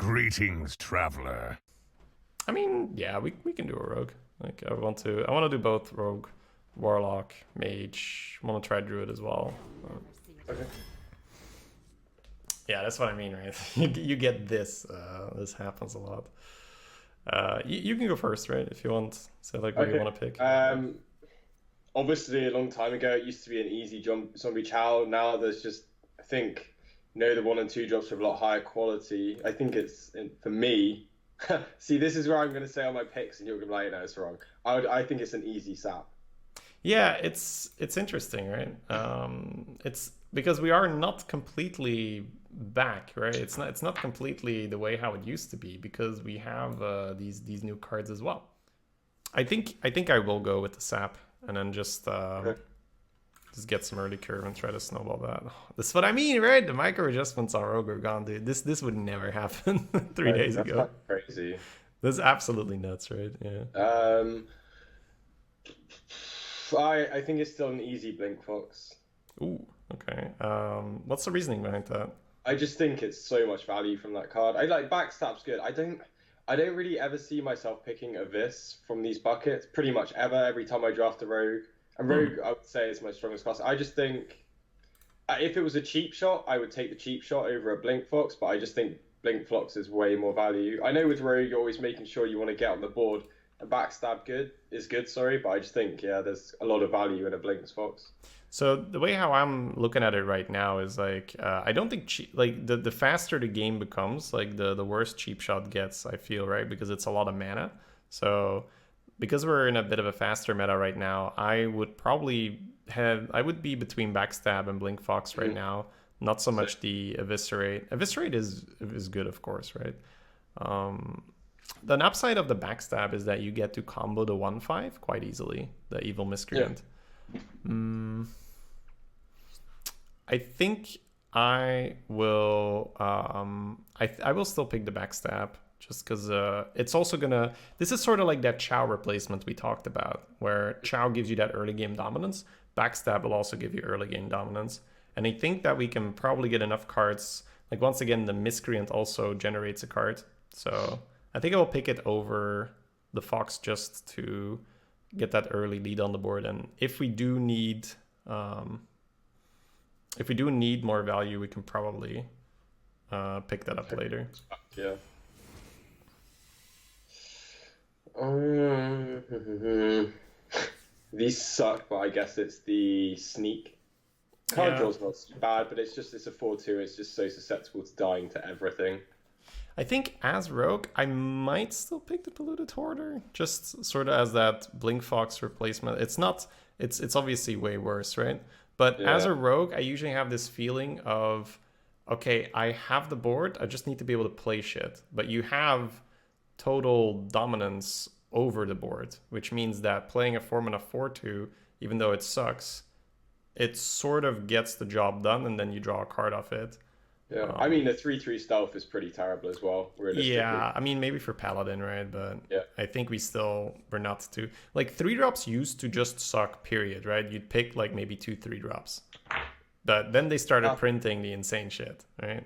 Greetings, traveler. I mean, yeah, we can do a rogue. Like I want to do both rogue, warlock, mage. I want to try druid as well. Okay. Yeah, that's what I mean, right? You get this. This happens a lot. You can go first, right? If you want. Say like what you Okay. want to pick. Obviously, a long time ago, it used to be an easy jump zombie chow. Now there's just, I think, the 1 and 2 drops with a lot higher quality. I think for me. See, this is where I'm going to say all my picks, and you're going to be like, no, it's wrong. I think it's an easy sap. Yeah, it's interesting, right? It's because we are not completely back, right? It's not completely the way how it used to be because we have these new cards as well. I think I will go with the sap and then just get some early curve and try to snowball that. This is what I mean, right? The micro adjustments are ogre gone, dude. This would never happen 3 days That's ago. crazy. That's absolutely nuts, right? Yeah. I think it's still an easy Blink Fox. Ooh, okay. What's the reasoning behind that? I just think it's so much value from that card. I like backstab's good. I don't really ever see myself picking a Vis from these buckets. Pretty much ever. Every time I draft a Rogue, and Rogue I would say is my strongest class. I just think if it was a cheap shot, I would take the cheap shot over a Blink Fox. But I just think Blink Fox is way more value. I know with Rogue, you're always making sure you want to get on the board. And backstab is good. Sorry, but I just think there's a lot of value in a Blink Fox. So the way how I'm looking at it right now is like I don't think like the faster the game becomes, like the worse cheap shot gets. I feel right because it's a lot of mana. So because we're in a bit of a faster meta right now, I would be between backstab and blink fox right now. Not so much the eviscerate. Eviscerate is good, of course, right? The upside of the backstab is that you get to combo the 1/5 quite easily, the evil miscreant. Yeah. I think I will. I will still pick the backstab just because it's also gonna. This is sort of like that Chow replacement we talked about, where Chow gives you that early game dominance. Backstab will also give you early game dominance, and I think that we can probably get enough cards. Like once again, the miscreant also generates a card, so I think I will pick it over the fox just to get that early lead on the board. And if we do need more value, we can probably pick that up later. Yeah. These suck, but I guess it's the sneak. Card draw's not bad, but it's a 4/2. It's just so susceptible to dying to everything. I think as rogue, I might still pick the polluted hoarder, just sort of as that blink fox replacement. It's not. It's obviously way worse, right? But as a rogue, I usually have this feeling of, okay, I have the board, I just need to be able to play shit. But you have total dominance over the board, which means that playing a 4-mana 4/2, even though it sucks, it sort of gets the job done, and then you draw a card off it. Yeah, I mean, the 3/3 stealth is pretty terrible as well, realistically. Yeah, I mean, maybe for Paladin, right? But yeah. I think we're not too... Like, 3-drops used to just suck, period, right? You'd pick, like, maybe 2 3-drops. But then they started printing the insane shit, right?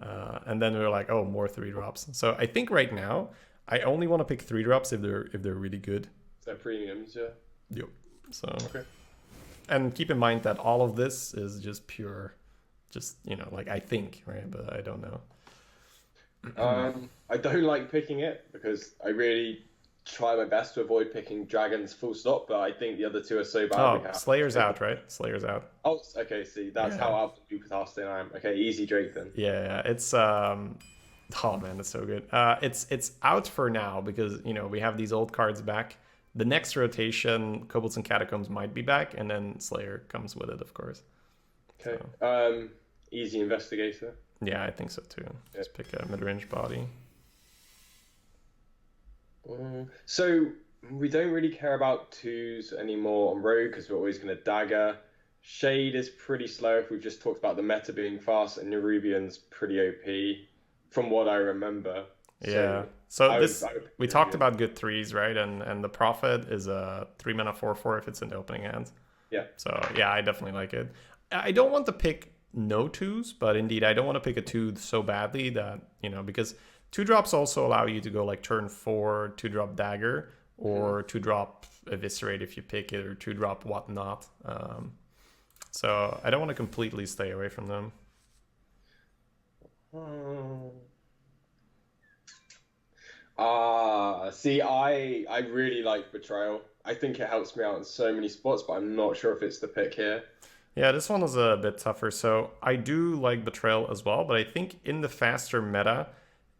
And then we were like, oh, more 3-drops. So I think right now, I only want to pick 3-drops if they're really good. They're premiums, yeah. Yep. So... Okay. And keep in mind that all of this is just pure... Just, like I think, right? But I don't know. I don't like picking it because I really try my best to avoid picking dragons full stop, but I think the other two are so bad. Oh, Slayer's out, right? Slayer's out. Oh, okay, see, that's how out of the Hearthstone I am. Okay, easy Drake then. Yeah, it's oh man, it's so good. It's out for now because we have these old cards back. The next rotation, Kobolds and Catacombs might be back, and then Slayer comes with it, of course. Okay. So. Easy Investigator. Yeah, I think so too. Just pick a mid-range body. So we don't really care about 2s anymore on Rogue because we're always going to dagger. Shade is pretty slow if we've just talked about the meta being fast, and Nerubian's pretty OP from what I remember. Yeah. So we talked about good 3s, right? And the Prophet is a 3-mana 4/4 if it's in the opening hand. Yeah. So yeah, I definitely like it. I don't want to pick no 2s, but indeed I don't want to pick a 2 so badly that because 2-drops also allow you to go like turn 4, 2-drop dagger, or 2-drop eviscerate if you pick it, or 2-drop whatnot. So I don't want to completely stay away from them. See, I really like Betrayal. I think it helps me out in so many spots, but I'm not sure if it's the pick here. Yeah, this one is a bit tougher. So I do like Betrayal as well, but I think in the faster meta,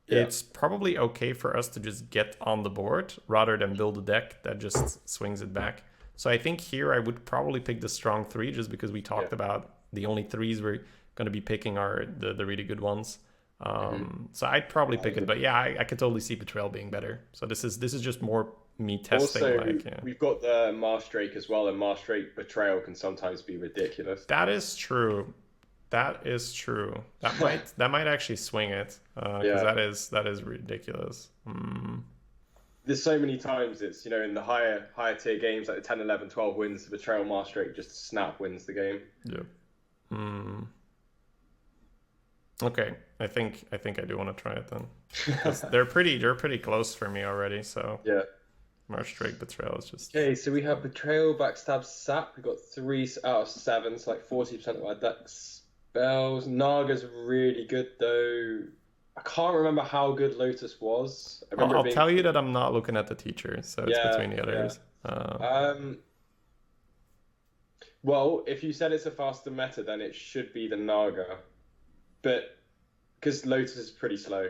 it's probably okay for us to just get on the board rather than build a deck that just swings it back. So I think here I would probably pick the strong 3 just because we talked about the only 3s we're going to be picking are the really good ones. So I'd probably pick it, but yeah, I could totally see Betrayal being better. So this is just more me testing. Also, we've got the Marsh Drake as well, and Marsh Drake Betrayal can sometimes be ridiculous. That is true. That is true. That might actually swing it, because that is ridiculous. There's so many times it's, in the higher tier games like the 10, 11, 12 wins, the Betrayal Marsh Drake just snap wins the game. Yeah. Okay, I think I do want to try it then. they're pretty close for me already. So yeah, Marsh Drake Betrayal is just okay. So we have Betrayal, Backstab, Sap. We got 3 out of 7, so like 40% of our deck spells. Naga's really good though. I can't remember how good Lotus was. I'll tell you that I'm not looking at the teacher, so it's between the others. Well, if you said it's a faster meta, then it should be the Naga. But because Lotus is pretty slow.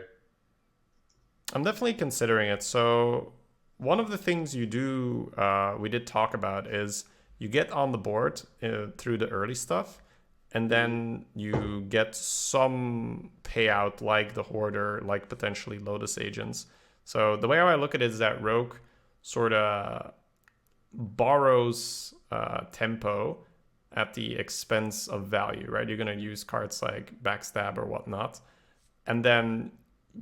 I'm definitely considering it. So one of the things you do, we did talk about, is you get on the board through the early stuff, and then you get some payout like the Hoarder, like potentially Lotus Agents. So the way I look at it is that Rogue sort of borrows tempo at the expense of value, right? You're going to use cards like Backstab or whatnot. And then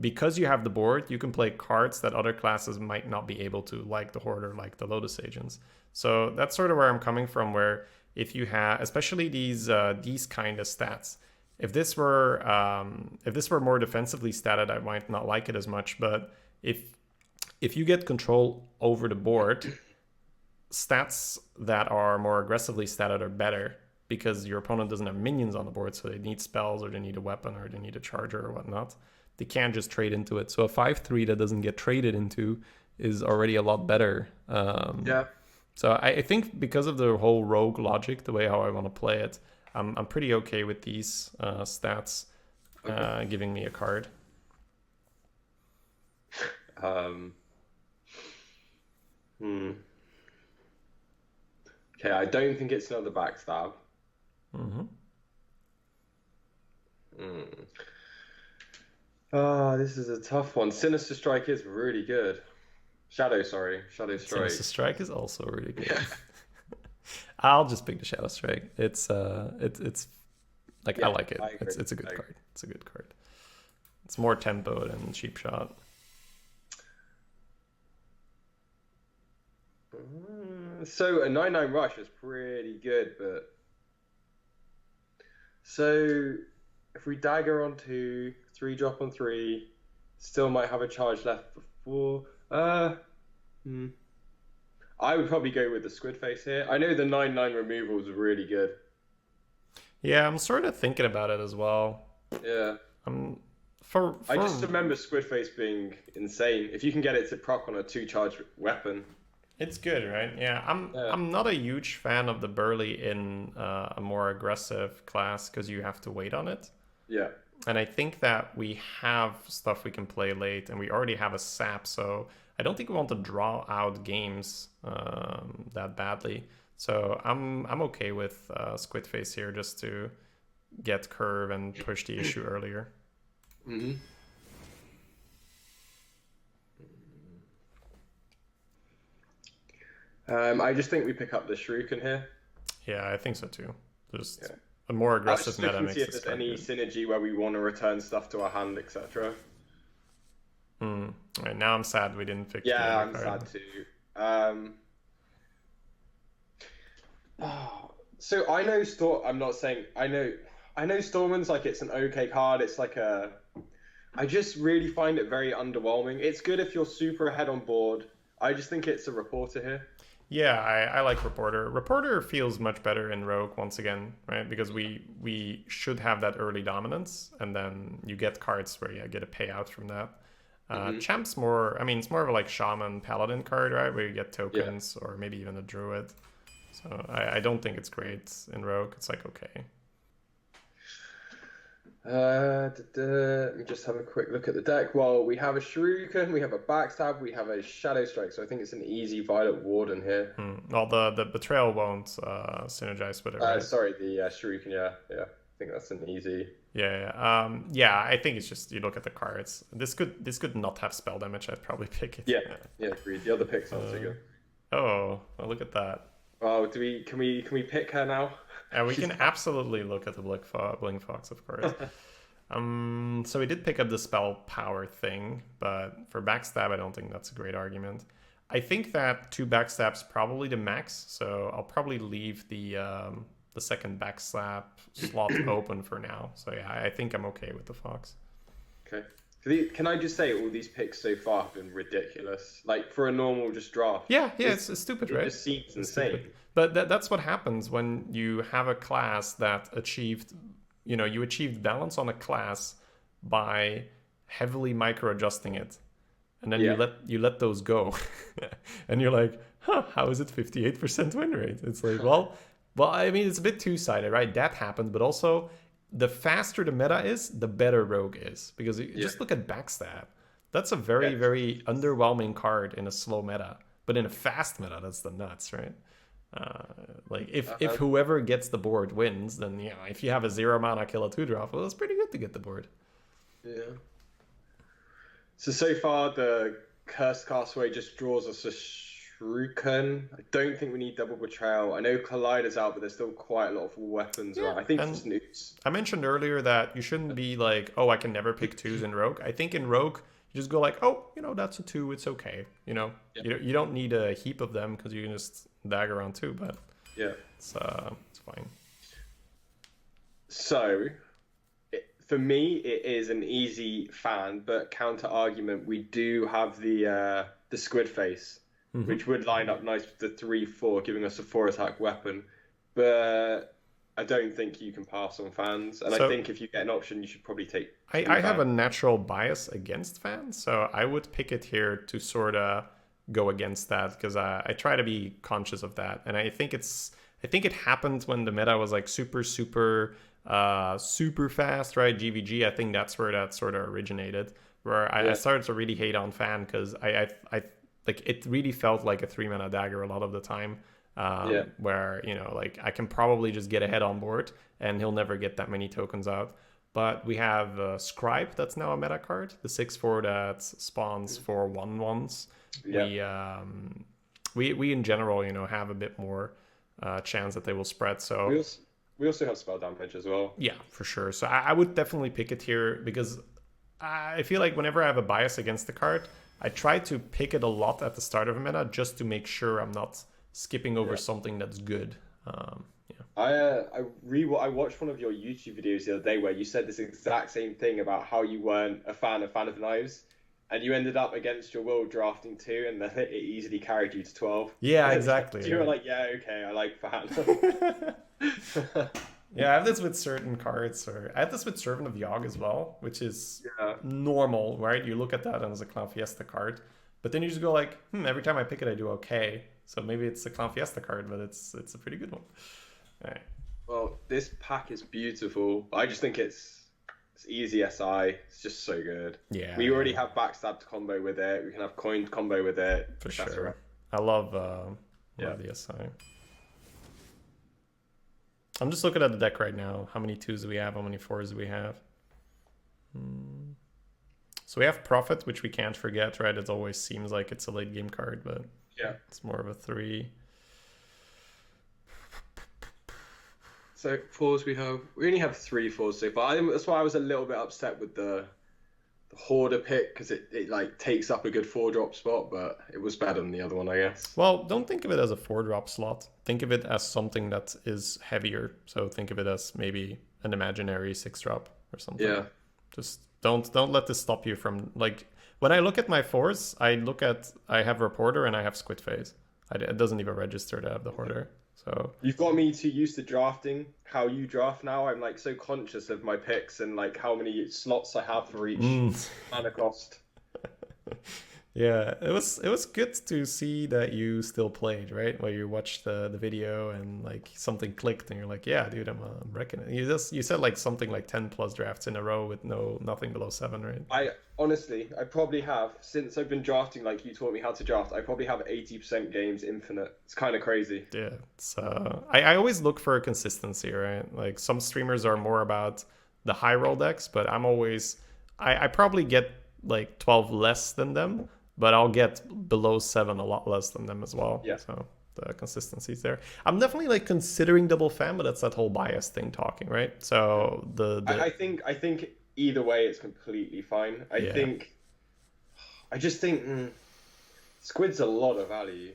because you have the board, you can play cards that other classes might not be able to, like the Hoarder, like the Lotus Agents. So that's sort of where I'm coming from, where if you have, especially these kind of stats, if this were more defensively statted, I might not like it as much. But if you get control over the board, stats that are more aggressively statted are better because your opponent doesn't have minions on the board, so they need spells or they need a weapon or they need a charger or whatnot. They can't just trade into it. So a 5/3 that doesn't get traded into is already a lot better. So I think because of the whole rogue logic, the way how I want to play it, I'm pretty okay with these stats giving me a card. Okay, I don't think it's another Backstab. This is a tough one. Sinister Strike is really good. Shadow Strike. Sinister Strike is also really good. I'll just pick the Shadow Strike. It's like, I like it. It's a good card. It's a good card. It's more tempo than Cheap Shot. So a 9/9 rush is pretty good, but so if we dagger on 2, 3-drop on 3, still might have a charge left before. I would probably go with the Squid Face here. I know the 9/9 removal is really good. Yeah, I'm sort of thinking about it as well. Yeah. I just remember Squid Face being insane. If you can get it to proc on a 2-charge weapon. It's good, right? Yeah, I'm not a huge fan of the Burly in a more aggressive class because you have to wait on it. Yeah. And I think that we have stuff we can play late, and we already have a sap, so I don't think we want to draw out games that badly. So I'm okay with Squid Face here just to get curve and push the issue earlier. I just think we pick up the Shuriken here. Yeah, I think so too. Just a more aggressive meta makes see if there's any synergy where we want to return stuff to our hand, etc. Right, now I'm sad we didn't pick. Yeah, I'm sad too. So I know I know Storman's like, it's an okay card. It's like I just really find it very underwhelming. It's good if you're super ahead on board. I just think it's a reporter here. Yeah, I like Reporter. Reporter feels much better in Rogue once again, right? Because we should have that early dominance, and then you get cards where you get a payout from that. Champ's more, I mean, it's more of a like Shaman Paladin card, right? Where you get tokens or maybe even a Druid. So I don't think it's great in Rogue. It's like, okay. Let me just have a quick look at the deck. Well, we have a Shuriken, we have a Backstab, we have a Shadow Strike, so I think it's an easy Violet Warden here. Well, the Betrayal won't synergize with it, right? Sorry, the Shuriken, yeah. I think that's an easy... Yeah, I think it's just you look at the cards. This could not have spell damage. I'd probably pick it. Yeah, agreed. The other picks aren't so good. Oh, well, look at that. Oh, can we pick her now? And we can absolutely look at the Blink Fox, of course. So we did pick up the spell power thing, but for backstab, I don't think that's a great argument. I think that 2 backstab's probably the max, so I'll probably leave the second backstab slot open for now. So yeah, I think I'm okay with the Fox. Okay. Can I just say all these picks so far have been ridiculous? Like for a normal just draft. Yeah, it's stupid, right? It just seems insane. Stupid. But that's what happens when you have a class that achieved, you achieved balance on a class by heavily micro adjusting it, and then you let those go, and you're like, how is it 58% win rate? It's like, well, I mean, it's a bit two-sided, right? That happened, but also the faster the meta is, the better Rogue is, because just look at Backstab. That's a very, very underwhelming card in a slow meta, but in a fast meta, that's the nuts, right? Like if whoever gets the board wins, then if you have a 0 mana kill a 2-drop, well, it's pretty good to get the board. Yeah. So far the Cursed Castaway just draws us a Shuriken. I don't think we need double betrayal. I know Collider's out, but there's still quite a lot of weapons around. I think it's just newts. I mentioned earlier that you shouldn't be like, oh, I can never pick 2s in Rogue. I think in Rogue you just go like, oh, that's a 2, it's okay. You don't need a heap of them because you can just dagger on 2, but it's fine. So for me, it is an easy fan, but counter argument, we do have the squid face, which would line up nice with the 3/4, giving us a 4 attack weapon. But I don't think you can pass on fans, and I think if you get an option, you should probably take. I have a natural bias against fans, so I would pick it here to sort of go against that because I try to be conscious of that, and I think it happened when the meta was like super fast, right? GVG. I think that's where that sort of originated, where I started to really hate on fan because I like it really felt like a 3-mana dagger a lot of the time. Where like I can probably just get ahead on board and he'll never get that many tokens out. But we have Scribe, that's now a meta card, the 6/4 that spawns for 1/1s. We in general have a bit more chance that they will spread. So we also have spell damage as well. Yeah, for sure. So I would definitely pick it here because I feel like whenever I have a bias against the card, I try to pick it a lot at the start of a meta just to make sure I'm not skipping over something that's good. I watched one of your YouTube videos the other day where you said this exact same thing about how you weren't a fan of knives, and you ended up against your will drafting 2, and then it easily carried you to 12. Yeah, exactly. You were like, okay, I like fan. Yeah, I have this with certain cards, or I have this with Servant of Yogg as well, which is normal, right? You look at that as a Clown Fiesta card, but then you just go like, every time I pick it, I do okay. So maybe it's a Clown Fiesta card, but it's a pretty good one. All right. Well, this pack is beautiful. I just think it's easy SI. It's just so good. Yeah. We already have backstab to combo with it. We can have coin combo with it. For sure. I love the SI. I'm just looking at the deck right now. How many 2s do we have? How many 4s do we have? So we have Prophet, which we can't forget, right? It always seems like it's a late game card, but it's more of a 3. So 4s we only have 3 4s so far. That's why I was a little bit upset with the Hoarder pick, because it like takes up a good 4-drop spot, but it was better than the other one, I guess. Well, don't think of it as a 4-drop slot. Think of it as something that is heavier. So think of it as maybe an imaginary 6-drop or something. Yeah. Just Don't let this stop you from like when I look at my fours, I have Reporter and I have Squid Face. It doesn't even register to have the Hoarder. So You've got me too used to drafting how you draft now. I'm like so conscious of my picks and like how many slots I have for each mana cost. yeah, it was good to see that you still played, right? Where you watched the video and like something clicked and you're like, yeah, dude, I'm wrecking it. You said like something like 10 plus drafts in a row with nothing below 7, right? I probably have since I've been drafting like you taught me how to draft. I probably have 80% games infinite. It's kind of crazy. Yeah, it's I always look for a consistency, right? Like some streamers are more about the high roll decks, but I probably get like 12 less than them, but I'll get below 7 a lot less than them as well. Yeah. So the consistency's there. I'm definitely like considering double fan, but that's that whole bias thing talking, right? So I think either way it's completely fine. I just think Squid's a lot of value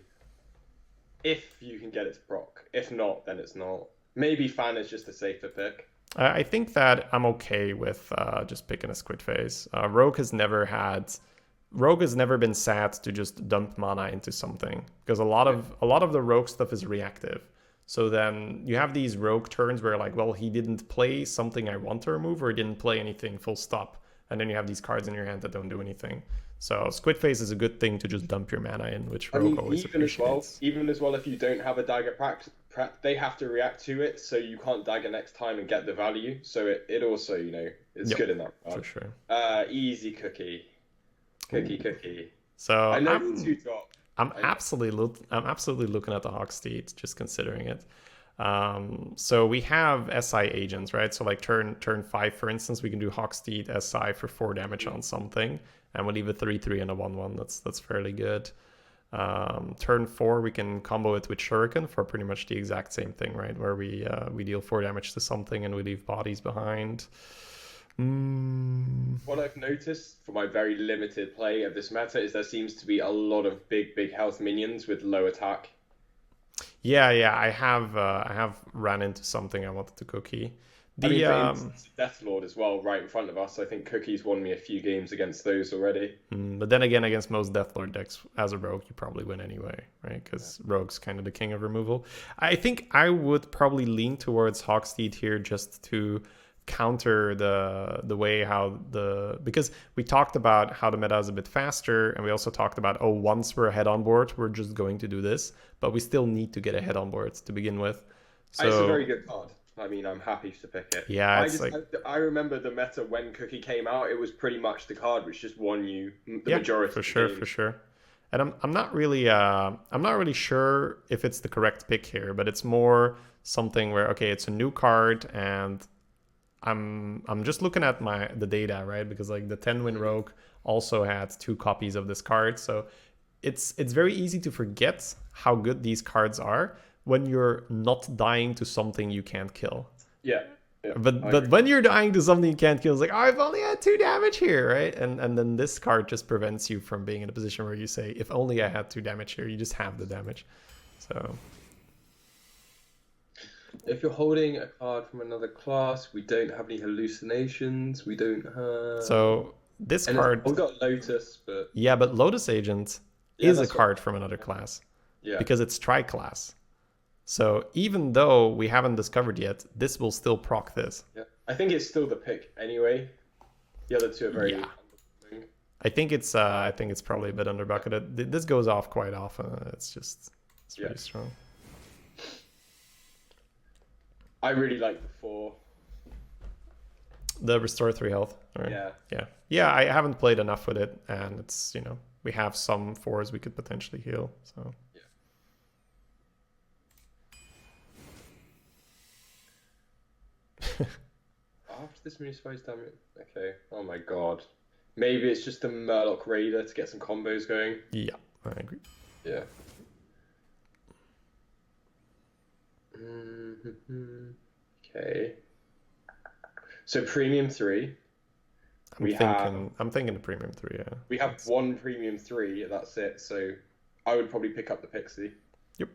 if you can get it to proc. If not, then it's not. Maybe fan is just a safer pick. I think that I'm okay with just picking a Squid Face. Rogue has never been sad to just dump mana into something because a lot of the Rogue stuff is reactive. So then you have these Rogue turns where like, well, he didn't play something I want to remove or he didn't play anything, full stop. And then you have these cards in your hand that don't do anything. So Squid Face is a good thing to just dump your mana in, which Rogue always appreciates. Even as well, if you don't have a dagger prep, they have to react to it, so you can't dagger next time and get the value. So it also, it's good in that regard. For sure. Easy cookie. Cookie. So I know you two drop. I'm absolutely looking at the Hawksteed, just considering it. So we have SI agents, right? So like turn 5, for instance, we can do Hawksteed SI for 4 damage on something, and we'll leave a 3/3 and a 1/1. That's fairly good. Turn 4, we can combo it with Shuriken for pretty much the exact same thing, right? Where we deal 4 damage to something and we leave bodies behind. What I've noticed for my very limited play of this meta is there seems to be a lot of big health minions with low attack. Yeah, I have ran into something I wanted to cookie. For instance, Deathlord as well, right in front of us. I think Cookie's won me a few games against those already. But then again, against most Deathlord decks, as a rogue, you probably win anyway, right? Because rogue's kind of the king of removal. I think I would probably lean towards Hawksteed here just to counter the way how because we talked about how the meta is a bit faster, and we also talked about once we're ahead on board, we're just going to do this, but we still need to get ahead on board to begin with. So it's a very good card. I mean, I'm happy to pick it. Yeah, I remember the meta when Cookie came out. It was pretty much the card which just won you the majority. For sure. And I'm not really sure if it's the correct pick here, but it's more something where it's a new card, and I'm just looking at the data, right? Because like the 10-win rogue also had 2 copies of this card, so it's very easy to forget how good these cards are when you're not dying to something you can't kill. Yeah. But when you're dying to something you can't kill, it's like, I've only had 2 damage here, right? And then this card just prevents you from being in a position where you say, if only I had 2 damage here. You just have the damage. So if you're holding a card from another class, we don't have any hallucinations. We don't have. So this card. We've got Lotus, but yeah, but Lotus Agent is a card from another class. Yeah. Because it's tri-class. So even though we haven't discovered yet, this will still proc this. Yeah, I think it's still the pick anyway. The other 2 are very. Yeah. I think it's probably a bit underbucketed. This goes off quite often. It's pretty strong. I really like the 4. The restore 3 health. Right? Yeah. I haven't played enough with it, and it's we have some 4s we could potentially heal. So. After this many spice damage, okay. Oh my god. Maybe it's just a Murloc Raider to get some combos going. Yeah, I agree. Yeah. Okay. So premium 3. I'm thinking the premium 3. Yeah. We have 1 premium 3. That's it. So I would probably pick up the Pixie. Yep.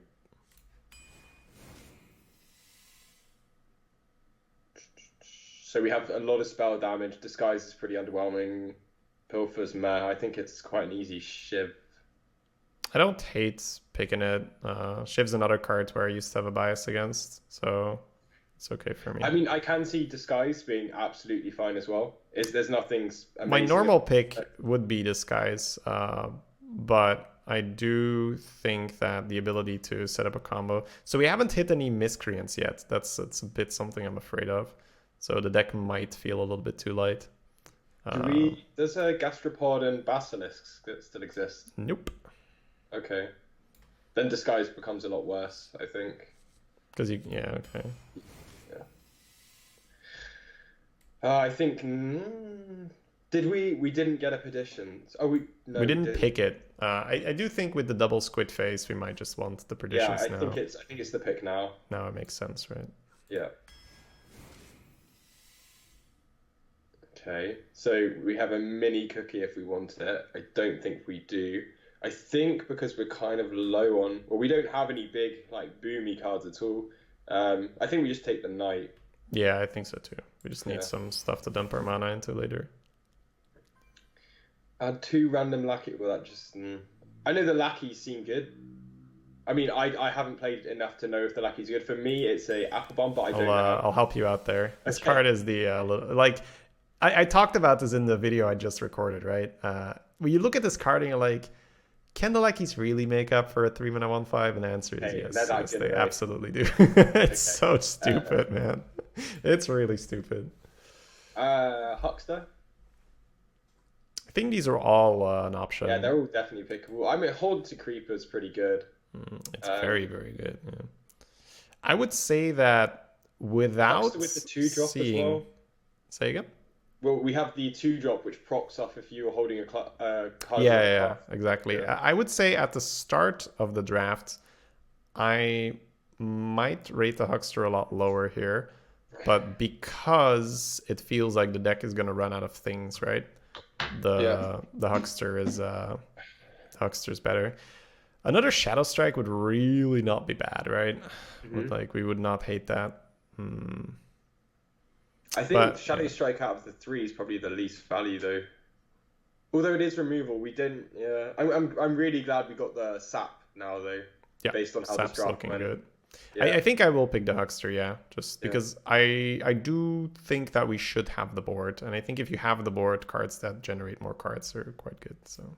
So we have a lot of spell damage. Disguise is pretty underwhelming. Pilfer's meh. I think it's quite an easy shiv. I don't hate picking it. Shiv's another card where I used to have a bias against, so it's okay for me. I mean, I can see Disguise being absolutely fine as well. There's nothing amazing. My normal pick would be Disguise, but I do think that the ability to set up a combo. So we haven't hit any miscreants yet. That's a bit something I'm afraid of. So the deck might feel a little bit too light. Does a Gastropod and Basilisk that still exist? Nope. Okay. Then Disguise becomes a lot worse, I think. Because yeah, okay. Yeah. I think. Did we didn't get a petition? Oh, we didn't pick it. I do think with the double squid face, we might just want the predictions now. I think it's the pick now. Now it makes sense, right? Yeah. Okay, so we have a mini cookie if we wanted it. I don't think we do. I think because we're kind of low on, well, we don't have any big like boomy cards at all. I think we just take the knight. Yeah, I think so too. We just need some stuff to dump our mana into later. Add 2 random lackey. Well, that just. I know the lackeys seem good. I mean, I haven't played enough to know if the lackey's good. For me, it's a apple bomb, but I don't know. I'll help you out there. This card is the like. I talked about this in the video I just recorded, right? When you look at this card and you're like, can the lackeys really make up for a 3-mana 1/5? And the answer is yes, they absolutely do. It's so stupid, man. It's really stupid. Huckster? I think these are all an option. Yeah, they're all definitely pickable. I mean, Hold to Creeper is pretty good. It's very, very good. Yeah. I would say that without Huckster with the 2-drop as well. Say again? Well, we have the 2-drop, which procs off if you were holding a card. Yeah, exactly. Yeah. I would say at the start of the draft, I might rate the Huckster a lot lower here, but because it feels like the deck is going to run out of things, right? The Huckster is Huckster's better. Another Shadow Strike would really not be bad, right? Like we would not hate that. I think Shadow Strike out of the 3 is probably the least value though. Although it is removal, we didn't. Yeah, I'm really glad we got the sap now though. Yeah, based on how sap's this draft looking went. good. Yeah. I think I will pick the Huckster, just because I do think that we should have the board, and I think if you have the board, cards that generate more cards are quite good. So.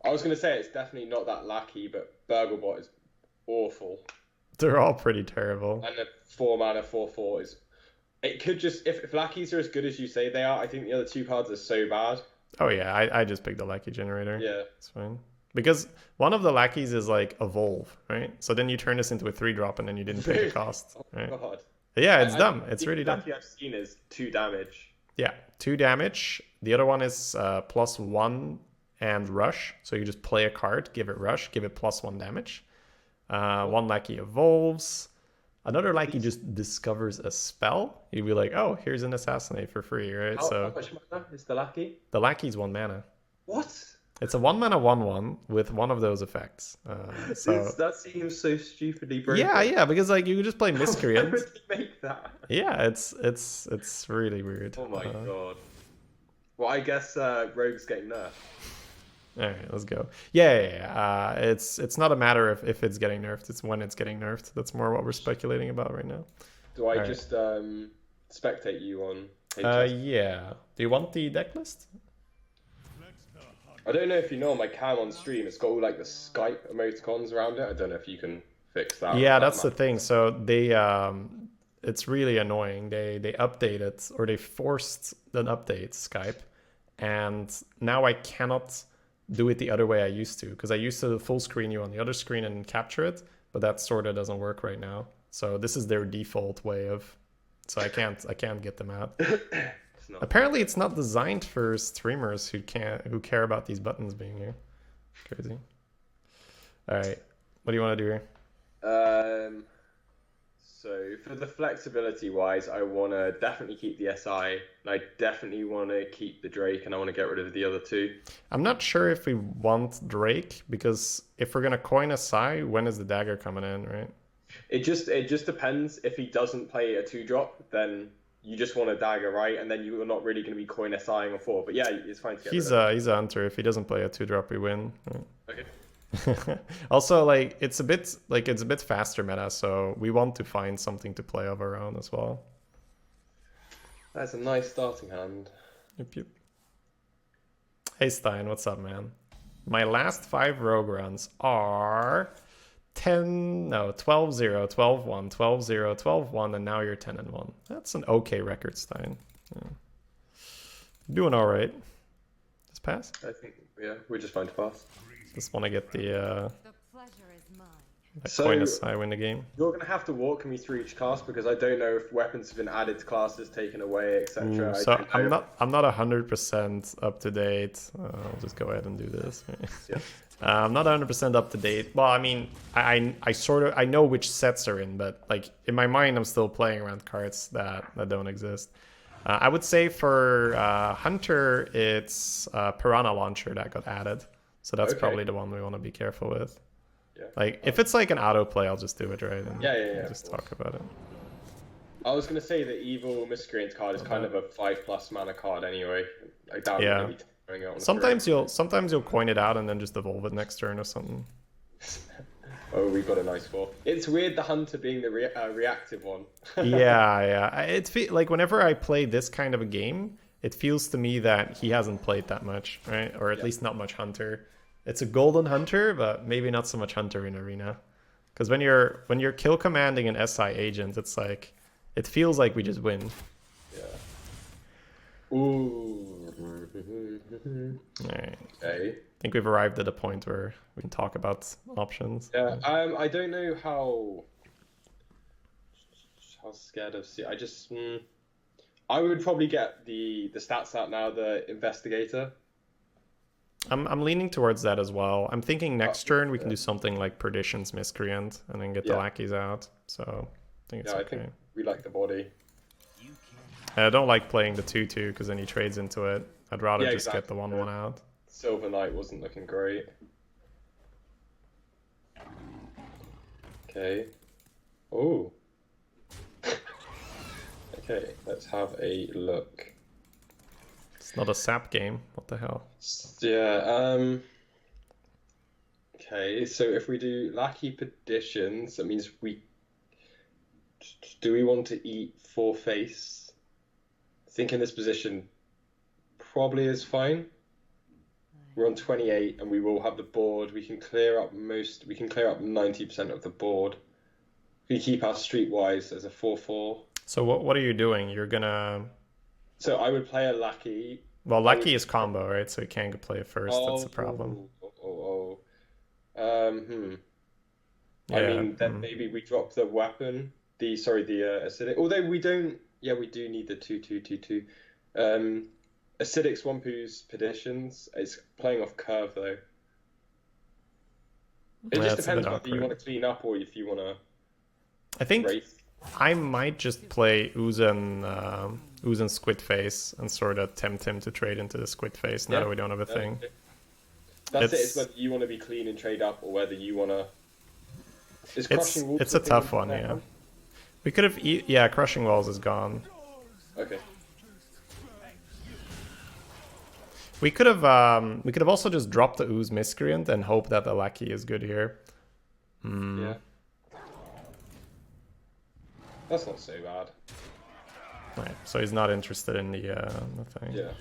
I was gonna say it's definitely not that lackey, but Burglebot is awful. They're all pretty terrible. And the 4-mana 4/4 is. It could just if lackeys are as good as you say they are. I think the other 2 cards are so bad. Oh yeah, I just picked the lackey generator. Yeah, it's fine because one of the lackeys is like evolve, right? So then you turn this into a 3-drop and then you didn't pay the cost. Right? Oh God. Yeah, it's dumb. It's really dumb. The lackey I've seen is 2 damage. Yeah, 2 damage. The other one is +1 and rush. So you just play a card, give it rush, give it +1 damage. One lackey evolves. Another lackey just discovers a spell. You'd be like, oh, here's an assassinate for free, right? How much mana is the lackey? The lackey's 1 mana. What? It's a 1-mana 1/1 with one of those effects. That seems so stupidly broken. Yeah, because like you could just play Miscreant. How would they make that? Yeah, it's really weird. Oh my God. Well, I guess Rogue's getting nerfed. All right, let's go. Yeah. It's not a matter of if it's getting nerfed; it's when it's getting nerfed. That's more what we're speculating about right now. Do I just spectate you on? Yeah. Do you want the deck list? I don't know if you know on my cam on stream, it's got all like the Skype emoticons around it. I don't know if you can fix that. Yeah, that's the thing. So they it's really annoying. They updated or they forced an update Skype, and now I cannot do it the other way I used to, because I used to full screen you on the other screen and capture it, but that sort of doesn't work right now. So this is their default way of, so I can't get them out. Apparently it's not designed for streamers who care about these buttons being here. Crazy. All right, what do you want to do here? So for the flexibility wise, I want to definitely keep the SI, and I definitely want to keep the Drake, and I want to get rid of the other two. I'm not sure if we want Drake, because if we're gonna coin a Psy, when is the dagger coming in, right? It just depends. If he doesn't play a 2-drop, then you just want a dagger, right? And then you're not really going to be coin SIing a 4. But yeah, it's fine to get He's rid of. he's a hunter. If he doesn't play a 2-drop, we win. Okay. Also, like it's a bit faster meta, so we want to find something to play of our own as well. That's a nice starting hand. Yep, yep. Hey Stein, what's up, man? My last 5 rogue runs are 12-0, 12-1, 12-0, 12-1, and now you're 10-1. That's an okay record, Stein. Yeah. Doing all right. Just pass? I think, yeah, we're just fine to pass. Just want to get the pleasure is mine. coin as I win the game. You're going to have to walk me through each class because I don't know if weapons have been added to classes, taken away, etc. So I'm not 100% up to date. I'll just go ahead and do this. Yeah. I'm not 100% up to date. Well, I mean, I sort of I know which sets are in, but like in my mind, I'm still playing around cards that don't exist. I would say for Hunter, it's Piranha Launcher that got added, so that's probably the one we want to be careful with. Yeah. Like if it's like an auto play, I'll just do it, right? And Yeah. just talk about it. I was going to say the Evil Miscreant card is kind of a 5+ mana card anyway. I doubt Yeah. we're going to be throwing it on the Sometimes you'll coin it out and then just evolve it next turn or something. Oh, we've got a nice 4. It's weird the Hunter being the reactive one. Yeah. It's like whenever I play this kind of a game, it feels to me that he hasn't played that much, right? Or at least not much Hunter. It's a golden Hunter, but maybe not so much Hunter in Arena. Because when you're kill commanding an SI agent, it's like it feels like we just win. Yeah. Ooh. All right. Okay. I think we've arrived at a point where we can talk about options. Yeah. I don't know how scared of I just I would probably get the stats out now. The Investigator. I'm leaning towards that as well. I'm thinking next turn we can do something like Perdition's Miscreant and then get the lackeys out. So I think it's okay. I think we like the body. I don't like playing the 2/2 because then he trades into it. I'd rather just get the 1/1 out. Silver Knight wasn't looking great. Okay. Oh. Okay, let's have a look. It's not a sap game. What the hell? Yeah, okay, so if we do Lackey Perditions, that means do we want to eat 4 face? I think in this position probably is fine. We're on 28 and we will have the board. We can clear up 90% of the board. We keep our Streetwise as a 4/4. So what are you doing? You're gonna... So I would play a Lackey. Well, Lackey is combo, right? So you can't play it first. That's the problem. I Yeah, mean, then maybe we drop the weapon. The acidic. Although we don't. Yeah, we do need the 2/2/2/2. Acidic Swampu's Perditions. It's playing off curve though. It just depends whether you want to clean up or if you want to. I think race. I might just play Oozen Squid Face and sort of tempt him to trade into the Squid Face now that we don't have a thing. That's it. It's whether you want to be clean and trade up or whether you want to. It's a tough one, yeah. We could have, Crushing Walls is gone. Okay. We could have also just dropped the Ooze Miscreant and hope that the Lackey is good here. Yeah. That's not so bad. Right, so he's not interested in the thing. Yeah.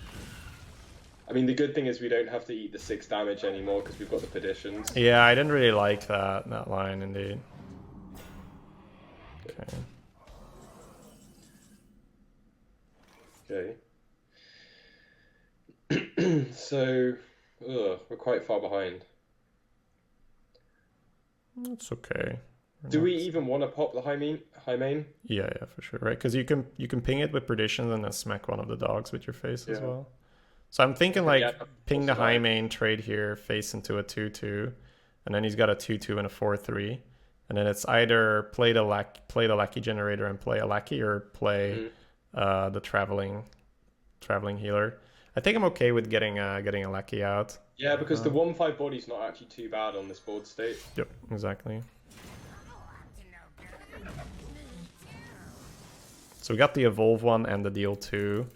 I mean, the good thing is we don't have to eat the 6 damage anymore because we've got the Perditions. Yeah, I didn't really like that line, indeed. Okay. Okay. So, we're quite far behind. That's okay. Do we even want to pop the high main? Yeah, for sure, right? Because you can ping it with Perditions and then smack one of the dogs with your face as well. So I'm thinking like ping the high main, trade here, face into a 2/2, and then he's got a 2/2 and a 4/3. And then it's either play the Lackey generator and play a Lackey, or play the traveling healer. I think I'm okay with getting a Lackey out. Yeah, because the 1/5 body's not actually too bad on this board state. Yep, exactly. So we got the evolve one and the deal 2.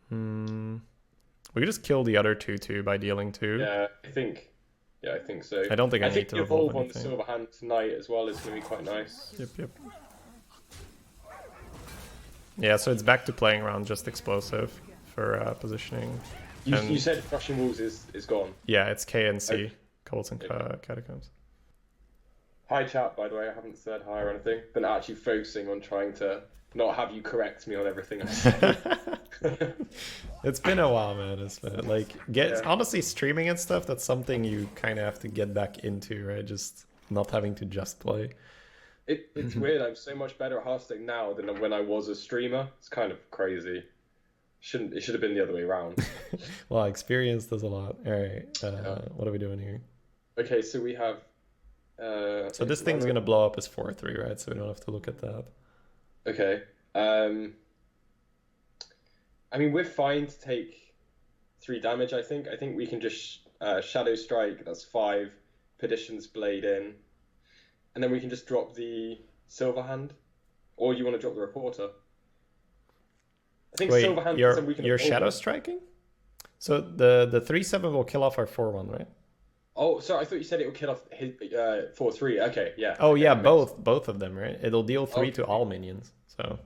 We could just kill the other 2 by dealing 2. Yeah, I think so. I don't think I need to the evolve on anything. the silver hand tonight as well is going to be quite nice. Yep. Yeah, so it's back to playing around just explosive for positioning. You said Crushing Walls is gone. Yeah, it's K and C, Okay. Cults and Catacombs. Hi chat, by the way. I haven't said hi or anything. Been actually focusing on trying to not have you correct me on everything I say. It's been a while, man. It's been like honestly, streaming and stuff. That's something you kind of have to get back into, right? Just not having to just play. It's weird. I'm so much better at Hearthstone now than when I was a streamer. It's kind of crazy. It should have been the other way around. Well, experience does a lot. All right, what are we doing here? Okay, so we have. So this thing's gonna blow up as 4/3, right? So we don't have to look at that. Okay. I mean, we're fine to take 3 damage. I think we can just Shadow Strike. That's 5. Perdition's Blade in, and then we can just drop the Silver Hand, or you want to drop the Reporter. I think Silver Hand. You're Shadow Striking. So the 3/7 will kill off our 4/1, right? Oh, sorry. I thought you said it would kill off his 4/3. Okay, yeah. Oh okay, yeah, both of them, right? It'll deal 3 to all minions. So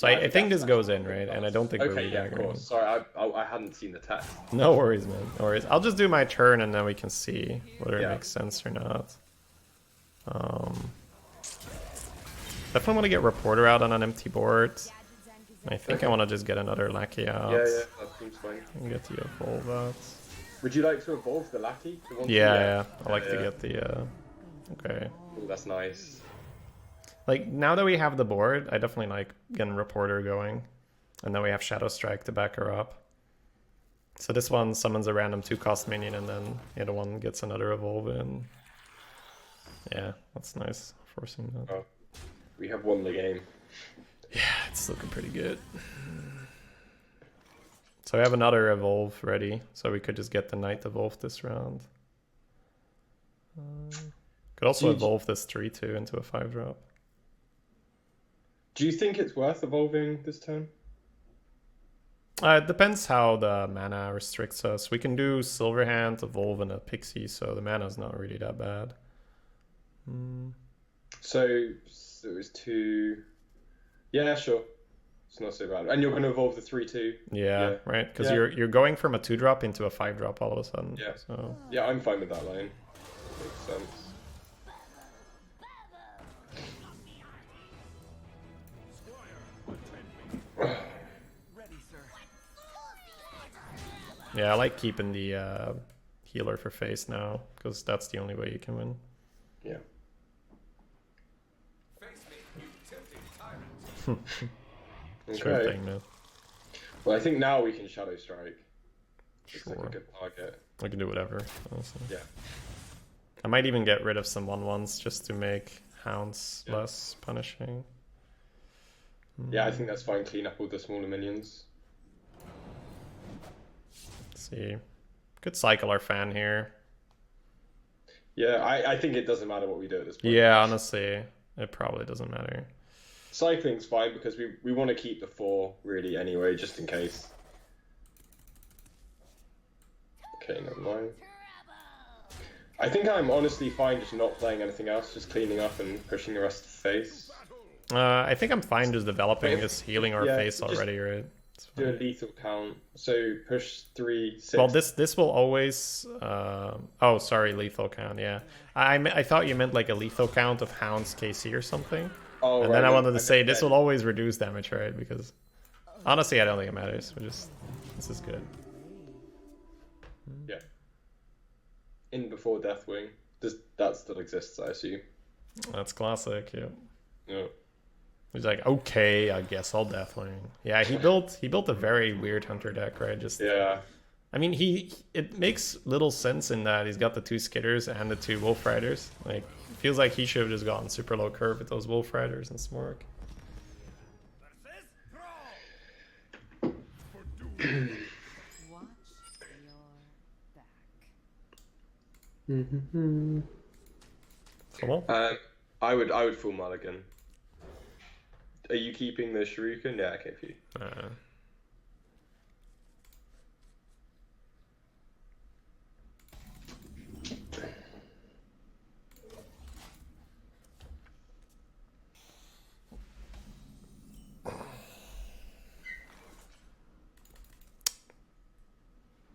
I think this goes in, right? And I don't think we're Okay, yeah, of redaggering. course. Sorry, I hadn't seen the text. No worries, man. No worries. I'll just do my turn and then we can see whether Yeah. it makes sense or not. Definitely want to get Reporter out on an empty board. I think I want to just get another Lackey out. Yeah, that seems fine. And get the evolve out. Would you like to evolve the Lackey? The one Yeah. I like to get the. Okay. Ooh, that's nice. Like, now that we have the board, I definitely like getting Reporter going. And then we have Shadow Strike to back her up. So this one summons a random 2-cost minion, and then the other one gets another evolve in. Yeah, that's nice. Forcing that. Oh, we have won the game. Yeah, it's looking pretty good. So we have another evolve ready, so we could just get the Knight evolve this round. Could also evolve this 3/2 into a 5-drop. Do you think it's worth evolving this turn? It depends how the mana restricts us. We can do Silverhand, evolve, and a Pixie, so the mana's not really that bad. So it was 2. Yeah, sure. It's not so bad. And you're going to evolve the 3/2. Yeah, right? Because Yeah. you're going from a 2-drop into a 5-drop all of a sudden. Yeah. So Yeah, I'm fine with that line. Makes sense. yeah, I like keeping the healer for face now, because that's the only way you can win. Yeah. Sure Okay. thing, man. Well, I think now we can Shadow Strike. It's like Sure. a good target. I can do whatever, honestly. Yeah. I might even get rid of some 1/1s just to make hounds less punishing. Yeah, I think that's fine. Clean up all the smaller minions. Let's see. Could cycle our fan here. Yeah, I think it doesn't matter what we do at this point. Yeah, honestly, it probably doesn't matter. Cycling's fine because we want to keep the 4 really anyway, just in case. Okay, never mind. I think I'm honestly fine just not playing anything else, just cleaning up and pushing the rest of the face. I think I'm fine just developing If- this healing our yeah, face just already, right? It's Do a fine. lethal count. So push 3, 6. Well, this will always. Oh, sorry, lethal count. Yeah, I thought you meant like a lethal count of hounds KC or something. Oh, And right, then I no, wanted to say meant this then. will always reduce damage, right? Because honestly, I don't think it matters. This is good. Yeah. In before Deathwing. That still exists, I assume. That's classic. Yeah. Yeah. He's like, okay, I guess I'll Deathwing. Yeah, he built a very weird hunter deck, right? Just Yeah. I mean, it makes little sense in that he's got the 2 skitters and the 2 wolf riders. Like, feels like he should have just gone super low curve with those wolf riders and Smork. Watch your back. Come on. I would full mulligan. Are you keeping the Shuriken? Yeah, okay, for you.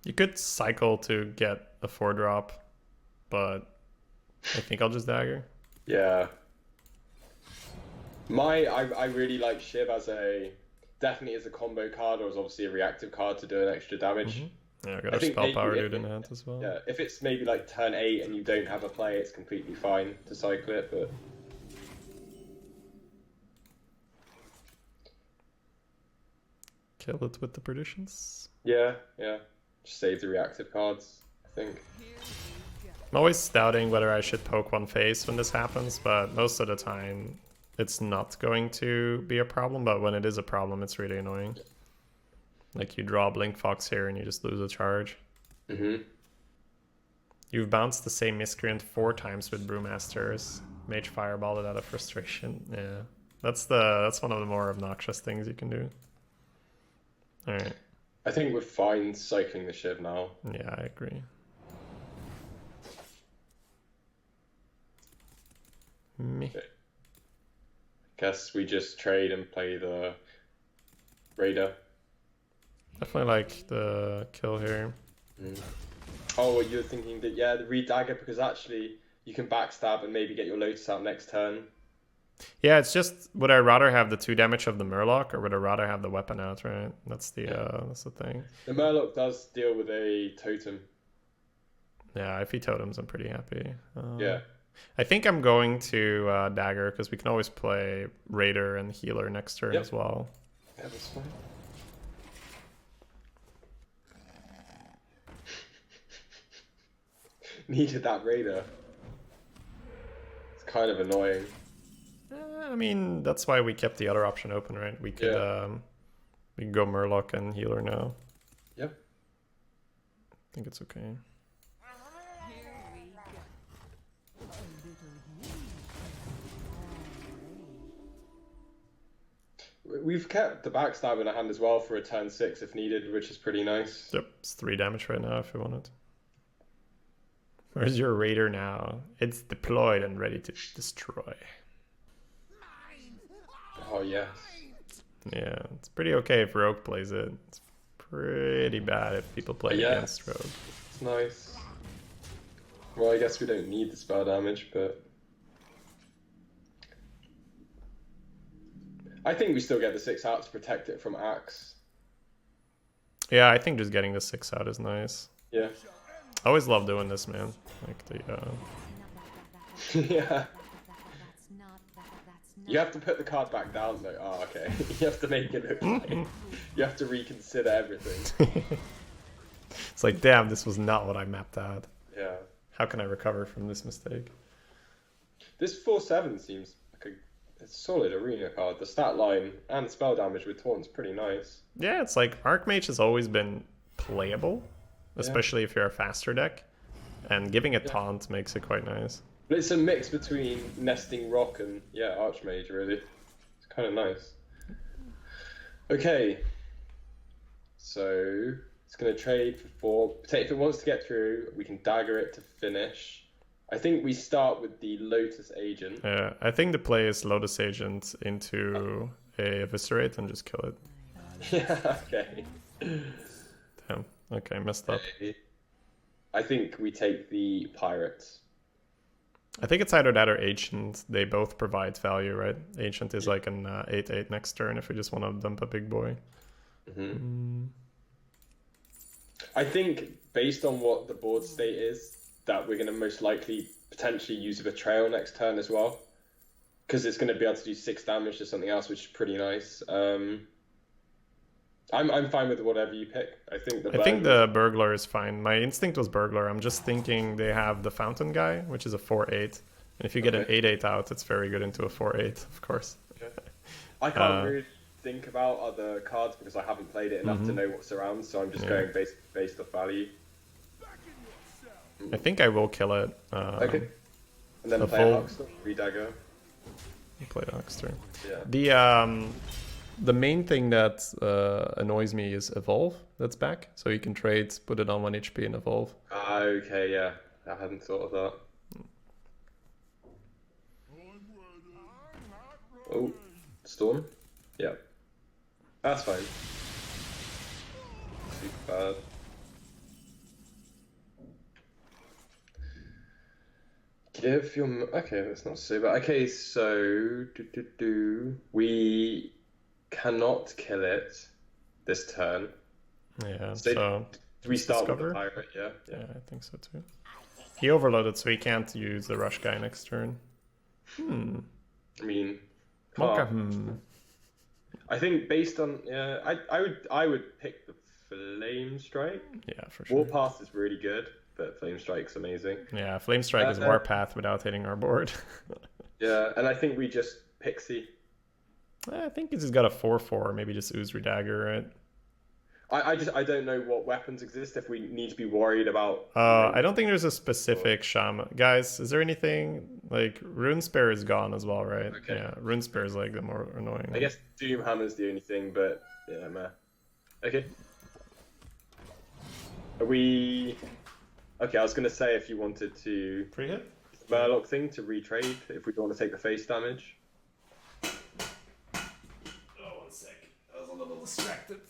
You could cycle to get a 4-drop, but I think I'll just dagger. Yeah. I really like Shiv as definitely as a combo card, or as obviously a reactive card to do an extra damage. Yeah, I got I a think spell maybe power if dude in hand as well. Yeah, if it's maybe like turn 8 and you don't have a play, it's completely fine to cycle it, but Kill it with the perditions. yeah. Just save the reactive cards, I think. I'm always doubting whether I should poke one face when this happens, but most of the time it's not going to be a problem, but when it is a problem, it's really annoying. Like, you draw a Blink Fox here and you just lose a charge. You've bounced the same Miscreant 4 times with Brewmasters. Mage Fireball it out of frustration. Yeah. That's one of the more obnoxious things you can do. Alright. I think we're fine cycling the Shiv now. Yeah, I agree. Me. Okay. Guess we just trade and play the Raider. Definitely like the kill here. Oh, you're thinking that, yeah, the re-dagger, because actually you can backstab and maybe get your Lotus out next turn. Yeah, it's just, would I rather have the 2 damage of the Murloc, or would I rather have the weapon out, right? That's the thing. The Murloc does deal with a totem. Yeah, if he totems, I'm pretty happy. Yeah. I think I'm going to dagger, because we can always play Raider and Healer next turn as well. Yeah, that's fine. Needed that Raider. It's kind of annoying. I mean, that's why we kept the other option open, right? We could we can go Murloc and Healer now. Yep. I think it's okay. We've kept the backstab in our hand as well for a turn 6 if needed, which is pretty nice. Yep, it's 3 damage right now if you want it. Where's your Raider now? It's deployed and ready to destroy. Oh, yes. Yeah, it's pretty okay if Rogue plays it. It's pretty bad if people play against Rogue. It's nice. Well, I guess we don't need the spell damage, but... I think we still get the 6 out to protect it from Axe. Yeah, I think just getting the 6 out is nice. Yeah. I always love doing this, man. Like the Yeah. You have to put the card back down though. Oh, okay. You have to make it look like... You have to reconsider everything. It's like, damn, this was not what I mapped out. Yeah. How can I recover from this mistake? This 4/7 seems like a solid arena card. The stat line and spell damage with Taunt's pretty nice. Yeah, it's like Archmage has always been playable, especially if you're a faster deck. And giving a taunt makes it quite nice. But it's a mix between Nesting Rock and, Archmage, really. It's kind of nice. Okay. So, it's going to trade for 4. If it wants to get through, we can dagger it to finish. I think we start with the Lotus Agent. Yeah, I think the play is Lotus Agent into a Eviscerate and just kill it. Yeah, okay. Damn, okay, messed up. I think we take the Pirates. I think it's either that or Ancient. They both provide value, right? Ancient is like an 8/8 next turn if we just want to dump a big boy. I think, based on what the board state is, that we're going to most likely potentially use a Betrayal next turn as well. Because it's going to be able to do 6 damage to something else, which is pretty nice. I'm fine with whatever you pick. I think I think the burglar is fine. My instinct was burglar. I'm just thinking they have the fountain guy, which is a 4/8. And if you get an 8/8 out, it's very good into a 4/8, of course. Okay. I can't really think about other cards because I haven't played it enough to know what's around, so I'm just going based off value. I think I will kill it. Okay. And then the play a full- Huckster, redagger. Play the Huckster. Yeah. The main thing that annoys me is evolve. That's back, so you can trade, put it on 1 HP and evolve. Okay, yeah. I hadn't thought of that. Oh, storm? Yeah. That's fine. Super bad. Give your... Okay, that's not so bad. Okay, so... We cannot kill it this turn. Yeah, So so... Do we start discover? with the pirate? Yeah. Yeah, I think so too. He overloaded, so he can't use the rush guy next turn. I mean... Okay. can't. I think based on... Yeah, I would pick the Flame Strike. Yeah, for sure. Warpath is really good, but Flame Strike's amazing. Yeah, Flame Strike is Warpath without hitting our board. Yeah, and I think we just Pixie. I think he's just got a 4/4, maybe just Ooze Dagger, right? I don't know what weapons exist if we need to be worried about. I don't think there's a specific shaman. Guys, is there anything like Rune Spear is gone as well, right? Okay. Yeah, Rune Spear is like the more annoying. I guess Doomhammer's the only thing, but yeah, meh. Okay. Are we? Okay, I was gonna say if you wanted to Pre-hit? Murloc thing to retrade if we want to take the face damage. Oh, 1 sec. I was a little distracted.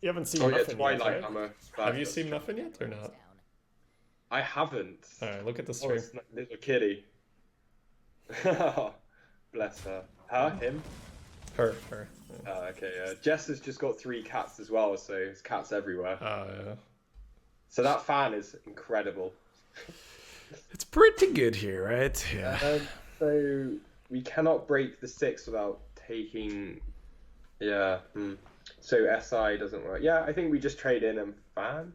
You haven't seen Oh yeah, nothing Twilight yet, right? Hammer. Have you seen nothing yet or not? I haven't. Alright, look at the Oh, stream. it's little kitty. Bless her. Her? Him? Her. Okay, Jess has just got 3 cats as well, so there's cats everywhere. Oh, yeah. So that fan is incredible. It's pretty good here, right? Yeah. So we cannot break the 6 without taking... Yeah. So SI doesn't work. Yeah, I think we just trade in and fan.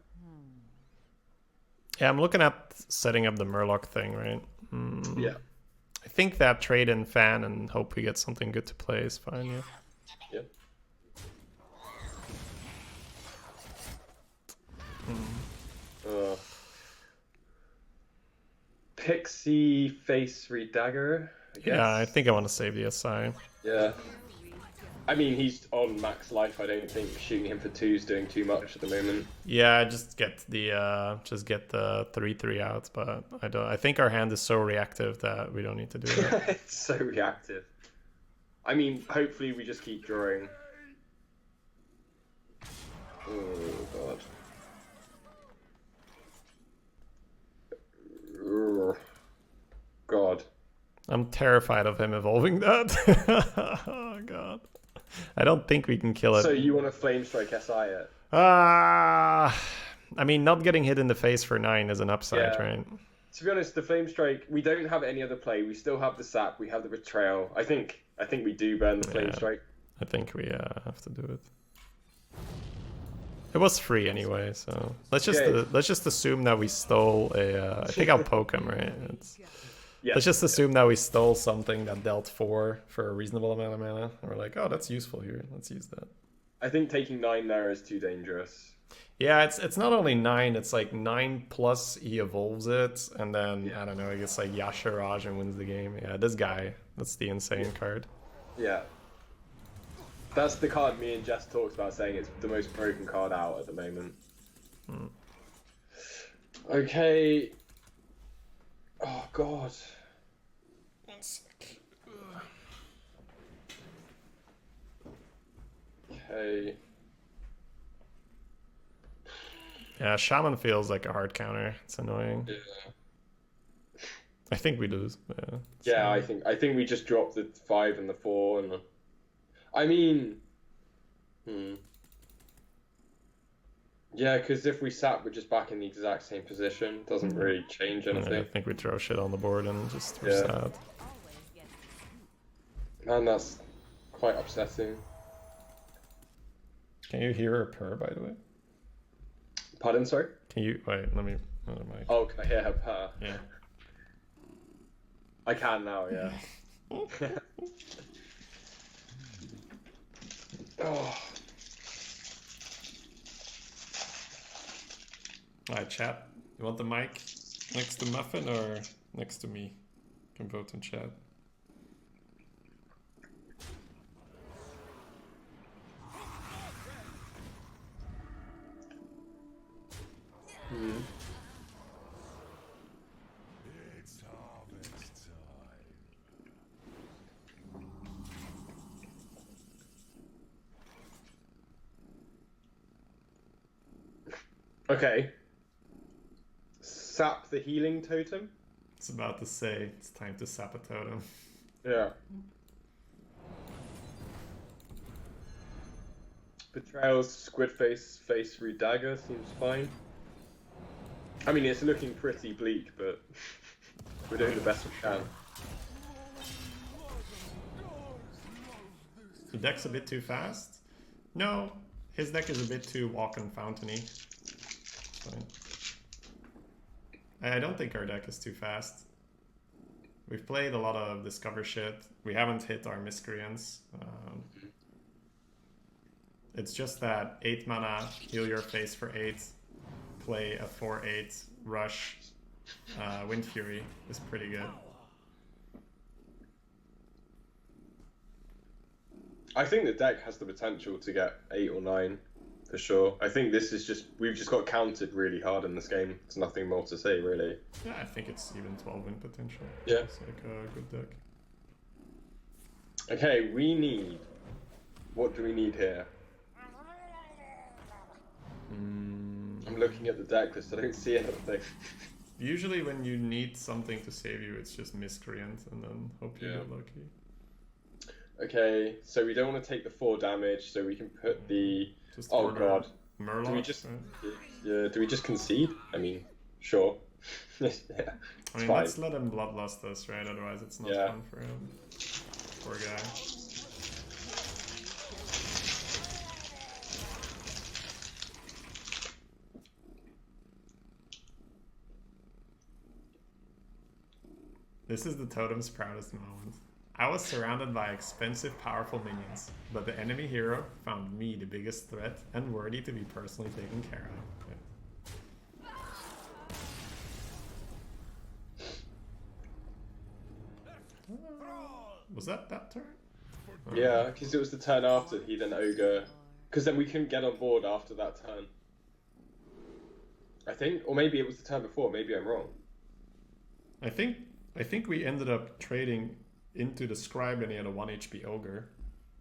Yeah, I'm looking at setting up the Murloc thing, right? Yeah. I think that trade in fan and hope we get something good to play is fine, yeah. Yeah. Pixie face redagger. I guess. Yeah, I think I want to save the SI. Yeah. I mean, he's on max life. I don't think shooting him for 2 is doing too much at the moment. Yeah, just get the 3/3 out, but I think our hand is so reactive that we don't need to do that. It's so reactive. I mean, hopefully we just keep drawing. Oh god. Ugh. God. I'm terrified of him evolving that. Oh god. I don't think we can kill it. So you want to flame strike SI it? I mean, not getting hit in the face for 9 is an upside, Yeah. right? To be honest, the flame strike. We don't have any other play. We still have the sap. We have the betrayal. I think we do burn the flame Yeah. strike. I think we have to do it. It was free anyway, so let's just assume that we stole a. I think I'll poke him, right? Yeah. Let's just assume that we stole something that dealt 4 for a reasonable amount of mana. And we're like, oh, that's useful here. Let's use that. I think taking 9 there is too dangerous. Yeah, it's not only 9. It's like 9 plus he evolves it, and then I don't know. He gets like Yasharaj and wins the game. Yeah, this guy. That's the insane card. Yeah. That's the card me and Jess talked about, saying it's the most broken card out at the moment. Okay. Oh god. 1 sec. Okay. Yeah, Shaman feels like a hard counter. It's annoying. Yeah. I think we lose. Yeah. Yeah, I think we just drop the 5 and the 4 and I mean yeah, because if we sap, we're just back in the exact same position. Doesn't really change anything. Yeah, I think we throw shit on the board and just we're Yeah. sad. Man, that's quite upsetting. Can you hear her purr, by the way? Pardon, sorry? Can you wait? Let me. Another mic. Oh, can I hear her purr? Yeah. I can now, yeah. Oh. Alright, chat. You want the mic next to Muffin or next to me? You can vote in chat. It's harvest time. Okay. Sap the healing totem. It's about to say it's time to sap a totem. Yeah. Betrayal's squid face root dagger seems fine. I mean, it's looking pretty bleak, but we're doing the best we can. The deck's a bit too fast? No, his deck is a bit too walk and fountainy. It's fine. I don't think our deck is too fast. We've played a lot of discover shit. We haven't hit our miscreants. It's just that 8 mana, heal your face for 8, play a 4/8 rush. Wind Fury is pretty good. I think the deck has the potential to get 8 or 9 for sure. I think this is just we've just got counted really hard in this game. There's nothing more to say really. Yeah, I think it's even 12 win potential. Yeah. It's like a good deck. Okay, we need. What do we need here? I'm looking at the deck list. I don't see anything. Usually when you need something to save you, it's just miscreant and then hope you get lucky. Okay, so we don't want to take the 4 damage, so we can put the. Just Oh order god. Murloc, Do we just? right? Yeah. Do we just concede? I mean, sure. Yeah. I mean, fine. let's let him bloodlust us, right? Otherwise it's not fun for him. Poor guy. This is the totem's proudest moment. I was surrounded by expensive, powerful minions, but the enemy hero found me the biggest threat and worthy to be personally taken care of. Yeah. Was that turn? Yeah, because it was the turn after he then ogre. Because then we couldn't get on board after that turn. I think, or maybe it was the turn before. Maybe I'm wrong. I think we ended up trading into the scribe and he had a 1 HP ogre.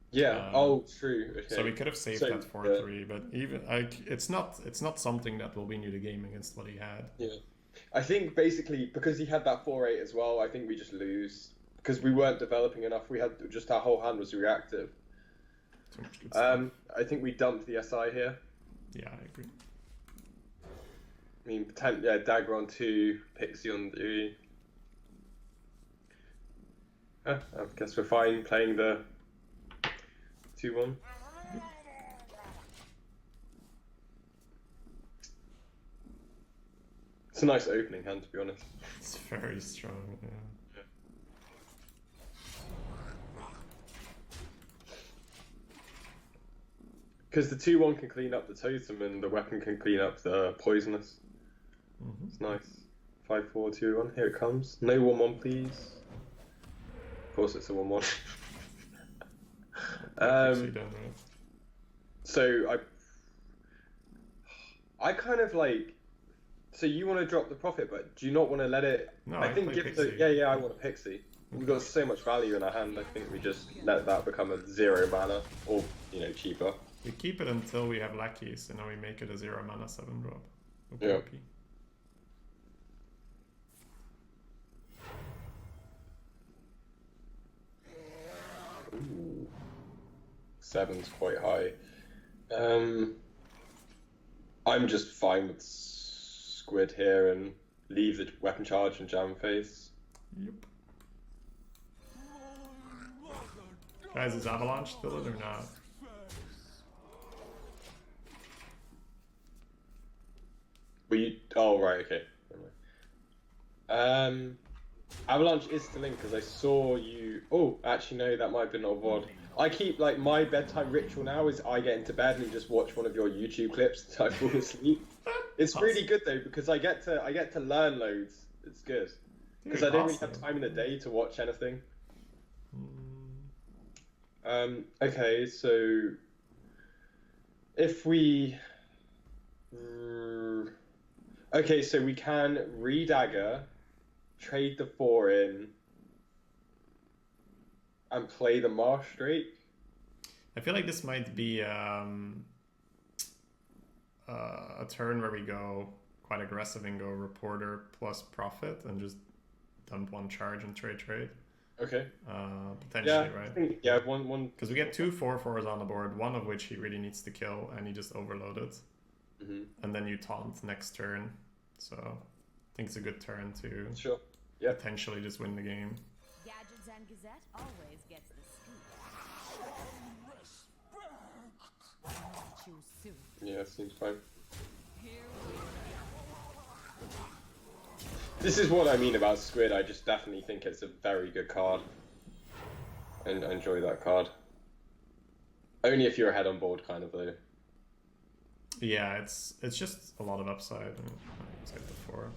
Yeah. Oh, true. Okay. So we could have saved that 4/3, but even like it's not something that will win you the game against what he had. Yeah. I think basically because he had that 4/8 as well. I think we just lose because we weren't developing enough. We had just our whole hand was reactive. Too much good stuff. I think we dumped the SI here. Yeah, I agree. I mean, dagger on 2, pixie on 3. I guess we're fine playing the 2-1. It's a nice opening hand, to be honest. It's very strong. Yeah. Because the 2-1 can clean up the totem and the weapon can clean up the poisonous. It's nice. 5-4, 2-1. Here it comes. No 1-1, please. Of course, it's a 1-1. So I kind of like. So you want to drop the profit, but do you not want to let it? No, I think play give Pixie. the I want a pixie. We've got so much value in our hand. I think we just let that become a 0 mana, or cheaper. We keep it until we have lackeys, and then we make it a 0 mana 7 drop. Yeah. OP. Ooh. 7's quite high. I'm just fine with squid here and leave the weapon charge and jam face. Yep. Guys, is Avalanche still it or not? Were you? Oh, right, okay. Avalanche is still in because I saw you. Oh, actually, no, that might have been a VOD. I keep like my bedtime ritual now is I get into bed and just watch one of your YouTube clips until I fall asleep. It's really good though because I get to learn loads. It's good because I don't really have time in the day to watch anything. Okay, so if we okay, so we can re-dagger, trade the 4 in, and play the Marsh Drake. I feel like this might be a turn where we go quite aggressive and go Reporter plus Profit and just dump 1 charge and trade. Okay. Potentially, Yeah, right? I think, yeah, one. Because we get 2 4/4s on the board, one of which he really needs to kill, and he just overloaded. And then you taunt next turn. So I think it's a good turn to Sure. Yeah. potentially just win the game. Gadgets and Gazette always gets the scoop. Choose soon. Yeah, seems fine. Here This is what I mean about Squid. I just definitely think it's a very good card. And I enjoy that card. Only if you're ahead on board, kind of, though. Yeah, it's just a lot of upside. It's like before.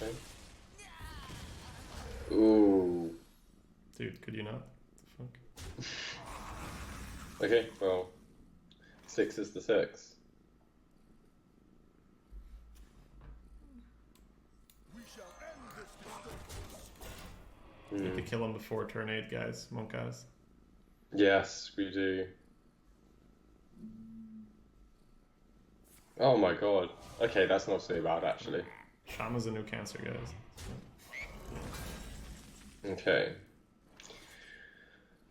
Okay. Ooh. Dude, could you not? What the fuck? Okay, well. 6 is the 6. Need to kill him before turn 8, guys. Monk guys. Yes, we do. Oh my god. Okay, that's not so bad, actually. Shaman's a new cancer, guys. Okay.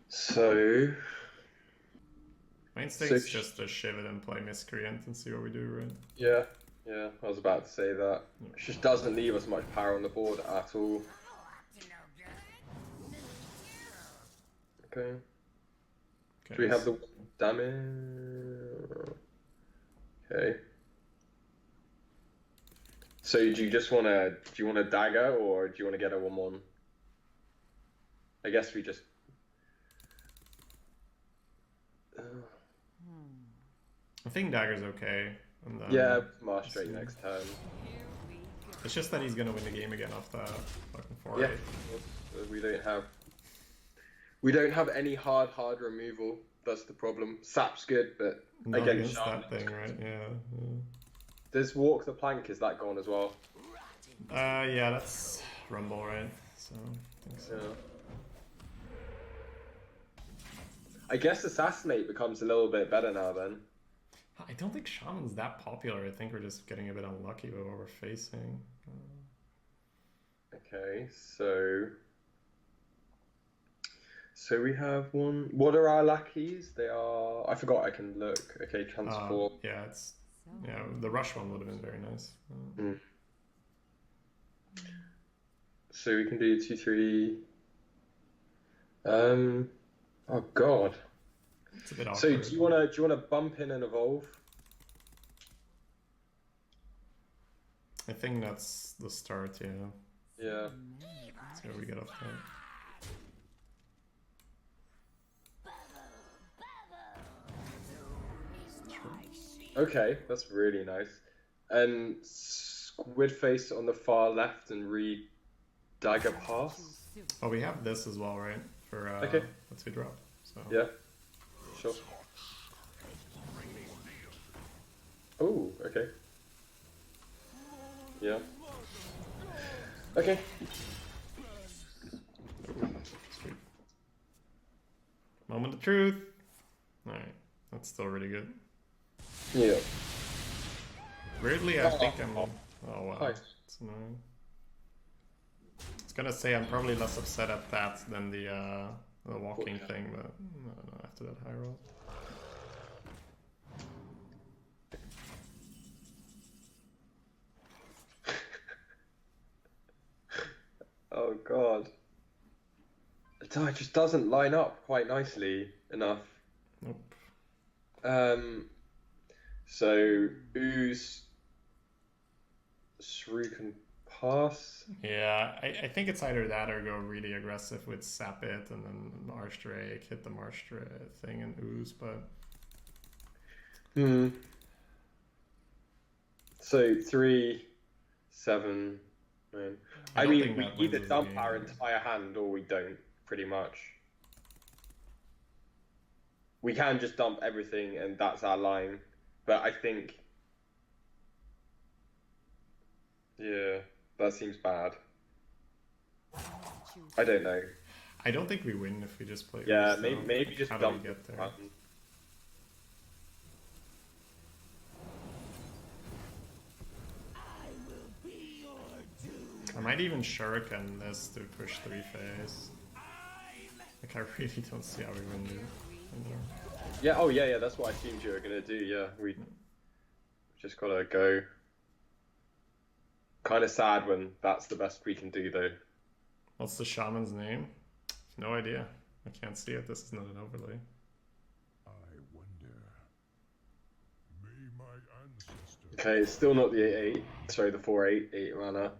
So... My instinct's just to shiv it and play Miscreant and see what we do, right? Yeah, I was about to say that. It just doesn't leave us much power on the board at all. Okay. Do we have the damage? Okay. So do you want to dagger or do you want to get a 1/1? I guess we just. I think Dagger's okay. And then Yeah, Marsh straight next turn. it's just that he's gonna win the game again off the fucking 4. Yeah. We don't have any hard removal. That's the problem. Sap's good, but Not again, against Shaman. that thing, right? Yeah. There's Walk the Plank. Is that gone as well? Yeah, that's Rumble, right? So I think so. Yeah. I guess Assassinate becomes a little bit better now then. I don't think Shaman's that popular. I think we're just getting a bit unlucky with what we're facing. Okay, so we have one. What are our lackeys? They are. I forgot. I can look. Okay, transform. Yeah, it's the rush one would have been very nice. So we can do 2/3. Oh god. It's a bit So awkward. do you wanna bump in and evolve? I think that's the start. Yeah. Yeah. See what we get off that. Okay, that's really nice. And Squid Face on the far left and read Dagger Pass. Oh, we have this as well, right? For Okay. let's say drop. So Yeah, sure. Oh, okay. Yeah. Okay. sweet. Moment of truth. All right, that's still really good. Yeah. Weirdly, I think I'm. Oh wow, Hi. it's annoying. I was gonna say I'm probably less upset at that than the walking thing, but no, after that high roll. Oh god. It just doesn't line up quite nicely enough. Nope. So Ooze Shrew can pass. Yeah, I think it's either that or go really aggressive with Sap It and then Marsh Drake, hit the Marsh Drake thing and ooze, but So 3, 7, 9. I don't mean, think we that either wins us the dump game our here. entire hand or we don't, pretty much. We can just dump everything and that's our line. But I think, yeah, that seems bad. I don't know. I don't think we win if we just play Yeah, ooze, maybe, though. maybe Like, just how do we dump get the there? hand. I might even Shuriken this to push 3-phase. Like, I really don't see how we win here. Yeah, oh yeah, that's what I assumed you were gonna do. Yeah, we just gotta go. Kind of sad when that's the best we can do, though. What's the shaman's name? No idea. I can't see it. This is not an overlay. I wonder. May my ancestor. Okay, it's still not the 8/8. Sorry, the 4/8, 8 mana.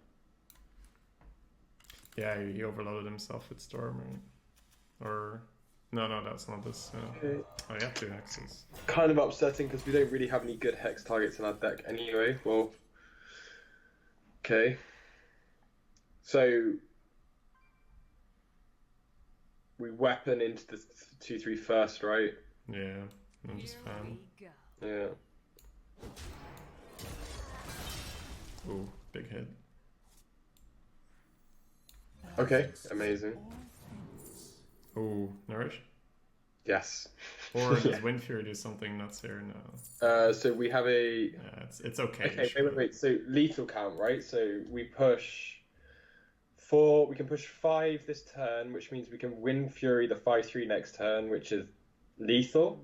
Yeah, he overloaded himself with Storm, right? Or no, that's not this. Okay. Oh, yeah, 2 hexes. Kind of upsetting because we don't really have any good hex targets in our deck anyway. Well, okay. So we weapon into the 2/3 first, right? Yeah, I'm just fan. Yeah. Ooh, big hit. Okay, amazing. Ooh, Nourish. Yes. Or does Yeah. Wind Fury do something nuts here? No. So we have a. Yeah, it's okay. Okay, wait. So lethal count, right? So we push 4. We can push 5 this turn, which means we can Wind Fury the 5/3 next turn, which is lethal.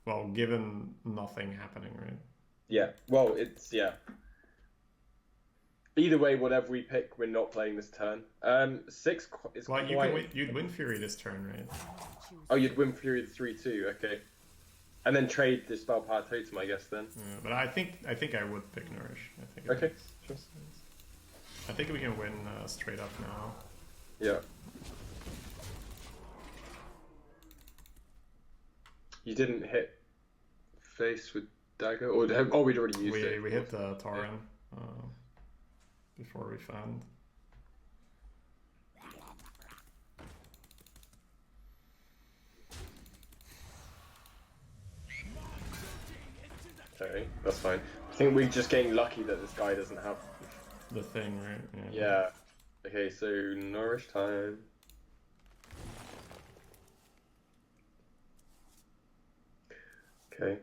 Well, given nothing happening, right? Yeah. Well, it's yeah. Either way, whatever we pick, we're not playing this turn. 6 is Well, quite. you'd Wind Fury this turn, right? Oh, you'd Wind Fury the 3/2. Okay. And then trade the spell power totem, I guess. Then. Yeah, but I think I would pick Nourish. I think. Okay. Sure. I think we can win straight up now. Yeah. You didn't hit face with dagger, or we'd already used it. We hit the Tauren before we found. Okay, that's fine. I think we're just getting lucky that this guy doesn't have. The thing, right? Yeah. Okay, so Nourish time. Okay.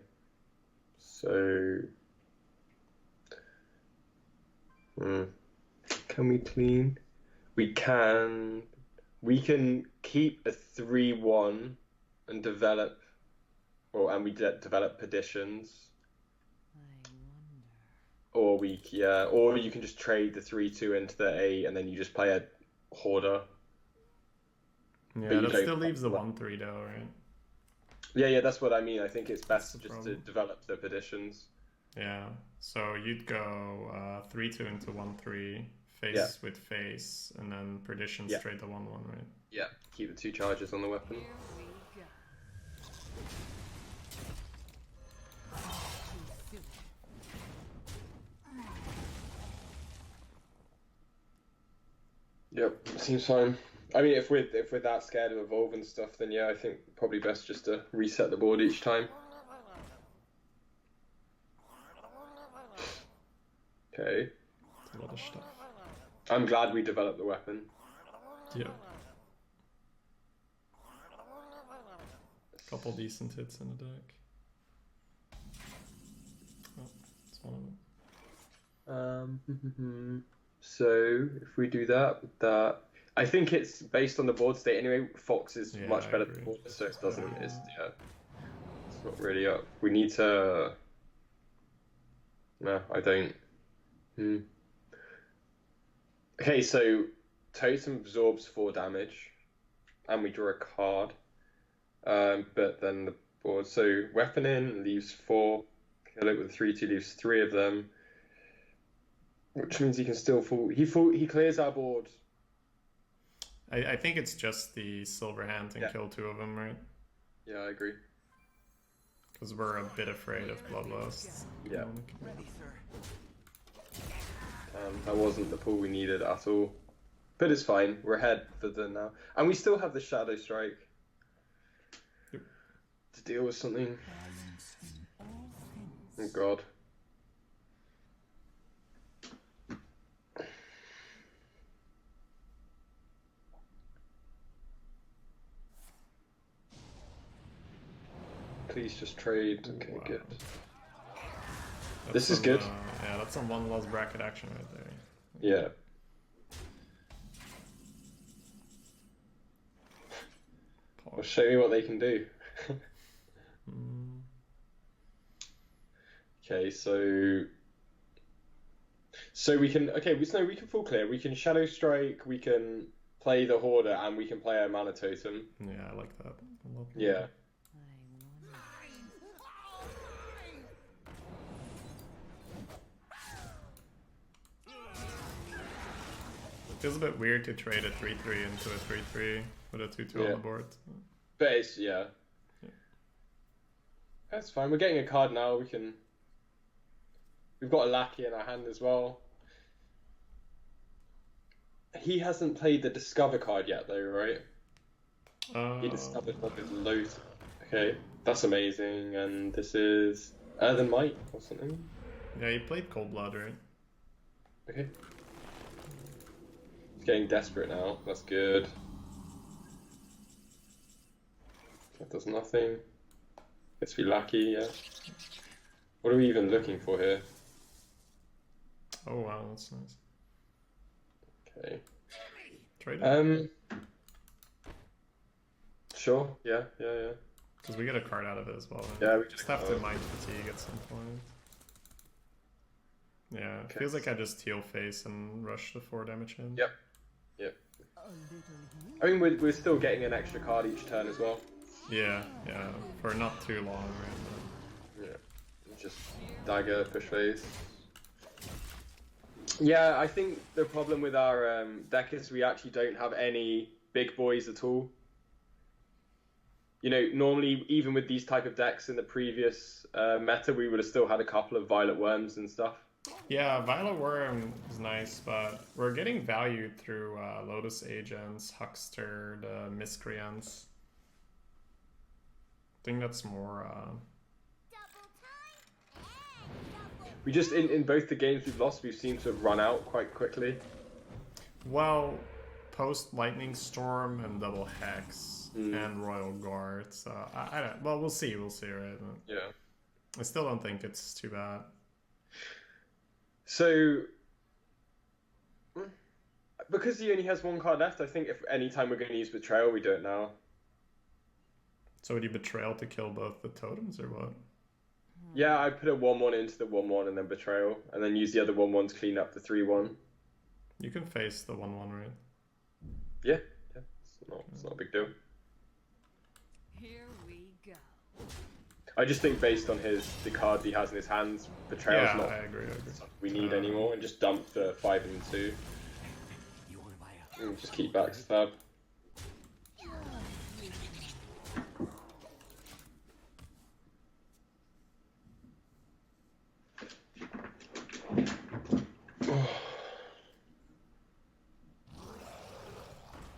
So. Can we clean? We can. We can keep a 3/1 and develop, and we develop Perditions. Or or you can just trade the 3/2 into the 8, and then you just play a Hoarder. Yeah, you that don't- still leaves the 1/3 though, right? Yeah, that's what I mean. I think it's best That's the just to problem. develop the Perditions. Yeah. So you'd go 3/2 into 1/3, face Yeah. with face, and then Perdition Yeah. straight to 1/1, right? Yeah, keep the 2 charges on the weapon. Yep, seems fine. I mean, if we're that scared of evolve and stuff, then yeah, I think probably best just to reset the board each time. Okay. It's a lot of stuff. I'm glad we developed the weapon. Yeah. Couple decent hits in the deck. Oh, it's one of them. So if we do that, I think it's based on the board state anyway. Fox is Yeah, much I better agree. than Fortress, so it doesn't. It's not really up. We need to. No, I don't. Okay, so Totem absorbs 4 damage, and we draw a card. But then the board. So weapon in leaves 4. Kill it with 3/2 leaves 3 of them. Which means he can still fall. He clears our board. I think it's just the silver hand and Yeah. kill 2 of them, right? Yeah, I agree. Because we're a bit afraid of Bloodlust. Yeah. Ready, sir. That wasn't the pull we needed at all. But it's fine. We're ahead for the now. And we still have the Shadow Strike. Yep. To deal with something. Balance in all Oh things. god. Please just trade. Okay, Wow. good. That's This is some, good. Yeah, that's some one loss bracket action right there. Yeah. Well, show me what they can do. Mm. Okay, so we can we can full clear. We can Shadow Strike. We can play the Hoarder, and we can play a Mana Totem. Yeah, I like that a lot. Yeah. It feels a bit weird to trade a 3/3 into a 3/3 with a 2/2 on Yeah. the board. But it's yeah. Yeah. That's fine. We're getting a card now. We've got a Lackey in our hand as well. He hasn't played the Discover card yet, though, right? He discovered one with loads. Okay, that's amazing. And this is Earthen Might or something. Yeah, you played Cold Blood, right? Okay. He's getting desperate now. That's good. That does nothing. Guess we lucky, yeah. What are we even looking for here? Oh wow, that's nice. Okay. Trade it. Sure. Yeah. Because we get a card out of it as well. Right? Yeah, we Just have to mind fatigue at some point. Yeah, it Okay. feels like I just heal face and rush the 4 damage in. Yep. I mean, we're still getting an extra card each turn as well. Yeah, for not too long, right? Yeah. Just dagger, push face. Yeah, I think the problem with our deck is we actually don't have any big boys at all. You know, normally, even with these type of decks in the previous meta, we would have still had a couple of Violet Worms and stuff. Yeah, Violet Worm is nice, but we're getting value through Lotus Agents, Huckster, the Miscreants. I think that's more... We just, in both the games we've lost, we've seemed to have run out quite quickly. Well, post Lightning Storm and Double Hex and Royal Guard, so I don't... Well, we'll see, right? Yeah. I still don't think it's too bad. So, because he only has one card left, I think if any time we're going to use Betrayal, we do it now. So would you Betrayal to kill both the totems, or what? Yeah, I put a 1/1 into the 1/1 and then Betrayal, and then use the other 1/1 to clean up the 3/1. You can face the 1/1, right? Yeah, it's not a big deal. Here we go. I just think based on the cards he has in his hands, Betrayal's Yeah, not I agree. something we need anymore, and just dump the 5 and 2. You want to buy a And just keep backstab.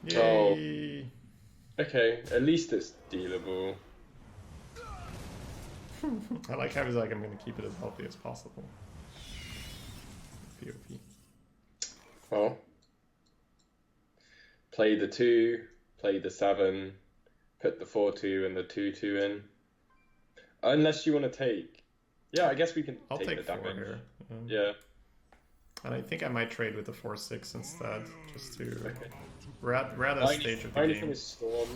Yay! Okay, at least it's dealable. I like how he's like, I'm gonna keep it as healthy as possible. POP. Well, play the 2, play the 7, put the 4/2 and the 2/2 in. Unless you want to take. Yeah, I guess we can I'll take the 4 damage. here. Yeah. And I think I might trade with the 4/6 instead, just to... Okay. We're at a stage of the Only thing game. is Storm.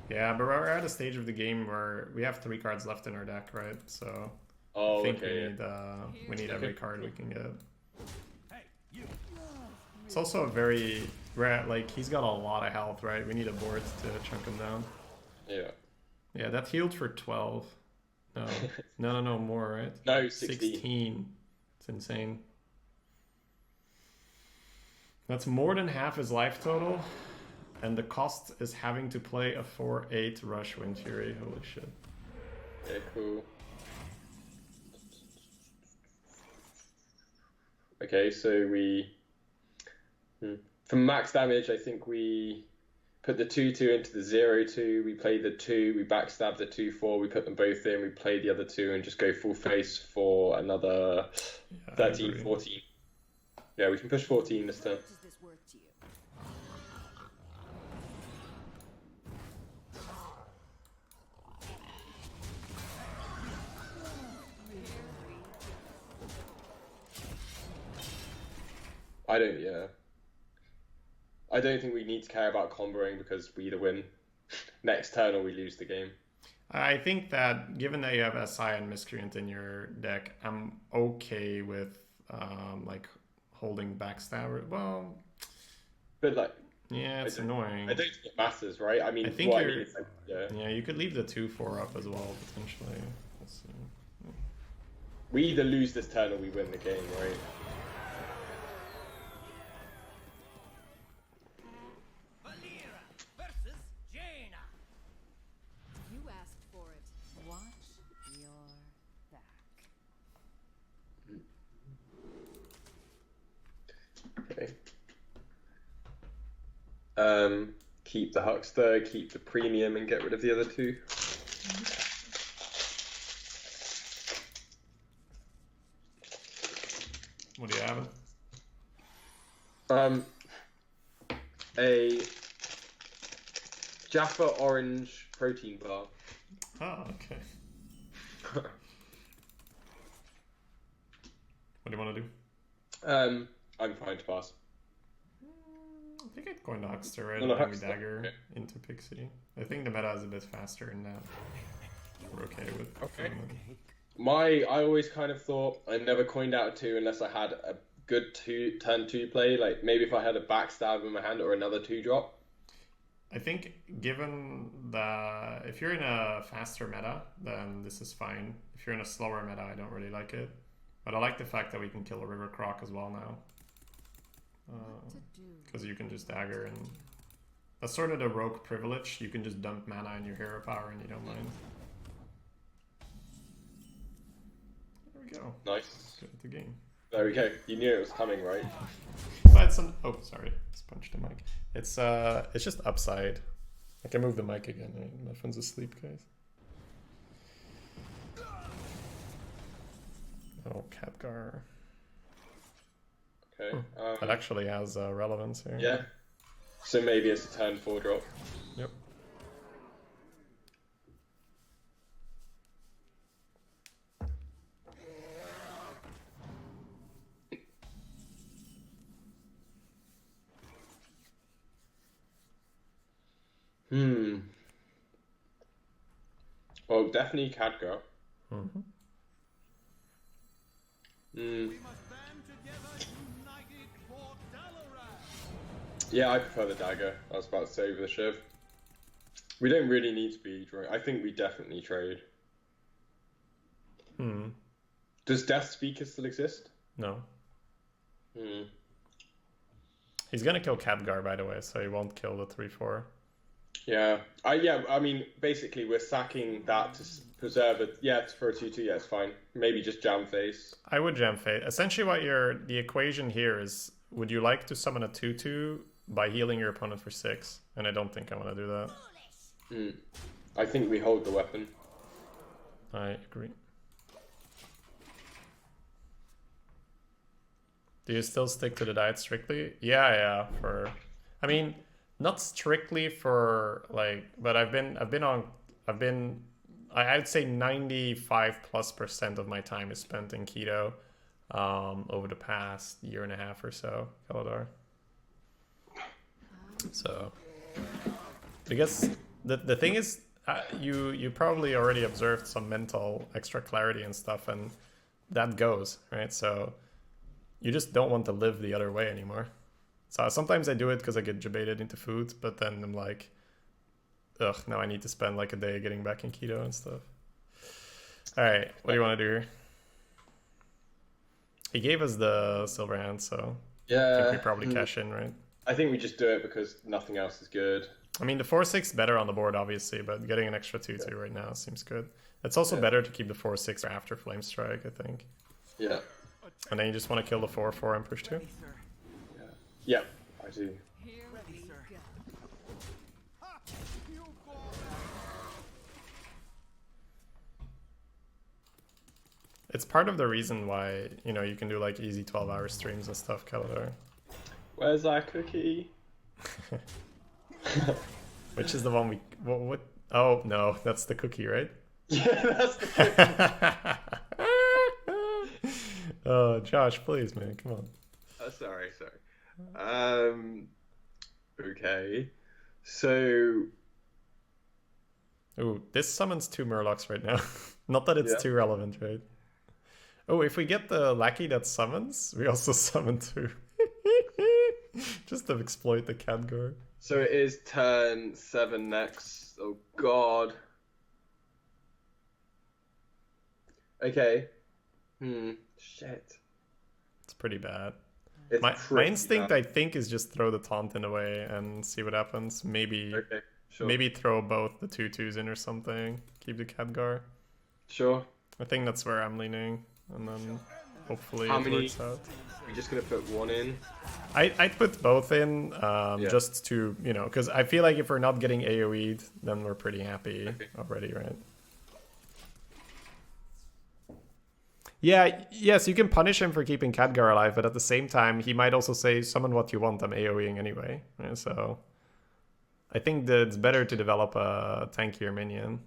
Yeah, but we're at a stage of the game where we have 3 cards left in our deck, right? So Oh, I think okay. we need every Okay. card we can get. Hey, you. It's also a very rare, like, he's got a lot of health, right? We need a board to chunk him down. Yeah. Yeah, that healed for 12. No, more, right? No, 16. 16. It's insane. That's more than half his life total, and the cost is having to play a 4/8 Rush Wind Fury. Holy shit. Yeah, cool. Okay, so we... For max damage, I think we put the 2/2 into the 0/2, we played the 2, we backstabbed the 2/4, we put them both in, we played the other 2 and just go full face for another 13, 14. Yeah, we can push 14 this turn. What does this worth to you? I don't think we need to care about comboing because we either win next turn or we lose the game. I think that given that you have SI and Miscreant in your deck, I'm okay with like holding Backstabber. Well, But like, yeah, it's annoying. I don't think it matters, right? I mean, I think what I you're- mean is like, yeah. Yeah, you could leave the 2/4 up as well potentially. Let's see. We either lose this turn or we win the game, right? Valera versus Jaina. You asked for it. Watch your back. Okay. Keep the Huckster, keep the premium, and get rid of the other 2. What do you have? A Jaffa orange protein bar. Oh, okay. What do you want to do? I'm fine to pass. I think I'd go into Huckster, right? No, And then we Huckster, dagger okay. into Pixie. I think the meta is a bit faster in that. We're okay with Okay. Finland. I always kind of thought I never coined out a 2 unless I had a good turn 2 play. Like maybe if I had a backstab in my hand or another 2-drop. I think given that if you're in a faster meta, then this is fine. If you're in a slower meta, I don't really like it. But I like the fact that we can kill a River Croc as well now. What to do? Because you can just dagger and... That's sort of the rogue privilege. You can just dump mana in your hero power and you don't mind. There we go. Nice. Good at the game. There we go. You knew it was coming, right? But it's an... Oh, sorry. Just punched the mic. It's just upside. I can move the mic again. Right? My phone's asleep, guys. Oh, Khadgar. Okay. That actually has relevance here. Yeah. So maybe it's a turn 4 drop. Yep. Well, definitely Khadgar. Mm-hmm. We must band together, united for Dalaran. Yeah, I prefer the dagger. I was about to say over the shiv. We don't really need to be drawing. I think we definitely trade. Hmm. Does Death Speaker still exist? No. Hmm. He's gonna kill Khadgar, by the way, so he won't kill the 3/4. Yeah. I mean, basically, we're sacking that to preserve it. Yeah, for a 2/2, yeah, it's fine. Maybe just jam face. I would jam fate. Essentially, the equation here is: would you like to summon a 2/2 by healing your opponent for 6? And I don't think I want to do that. I think we hold the weapon. I agree. Do you still stick to the diet strictly? Yeah. I mean, not strictly for like, but I'd say 95+% of my time is spent in keto over the past year and a half or so, Kaladar. So, because the thing is, you probably already observed some mental extra clarity and stuff, and that goes, right? So you just don't want to live the other way anymore. So sometimes I do it because I get debated into food, but then I'm like, ugh, now I need to spend like a day getting back in keto and stuff. All right, what do you want to do here? He gave us the silver hand, so Yeah. I think we probably cash in, right? I think we just do it because nothing else is good. I mean, the 4-6 better on the board, obviously, but getting an extra 2-2 right now seems good. It's also better to keep the 4-6 after Flame Strike, I think. Yeah. And then you just want to kill the 4-4 and push 2. Ready, sir. Yeah, I do. Here Ready, we sir. go. Ha! You fall It's part of the reason why, you know, you can do like easy 12-hour streams and stuff, Caladar. Where's our cookie? Which is the one we... What? Oh, no, that's the cookie, right? Yeah, that's the cookie. Oh, Josh, please, man, come on. Sorry. Okay. So, Ooh, this summons 2 Murlocs right now. Not that it's Yeah. too relevant, right? Oh, if we get the lackey that summons, we also summon 2. Just to exploit the Khadgar. so it is turn 7 next. Oh god. Okay. Shit. It's pretty bad. It's My pretty instinct, bad. I think, is just throw the Tauntaun away and see what happens. Maybe Okay, sure. maybe throw both the 2/2s in or something. Keep the Khadgar. Sure. I think that's where I'm leaning. And then hopefully How it many- works out. We're just gonna put one in. I'd put both in Yeah. just to, you know, because I feel like if we're not getting AoE'd, then we're pretty happy Okay. already, right? Yeah, yes, you can punish him for keeping Khadgar alive, but at the same time, he might also say, summon what you want, I'm AoEing anyway. Right? So I think that it's better to develop a tankier minion.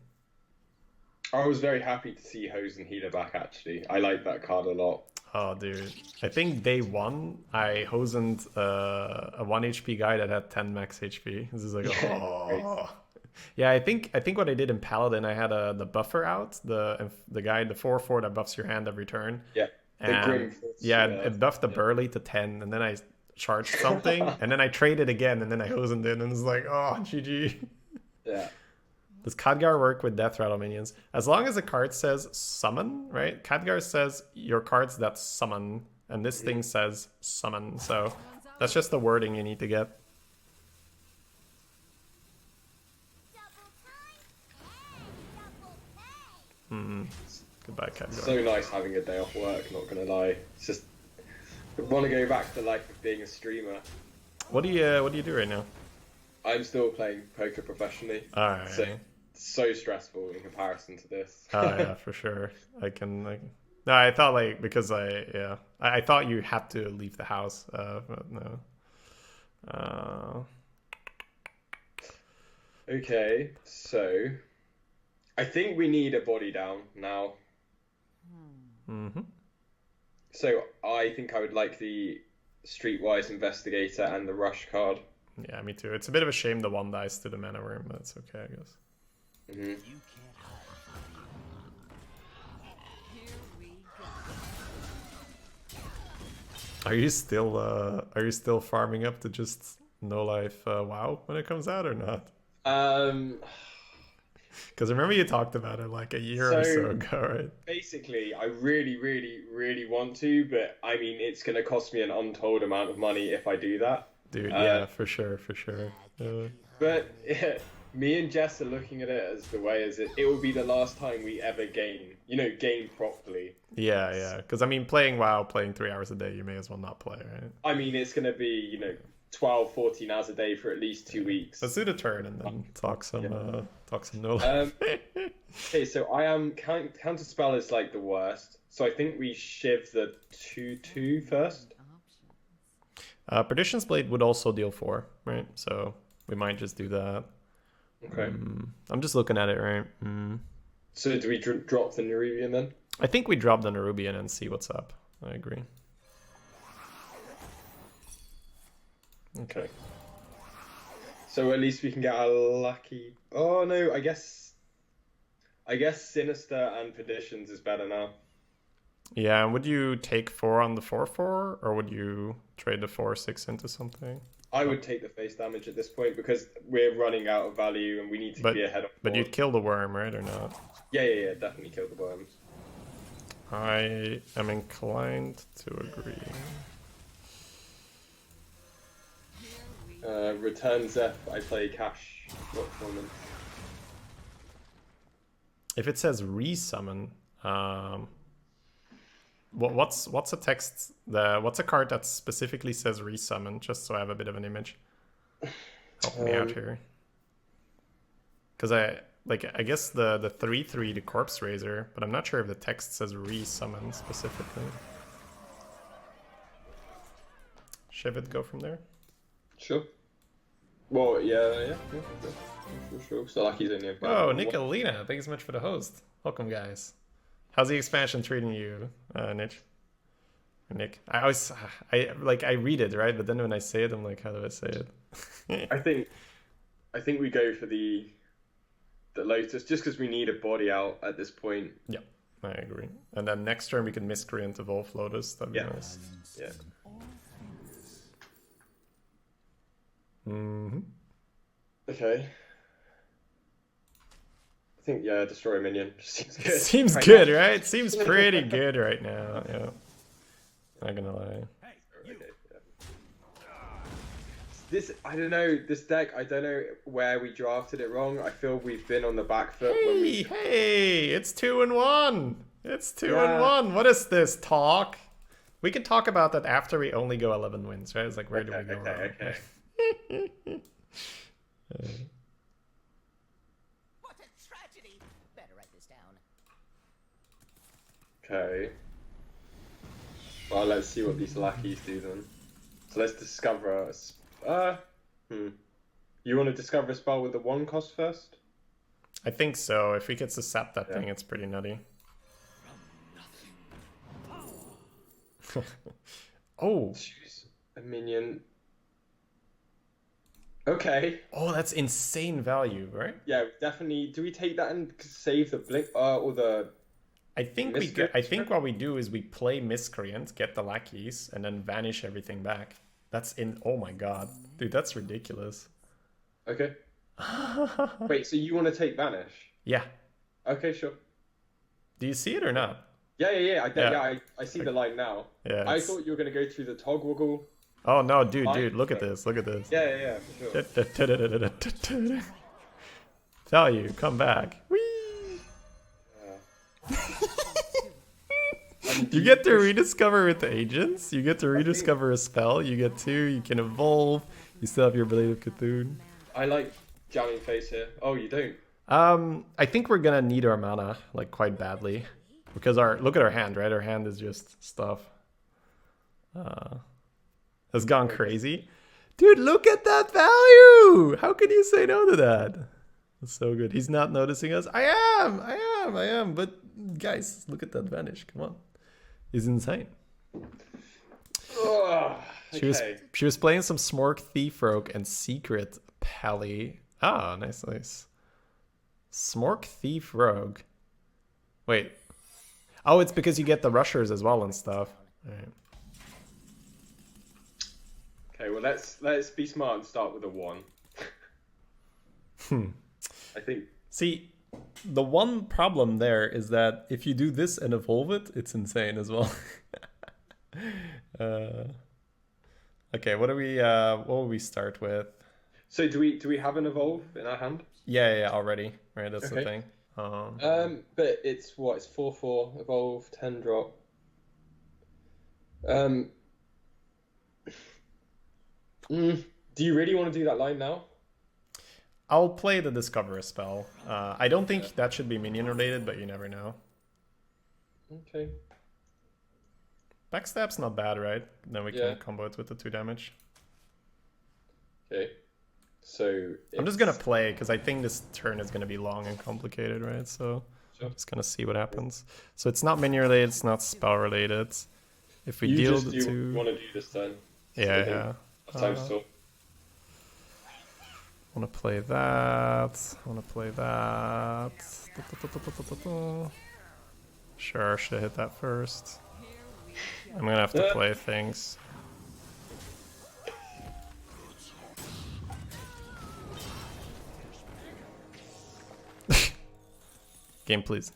I was very happy to see Hose and Healer back, actually. I like that card a lot. Oh, dude. I think day 1, I hosened a 1 HP guy that had 10 max HP. This is like, oh. Yeah, I think what I did in Paladin, I had the buffer out, the guy, the 4/4 that buffs your hand every turn. Yeah. The And Grim Force, yeah, it buffed the Burly to 10, and then I charged something, and then I traded again, and then I hosened in, and it's like, oh, GG. Yeah. Does Khadgar work with Death Rattle minions? As long as the card says summon, right? Khadgar says your cards that summon, and this thing says summon, so that's just the wording you need to get. Goodbye, Khadgar. So nice having a day off work, not gonna lie. It's just I want to go back to the life of being a streamer. What do you do right now? I'm still playing poker professionally. Alright. So stressful in comparison to this. Oh yeah, for sure. No, I thought like because I thought you had to leave the house, but no. Okay, so I think we need a body down now. Mm-hmm. So I think I would like the Streetwise Investigator and the Rush card. Yeah, me too. It's a bit of a shame the one dies to the mana worm, but it's okay, I guess. Mm-hmm. You can't hide. Here we go. Are you still farming up to just no life WoW when it comes out or not? Because remember you talked about it like a year or so ago, right? Basically, I really, really, really want to, but I mean, it's going to cost me an untold amount of money if I do that. Dude, yeah, for sure. But yeah, me and Jess are looking at it as the way as it will be the last time we ever game properly. Yeah, because I mean, playing WoW, playing 3 hours a day, you may as well not play, right? I mean, it's going to be, 12, 14 hours a day for at least 2 weeks. Let's do the turn and then talk some no life. Okay, so I am Counterspell is like the worst. So I think we shiv the 2/2 first. Perdition's Blade would also deal 4, right? So we might just do that. Okay. I'm just looking at it, right? So do we drop the Nerubian then? I think we drop the Nerubian and see what's up. I agree. Okay. So at least we can get a lucky. Oh no, I guess Sinister and Perditions is better now. Yeah, would you take 4 on the 4/4, or would you trade the 4/6 into something? I would take the face damage at this point because we're running out of value and we need to be ahead of. But you'd kill the worm, right, or not? Yeah, definitely kill the worms. I am inclined to agree. Return Zeph, I play cash. What tournament? If it says resummon, what's a text? What's a card that specifically says resummon? Just so I have a bit of an image. Help me out here. Because I guess the 3/3 the Corpse Raiser, but I'm not sure if the text says resummon specifically. Should it go from there? Sure. Well, yeah, sure. So Lucky's only a Oh, Nicolina, thank you so much for the host. Welcome, guys. How's the expansion treating you, Nick? I always, I read it, right? But then when I say it, I'm like, how do I say it? I think we go for the Lotus just because we need a body out at this point. Yeah, I agree. And then next turn we can miscreant Evolve Lotus. That'd be nice. Yeah. Okay. I think destroy a minion seems good. Seems good, right? Seems pretty good right now. Yeah. Not gonna lie. This I don't know. This deck I don't know where we drafted it wrong. I feel we've been on the back foot. Hey! It's 2-1. It's 2-1. What is this talk? We can talk about that after we only go 11 wins, right? It's like where do we go wrong? Okay. What a tragedy! Better write this down. Okay. Well, let's see what these lackeys do then. So let's discover You want to discover a spell with the 1 cost first? I think so. If we get to sap that thing, it's pretty nutty. Oh. Choose a minion. Okay. Oh, that's insane value, right? Yeah, definitely. Do we take that and save the blink or the? I think I think what we do is we play Miscreant, get the lackeys, and then vanish everything back. That's in. Oh my god, dude, that's ridiculous. Okay. Wait, so you want to take Vanish? Yeah. Okay, sure. Do you see it or not? Yeah. I see the line now. Yeah. I thought you were gonna go through the toggle. Oh no, dude, look at this. Look at this. Yeah, for sure. Value, come back. Whee! You get to rediscover with the agents. You get to rediscover a spell. You get 2. You can evolve. You still have your Blade of Cthulhu. I like jamming face here. Oh, you don't? I think we're gonna need our mana like quite badly because look at our hand, right? Our hand is just stuff. Has gone crazy. Dude, look at that value! How can you say no to that? That's so good. He's not noticing us. I am. But guys, look at that vanish. Come on. He's insane. Okay. She was playing some Smork Thief Rogue and Secret Pally. Ah, nice. Smork Thief Rogue. Wait. Oh, it's because you get the rushers as well and stuff. All right. Okay, well let's be smart and start with a 1. I think. See, the one problem there is that if you do this and evolve it, it's insane as well. Okay, what will we start with? So do we have an evolve in our hand? Yeah, already. Right, that's the thing. But it's 4/4 evolve 10 drop. Do you really want to do that line now? I'll play the Discover spell. I don't think that should be minion related, but you never know. Okay. Backstab's not bad, right? Then we can combo it with the 2 damage. Okay. So I'm just gonna play because I think this turn is gonna be long and complicated, right? So I'm just gonna see what happens. So it's not minion related, it's not spell related. If we deal the 2, you want to do this turn? Yeah. Time still. I want to play that. Sure, should have hit that first. I'm gonna have to play things. Game, please.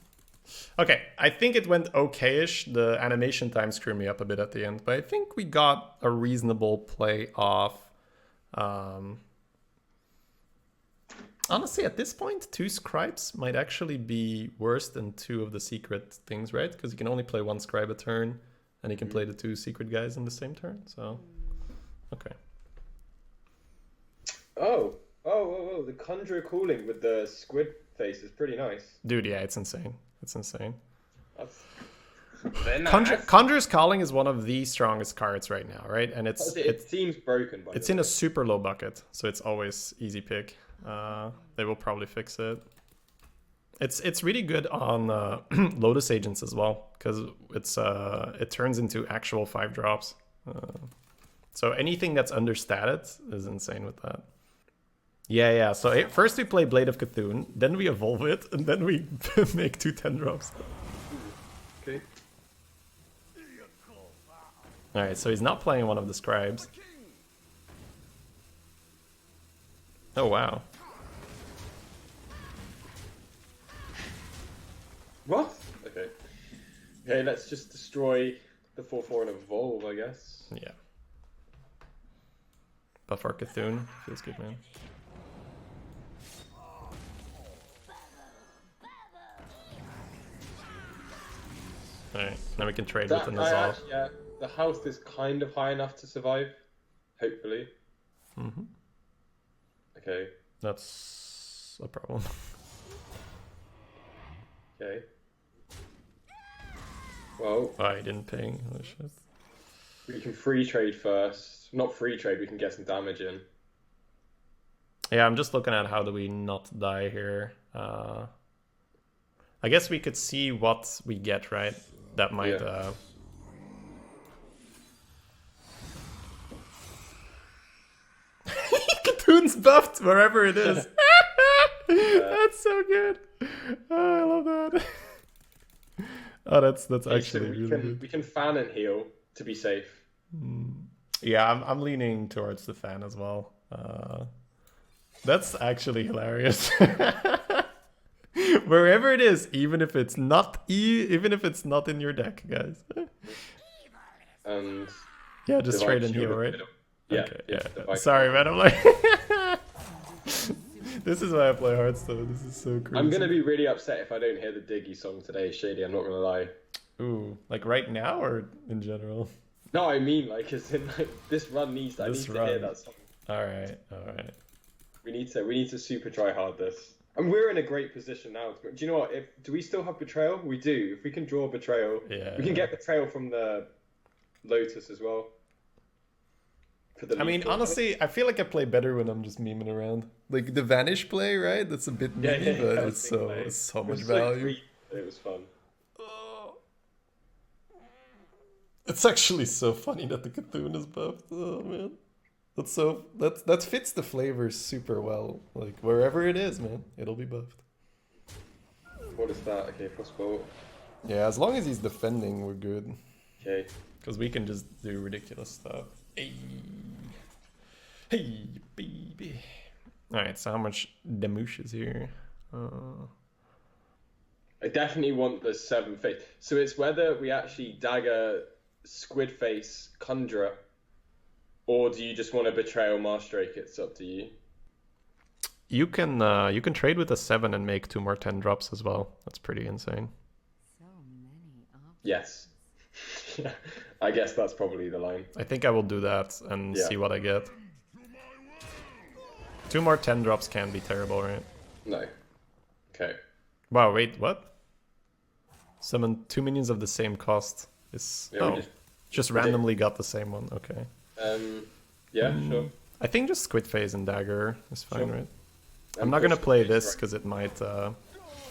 Okay, I think it went okay-ish. The animation time screwed me up a bit at the end, but I think we got a reasonable play off. Honestly, at this point, 2 scribes might actually be worse than 2 of the secret things, right? Because you can only play 1 scribe a turn, and you can play the 2 secret guys in the same turn. So, okay. Oh, the Conjurer Calling with the squid face is pretty nice. Dude, yeah, it's insane. It's insane. That's very nice. Conjurer's Calling is one of the strongest cards right now, right? And it seems broken, by it's the in way. a super low bucket, so it's always easy pick. They will probably fix it. It's really good on Lotus Agents as well, because it turns into actual 5 drops. So anything that's understated is insane with that. Yeah. So first we play Blade of Cthulhu, then we evolve it, and then we make 2 10 drops. Okay. Alright, so he's not playing one of the scribes. Oh, wow. What? Okay. Okay, let's just destroy the 4/4 and evolve, I guess. Yeah. Buff our Cthulhu. Feels good, man. Alright, now we can trade with the Nazal. Yeah, the health is kind of high enough to survive. Hopefully. Mm-hmm. Okay. That's a problem. Okay. Well, Oh, I didn't ping. Oh, shit. we can free trade first. Not free trade, we can get some damage in. Yeah, I'm just looking at how do we not die here. I guess we could see what we get, right? That might... Yeah. Cthulhu's buffed wherever it is. That's so good. Oh, I love that. Oh, that's Okay, actually so really good. we can fan and heal to be safe. Yeah, I'm leaning towards the fan as well. That's actually hilarious. Wherever it is, even if it's not in your deck, guys. And Yeah, just divine trade and shield heal, in the right? middle. Yeah, Okay, yeah. yeah. divine- Sorry, man. I'm like, this is why I play Hearthstone. This is so crazy. I'm gonna be really upset if I don't hear the Diggy song today, Shady. I'm not gonna lie. Ooh, like right now or in general? No, I mean like, as in like this run needs. I need This to run. hear that song. All right. We need to super try hard this. And we're in a great position now. Do you know what? Do we still have Betrayal? We do. If we can draw Betrayal, Yeah. we can get Betrayal from the Lotus as well. For the I mean, lethal. honestly, I feel like I play better when I'm just memeing around. Like the Vanish play, right? That's a bit Yeah, memey, but that it's was so big play. it's so It much was value. free. It was fun. It's actually so funny that the Cthulhu is buffed. Oh man, that fits the flavor super well. Like wherever it is, man, it'll be buffed. What is that? Okay, crossbow. Yeah, as long as he's defending, we're good. Okay. Because we can just do ridiculous stuff. Hey, hey, baby. All right, so how much damage is here? I definitely want the 7 face. So it's whether we actually dagger Squid Face Conjurer, or do you just want to Betrayal Marstrake? It's up to you. You can trade with a 7 and make 2 more 10 drops as well. That's pretty insane. So many options. Yes. Yeah, I guess that's probably the line. I think I will do that and Yeah. see what I get. 2 more 10 drops can be terrible, right? No. Okay. Wow, wait, what? Summon 2 minions of the same cost. Is Yeah, we oh, just- just randomly got the same one. Okay. Yeah, sure. I think just Squid Phase and Dagger is fine, Sure. right? I'm not gonna push the play face, this right. because it might.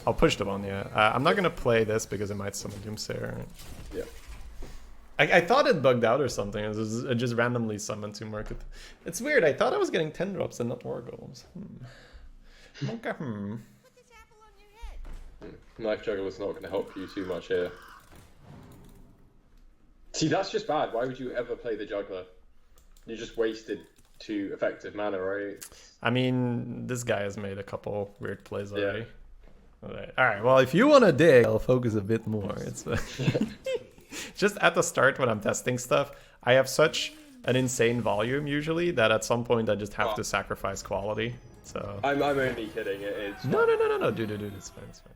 I'll push the one, yeah. I'm not gonna play this because it might summon Doomsayer. Right? Yeah. I thought it bugged out or something. It just randomly summoned 2 market. It's weird. I thought I was getting 10 drops and not more golems. Okay, Put this apple on your head. Knife Juggler's not going to help you too much here. See, that's just bad. Why would you ever play the Juggler? You just wasted 2 effective mana, right? I mean, this guy has made a couple weird plays Yeah. already. Alright, well, if you want to dig, I'll focus a bit more. It's just at the start when I'm testing stuff, I have such an insane volume usually that at some point I just have to sacrifice quality. So I'm only kidding. It's no, dude, it's fine, it's fine.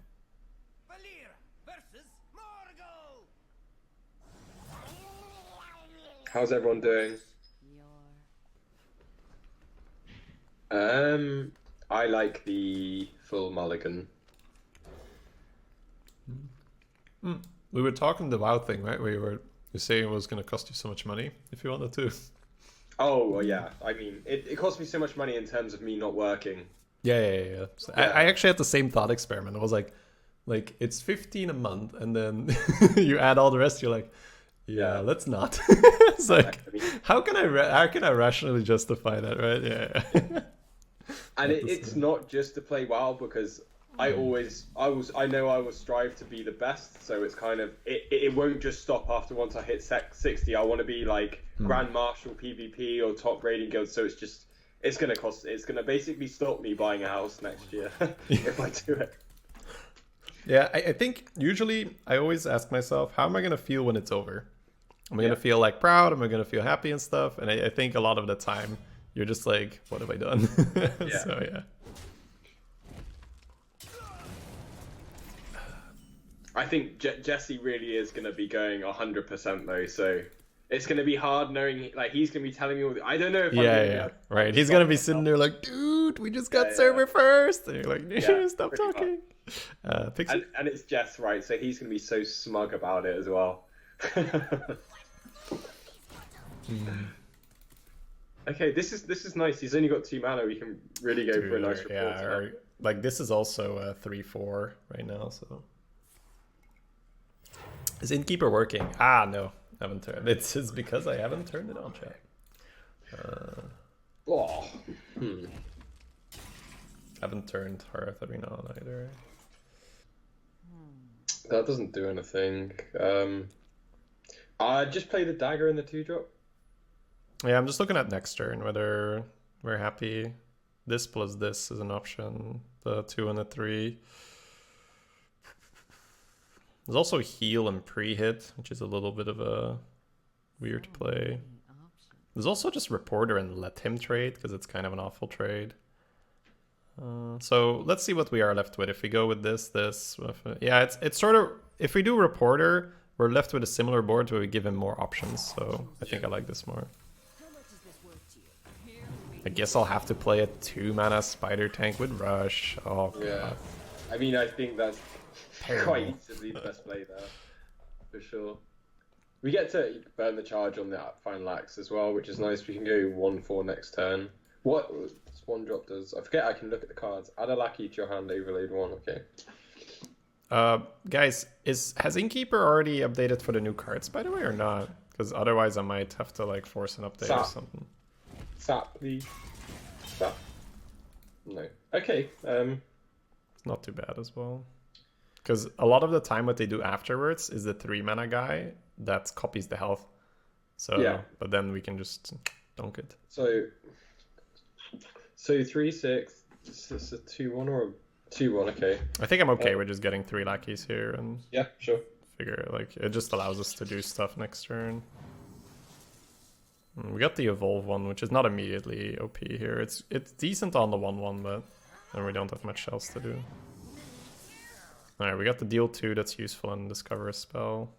Valir versus Morgul. How's everyone doing? Your I like the full mulligan. We were talking the WoW thing, right? You saying it was going to cost you so much money if you wanted to. Oh, well, yeah. I mean, it cost me so much money in terms of me not working. Yeah. So Yeah. I actually had the same thought experiment. I was like it's 15 a month, and then you add all the rest. You're like, yeah, let's not. It's like, I mean, how can I rationally justify that, right? Yeah. and it's not just to play WoW, because I know I will strive to be the best. So it's kind of it won't just stop after once I hit 60. I want to be like Grand Marshal PvP or top raiding guild. So it's gonna basically stop me buying a house next year if I do it. Yeah, I think usually I always ask myself, how am I gonna feel when it's over? Am I gonna feel like proud? Am I gonna feel happy and stuff? And I think a lot of the time you're just like, what have I done? Yeah. So yeah. I think Jesse really is going to be going 100% though, so it's going to be hard knowing, like, he's going to be telling me all I don't know if I'm gonna be Yeah, able to right. He's gonna be sitting there like, dude, we just got server first. And you're like, stop pretty talking. Pixie? and it's Jess, right? So he's going to be so smug about it as well. Okay, this is nice. He's only got 2 mana. We can really go for a nice report. Yeah, like this is also 3/4 right now. So is Innkeeper working? Ah, no, haven't turned. It's because I haven't turned it on, chat. Haven't turned Hearth Arena on either. That doesn't do anything. I just play the dagger in the 2-drop. Yeah, I'm just looking at next turn whether we're happy. This plus this is an option. The 2 and the 3. There's also heal and pre-hit, which is a little bit of a weird play. There's also just Reporter and let him trade, because it's kind of an awful trade. So let's see what we are left with. If we go with this, yeah, it's sort of, if we do Reporter, we're left with a similar board where we give him more options. So I think I like this more. I guess I'll have to play a 2-mana Spider Tank with Rush. Oh, God. Yeah. I mean, I think that's Terrible. quite easily the best play there, for sure. We get to burn the charge on the final axe as well, which is nice. We can go 1/4 next turn. What this 1-drop does? I forget. I can look at the cards. Add a lackey to your hand. Overlaid 1. Okay. Guys, has Innkeeper already updated for the new cards, by the way, or not? Because otherwise I might have to like force an update or something. Sap, please. Sap. No. Okay. Not too bad as well. Because a lot of the time what they do afterwards is the 3-mana guy that copies the health. So, yeah. But then we can just dunk it. So 3/6. Is this a 2/1 or a 2/1? Okay. I think I'm okay with just getting 3 lackeys here and Yeah, sure. figure like it just allows us to do stuff next turn. We got the evolve one, which is not immediately OP here. It's decent on the 1/1, but then we don't have much else to do. Alright, we got the deal 2 that's useful and discover a spell.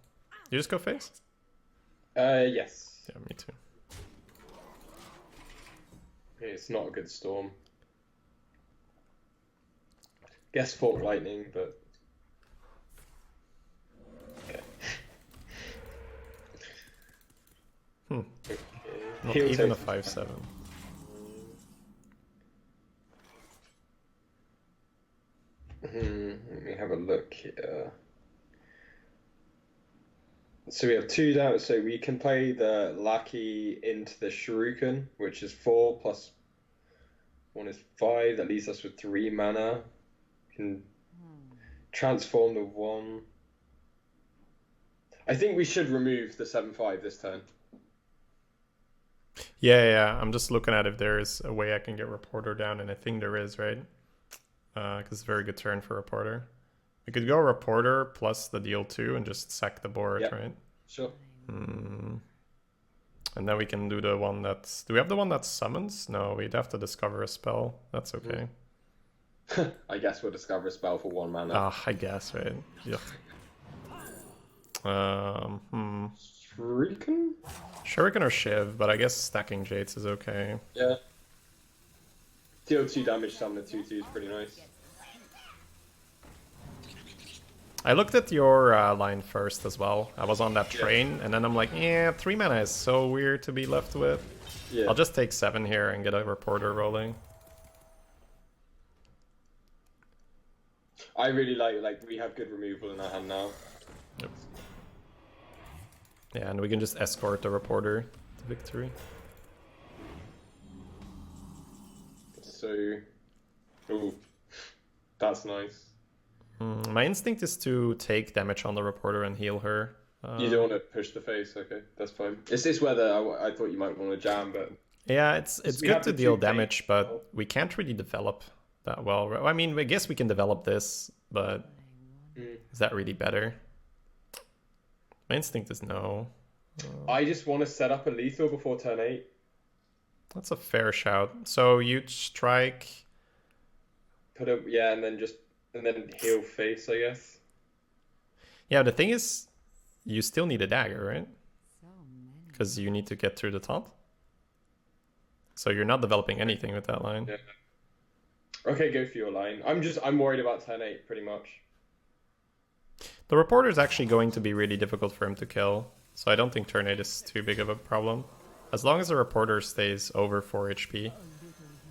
You just go face? Yes. Yeah, me too. It's not a good storm. Guess Fork Lightning, but okay. Okay. Not Heal even a token. 5/7. Let me have a look here. So we have 2 down. So we can play the lackey into the Shuriken, which is 4 plus 1 is 5. That leaves us with 3 mana. We can transform the 1. I think we should remove the 7/5 this turn. Yeah. I'm just looking at if there's a way I can get Reporter down, and I think there is, right? Because it's a very good turn for Reporter. We could go Reporter plus the deal 2 and just sack the board, Yep. right? Sure. And then we can do the one that's... Do we have the one that summons? No, we'd have to discover a spell. That's okay. I guess we'll discover a spell for 1 mana. Ah, I guess, right? Yuck. Shuriken? Shuriken or Shiv, but I guess stacking Jades is okay. Yeah. Deal 2 damage, summon a 2/2 is pretty nice. I looked at your line first as well. I was on that train, and then I'm like, yeah, 3 mana is so weird to be left with. Yeah. I'll just take 7 here and get a reporter rolling. I really like we have good removal in our hand now. Yep. Yeah, and we can just escort the reporter to victory. So, ooh, that's nice. My instinct is to take damage on the reporter and heal her. You don't want to push the face, okay, that's fine. It's this whether I thought you might want to jam, but Yeah, it's we good have to the deal 2 damage, things. but we can't really develop that well. I mean, I guess we can develop this, but is that really better? My instinct is no. I just want to set up a lethal before turn 8. That's a fair shout. So you strike... Put a and then heal face, I guess. Yeah, the thing is, you still need a dagger, right? So many. Because you need to get through the top. So you're not developing anything with that line. Yeah. Okay, go for your line. I'm worried about turn 8 pretty much. The reporter is actually going to be really difficult for him to kill. So I don't think turn 8 is too big of a problem. As long as the reporter stays over 4 HP.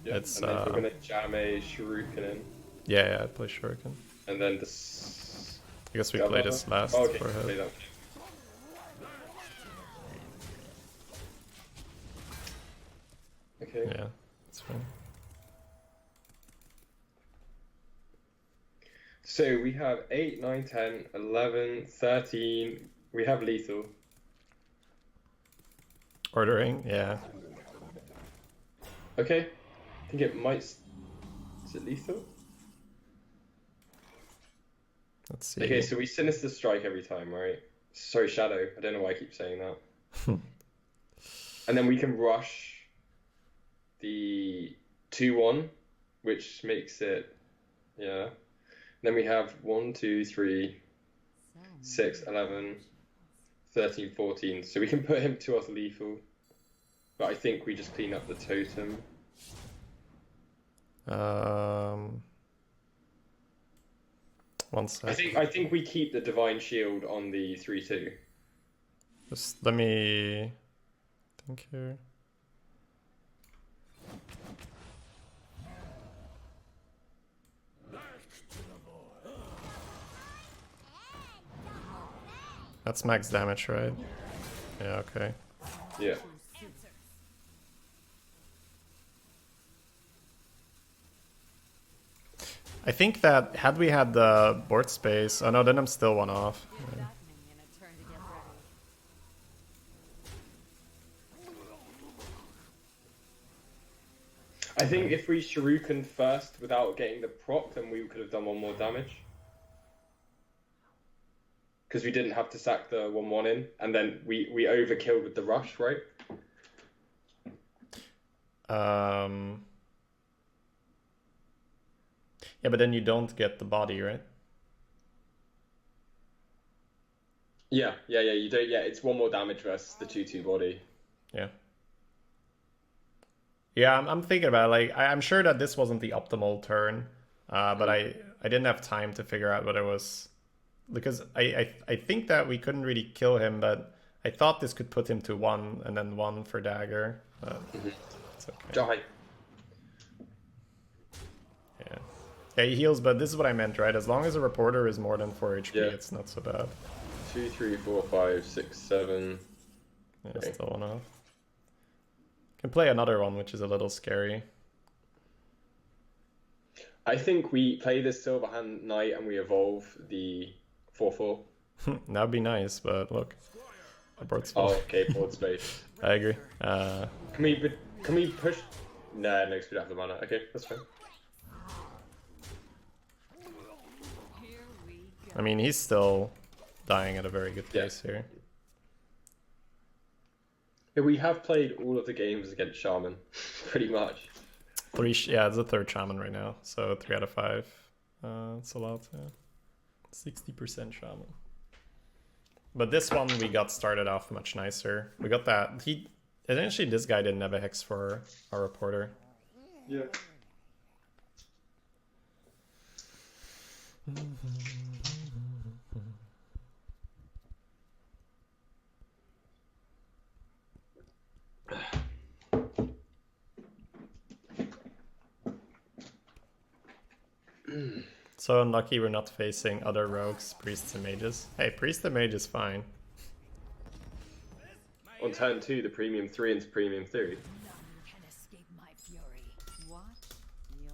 Yeah. It's, and then we're gonna jam a Shuriken in, Yeah, I play Shuriken. and then this. I guess we play this last Oh, okay, for play head. that. Okay. Yeah, that's fine. So we have 8, 9, 10, 11, 13. We have lethal. Ordering, yeah. Okay. I think it might. Is it lethal? Let's see. Okay, so we sinister strike every time, right? Sorry, shadow. I don't know why I keep saying that. And then we can rush the 2/1, which makes it, yeah. Then we have 1, 2, 3, So 6, 11, 13, 14. So we can put him to us lethal. But I think we just clean up the totem. One sec. I think we keep the divine shield on the 3/2. Just let me think here. That's max damage, right? Yeah, okay. Yeah. I think that had we had the board space... Oh no, then I'm still 1 off. Give Yeah. that minion a turn to get ready. I think if we Shuriken first without getting the proc, then we could have done 1 more damage. Because we didn't have to sack the 1/1 in, and then we overkilled with the rush, right? Yeah, but then you don't get the body, right? Yeah, you don't. Yeah, it's 1 more damage versus the 2/2 body. Yeah. Yeah, I'm thinking about it. Like I'm sure that this wasn't the optimal turn, but I didn't have time to figure out what it was, because I think that we couldn't really kill him, but I thought this could put him to 1 and then 1 for dagger. But it's okay. Die. Yeah. Yeah, he heals, but this is what I meant, right? As long as a reporter is more than 4 HP, Yeah. it's not so bad. 2, 3, 4, 5, 6, 7. Yeah, Okay. still enough. Can play another one, which is a little scary. I think we play this Silverhand Knight and we evolve the 4/4. That'd be nice, but look. The board's Oh, full. okay, board space. I agree. Can we push? No, because we don't have the mana. Okay, that's fine. Here we go. I mean, he's still dying at a very good Yeah. pace here. Yeah, we have played all of the games against Shaman, pretty much. Yeah, it's the third shaman right now, so 3 out of 5. It's a lot. Yeah. 60% shaman. But this one we got started off much nicer. We got that. Essentially this guy didn't have a hex for our reporter. Yeah. So unlucky we're not facing other rogues, priests and mages. Hey, priest and mage is fine. On turn 2, the premium 3 into premium 3. None can escape my fury. Watch your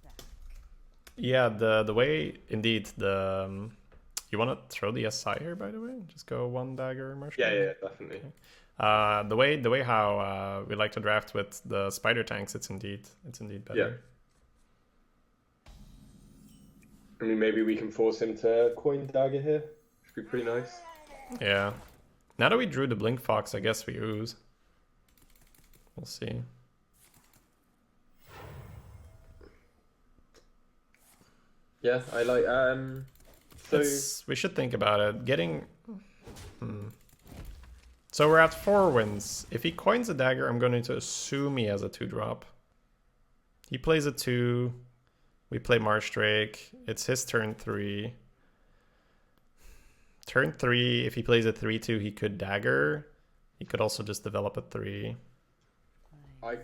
back. Yeah, the way indeed the you want to throw the SI here, by the way? Just go 1 dagger marshmallow. Yeah, definitely. The way how we like to draft with the spider tanks, it's indeed better. Yeah. I mean, maybe we can force him to coin dagger here. Should be pretty nice. Yeah. Now that we drew the blink fox, I guess we ooze. We'll see. Yeah, I like so We should think about it. Getting So we're at 4 wins. If he coins a dagger, I'm going to assume he has a 2-drop. He plays a 2. We play Marsh Drake. It's his turn 3. Turn 3, if he plays a 3-2, he could dagger. He could also just develop a 3. I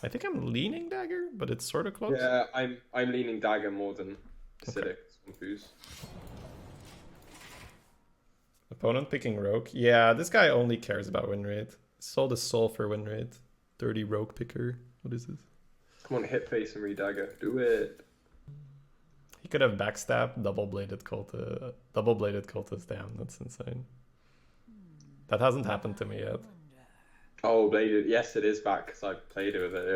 think I'm leaning dagger, but it's sort of close. yeah, I'm leaning dagger more than acidic. Confused. Opponent picking rogue. Yeah, this guy only cares about win rate. Sold his soul for win rate. Dirty rogue picker. What is this? Come on, hit face and re-dagger. Do it. He could have backstab, double-bladed cultist. Damn, that's insane. That hasn't happened to me yet. Oh, bladed. Yes, it is back because I played it with it.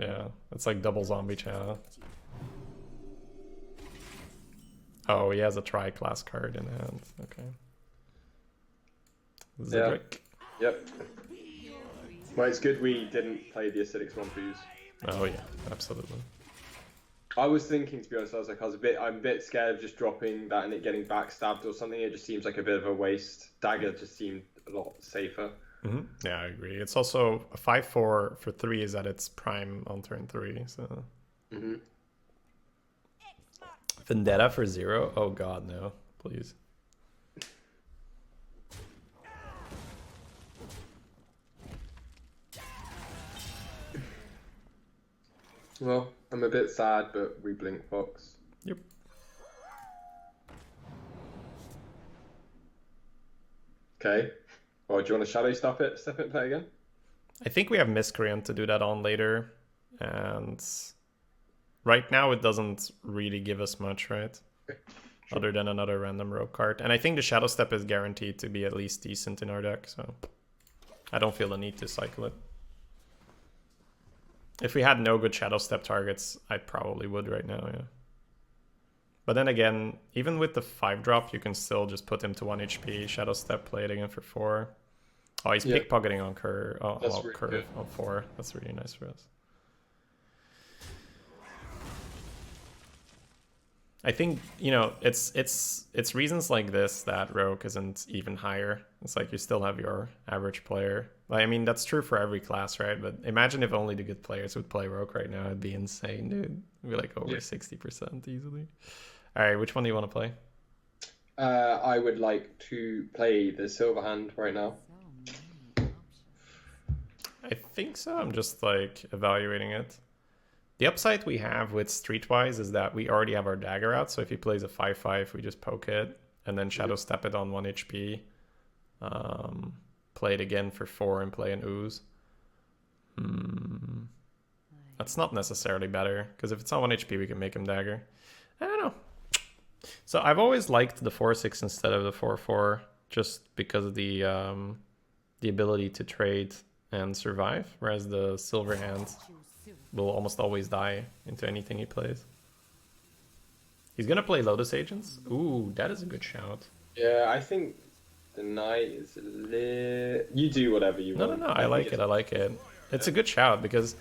Yeah. Yeah, it's like double zombie chow. Oh, he has a tri-class card in hand. Okay. Zedric. Yep. Well, it's good we didn't play the acidic Swampoos. Oh yeah, absolutely. I was thinking, to be honest, I'm a bit scared of just dropping that and it getting backstabbed or something. It just seems like a bit of a waste. Dagger just seemed a lot safer. Yeah, I agree. It's also a 5/4 for 3 is at its prime on turn 3. So Vendetta for 0? Oh god, no, please. Well, I'm a bit sad, but we blink Fox. Yep. Okay. Well, do you want to shadow step it and play again? I think we have Miscreant to do that on later, and right now it doesn't really give us much, right? Okay. Other than another random rogue card. And I think the Shadow Step is guaranteed to be at least decent in our deck, so I don't feel the need to cycle it. If we had no good Shadow Step targets, I probably would right now, yeah. But then again, even with the 5-drop, you can still just put him to 1 HP, Shadow Step, play it again for 4. Oh, he's pickpocketing on curve. Curve on 4. That's really nice for us. I think, you know, it's reasons like this that Rogue isn't even higher. It's like you still have your average player. Like, I mean, that's true for every class, right? But imagine if only the good players would play Rogue right now. It'd be insane, dude. It'd be like over 60% easily. All right, which one do you want to play? I would like to play the Silver Hand right now. So many options. I think so. I'm just like evaluating it. The upside we have with Streetwise is that we already have our dagger out, so if he plays a 5/5, we just poke it, and then Shadow Step it on 1 HP. Play it again for 4 and play an Ooze. That's not necessarily better, because if it's on 1 HP, we can make him dagger. I don't know. So I've always liked the 4/6 instead of the 4/4, just because of the ability to trade and survive, whereas the Silver Hand will almost always die into anything he plays. He's gonna play Lotus Agents. Ooh, that is a good shout. Yeah, I think The knight is lit. You do whatever you No, want. I like it. I like it. It's a good shout because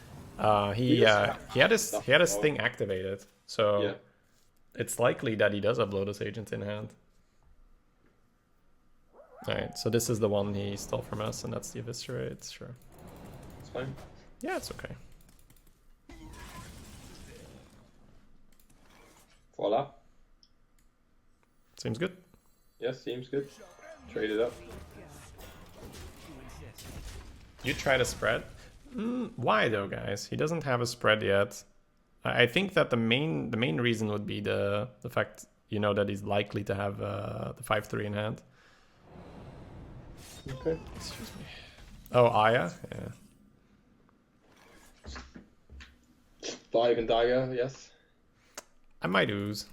he also he had his stuff he had his as well. thing activated, so Yeah. it's likely that he does upload his agent in hand. All right, so this is the one he stole from us, and that's the eviscerate. Sure. It's fine. Yeah, it's okay. Voila. Seems good. Yeah, seems good. Trade it up. You try to spread. Why though, guys? He doesn't have a spread yet. I think that the main reason would be the fact that he's likely to have the 5/3 in hand. Okay. Excuse me. Oh, Aya? Yeah. 5 and dagger, yes. I might ooze.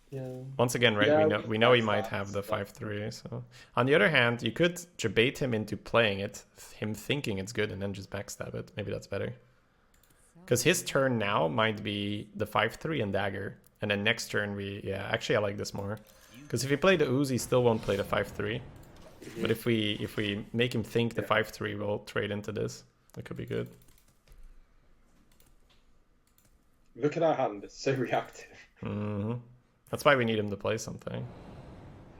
Yeah. Once again, right? Yeah, we know he that's might that, have the but- 5/3. So on the other hand, you could debate him into playing it, him thinking it's good, and then just backstab it. Maybe that's better. Because his turn now might be the 5/3 and dagger, and then next turn actually I like this more. Because if we play the ooze, he still won't play the 5/3. But if we make him think the 5/3 will trade into this, it could be good. Look at our hand, it's so reactive. That's why we need him to play something.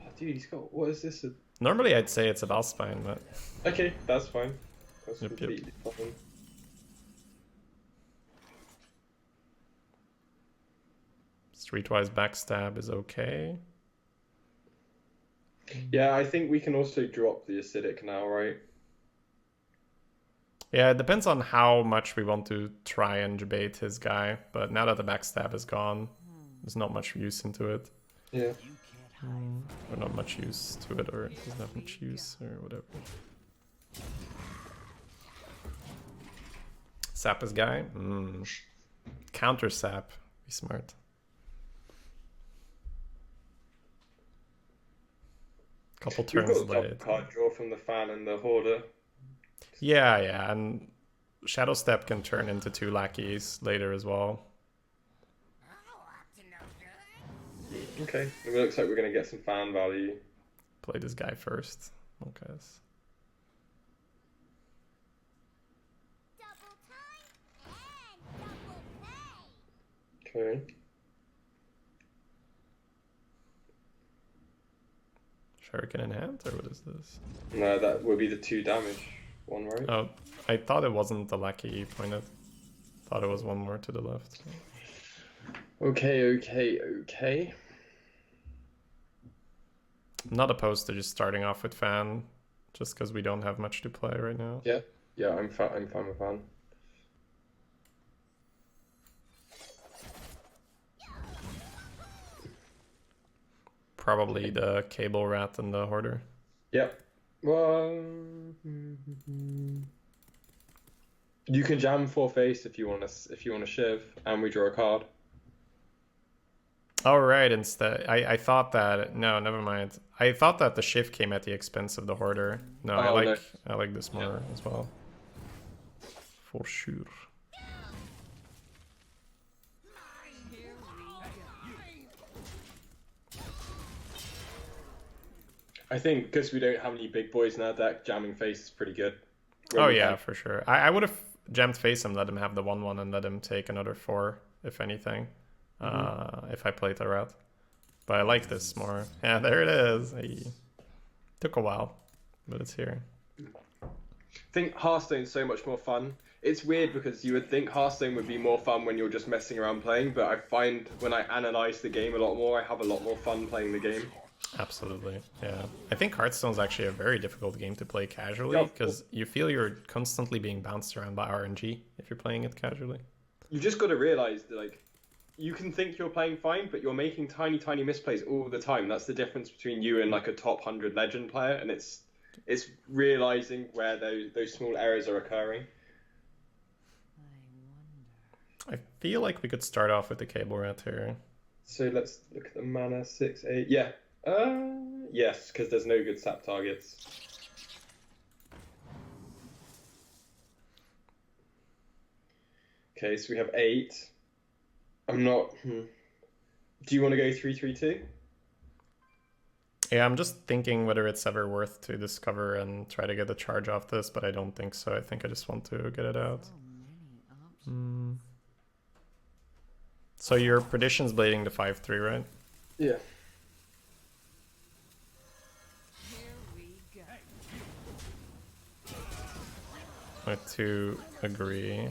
Oh, dude, he's got, what is this? Normally I'd say it's a Valspine, but Okay, that's fine. That's Yep. completely fine. Streetwise backstab is okay. Yeah, I think we can also drop the acidic now, right? Yeah, it depends on how much we want to try and debate his guy, but now that the backstab is gone, there's not much use into it. Yeah. Or not much use to it, or it doesn't have much use, or whatever. Sap his guy? Counter sap. Be smart. Couple We've turns got a double late. card draw from the fan and the hoarder. Yeah, and Shadow Step can turn into 2 lackeys later as well. Okay, it looks like we're going to get some fan value. Play this guy first. Okay. Double time and double play. Okay. Shuriken in hand, or what is this? No, that will be the 2 damage one, right? Oh, I thought it wasn't the lackey you pointed. Thought it was one more to the left. Okay. I'm not opposed to just starting off with fan, just because we don't have much to play right now. Yeah, I'm fine with fan. Probably the cable rat and the hoarder. Yep. Well, you can jam 4 face if you want to shiv, and we draw a card. Oh right, instead I thought that never mind. I thought that the shift came at the expense of the hoarder. No, I Oh, like no. I like this more as well. For sure. I think because we don't have any big boys in our deck, jamming face is pretty good. Oh yeah, for sure. I would have jammed face him, let him have the 1/1 and let him take another 4, if anything. If I played the rat. But I like this more. Yeah, there it is. Took a while, but it's here. I think Hearthstone's so much more fun. It's weird because you would think Hearthstone would be more fun when you're just messing around playing, but I find when I analyze the game a lot more, I have a lot more fun playing the game. Absolutely, yeah. I think Hearthstone's actually a very difficult game to play casually Yeah. because you feel you're constantly being bounced around by RNG if you're playing it casually. You've just got to realize that, like, you can think you're playing fine, but you're making tiny misplays all the time. That's the difference between you and like a top 100 legend player, and it's realizing where those small errors are occurring. I feel like we could start off with the cable rat here. So let's look at the mana 6/8. Yeah. Yes, because there's no good sap targets. Okay, so we have 8. I'm not. Do you want to go 3/3/2? Yeah, I'm just thinking whether it's ever worth to discover and try to get a charge off this, but I don't think so. I think I just want to get it out. So many options. So your prediction's blading the 5-3, right? Yeah. Here we go. I to agree.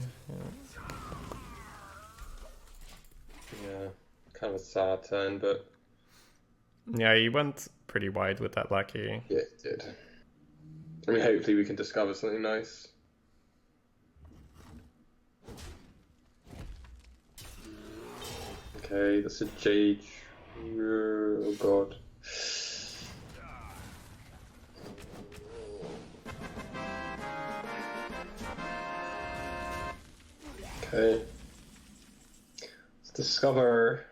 Yeah. Kind of a sad turn, but Yeah, he went pretty wide with that lucky. yeah, it did. I mean, hopefully we can discover something nice. Okay, that's a Jade. Oh god. Okay. Let's discover.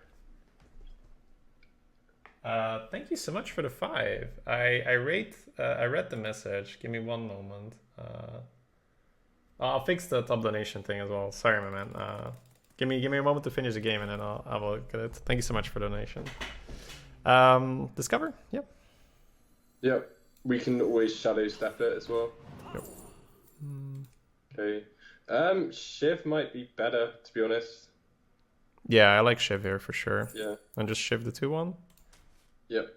Thank you so much for the 5. I read the message. Give me one moment. I'll fix the top donation thing as well. Sorry, my man. Give me a moment to finish the game and then I will get it. Thank you so much for the donation. Discover? Yep. Yep. We can always shadow step it as well. Yep. Okay. Shiv might be better, to be honest. Yeah, I like Shiv here for sure. Yeah. And just Shiv the 2-1. Yep.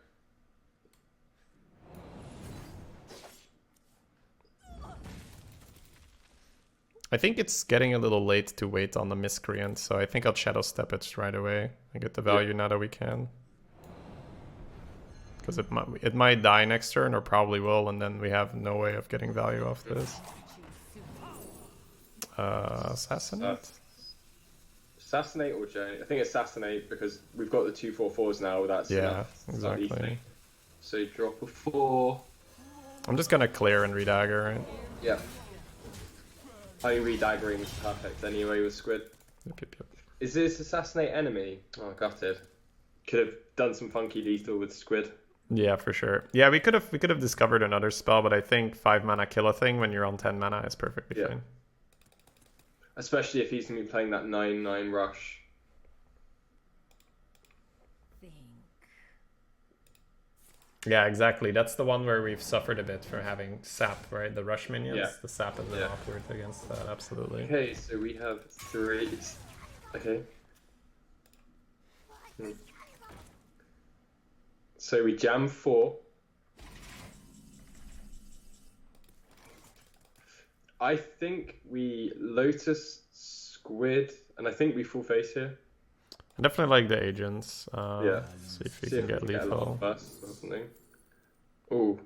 I think it's getting a little late to wait on the miscreant, so I think I'll shadow step it right away and get the value now that we can. Because it might die next turn, or probably will, and then we have no way of getting value off this. Assassinate? Assassinate or Journey? I think assassinate because we've got the 2/4/4s now. That's Yeah, enough. It's not exactly. easy. So drop a 4. I'm just gonna clear and redagger, right? Yeah. I mean, redaggering is perfect anyway with Squid. Yep. Is this assassinate enemy? Oh, gutted. Could have done some funky lethal with Squid. Yeah, for sure. Yeah, we could have discovered another spell, but I think 5 mana kill a thing when you're on 10 mana is perfectly Yeah. fine. Especially if he's going to be playing that 9/9 rush. Think. Yeah, exactly. That's the one where we've suffered a bit for having sap, right? The rush minions. Yeah. The sap has been Yeah. awkward against that, absolutely. Okay, so we have 3. Okay. So we jam 4. I think we Lotus Squid, and I think we full face here. I definitely like the agents. Yeah. See if we See can if get we can get a lot lethal. first or something. Ooh.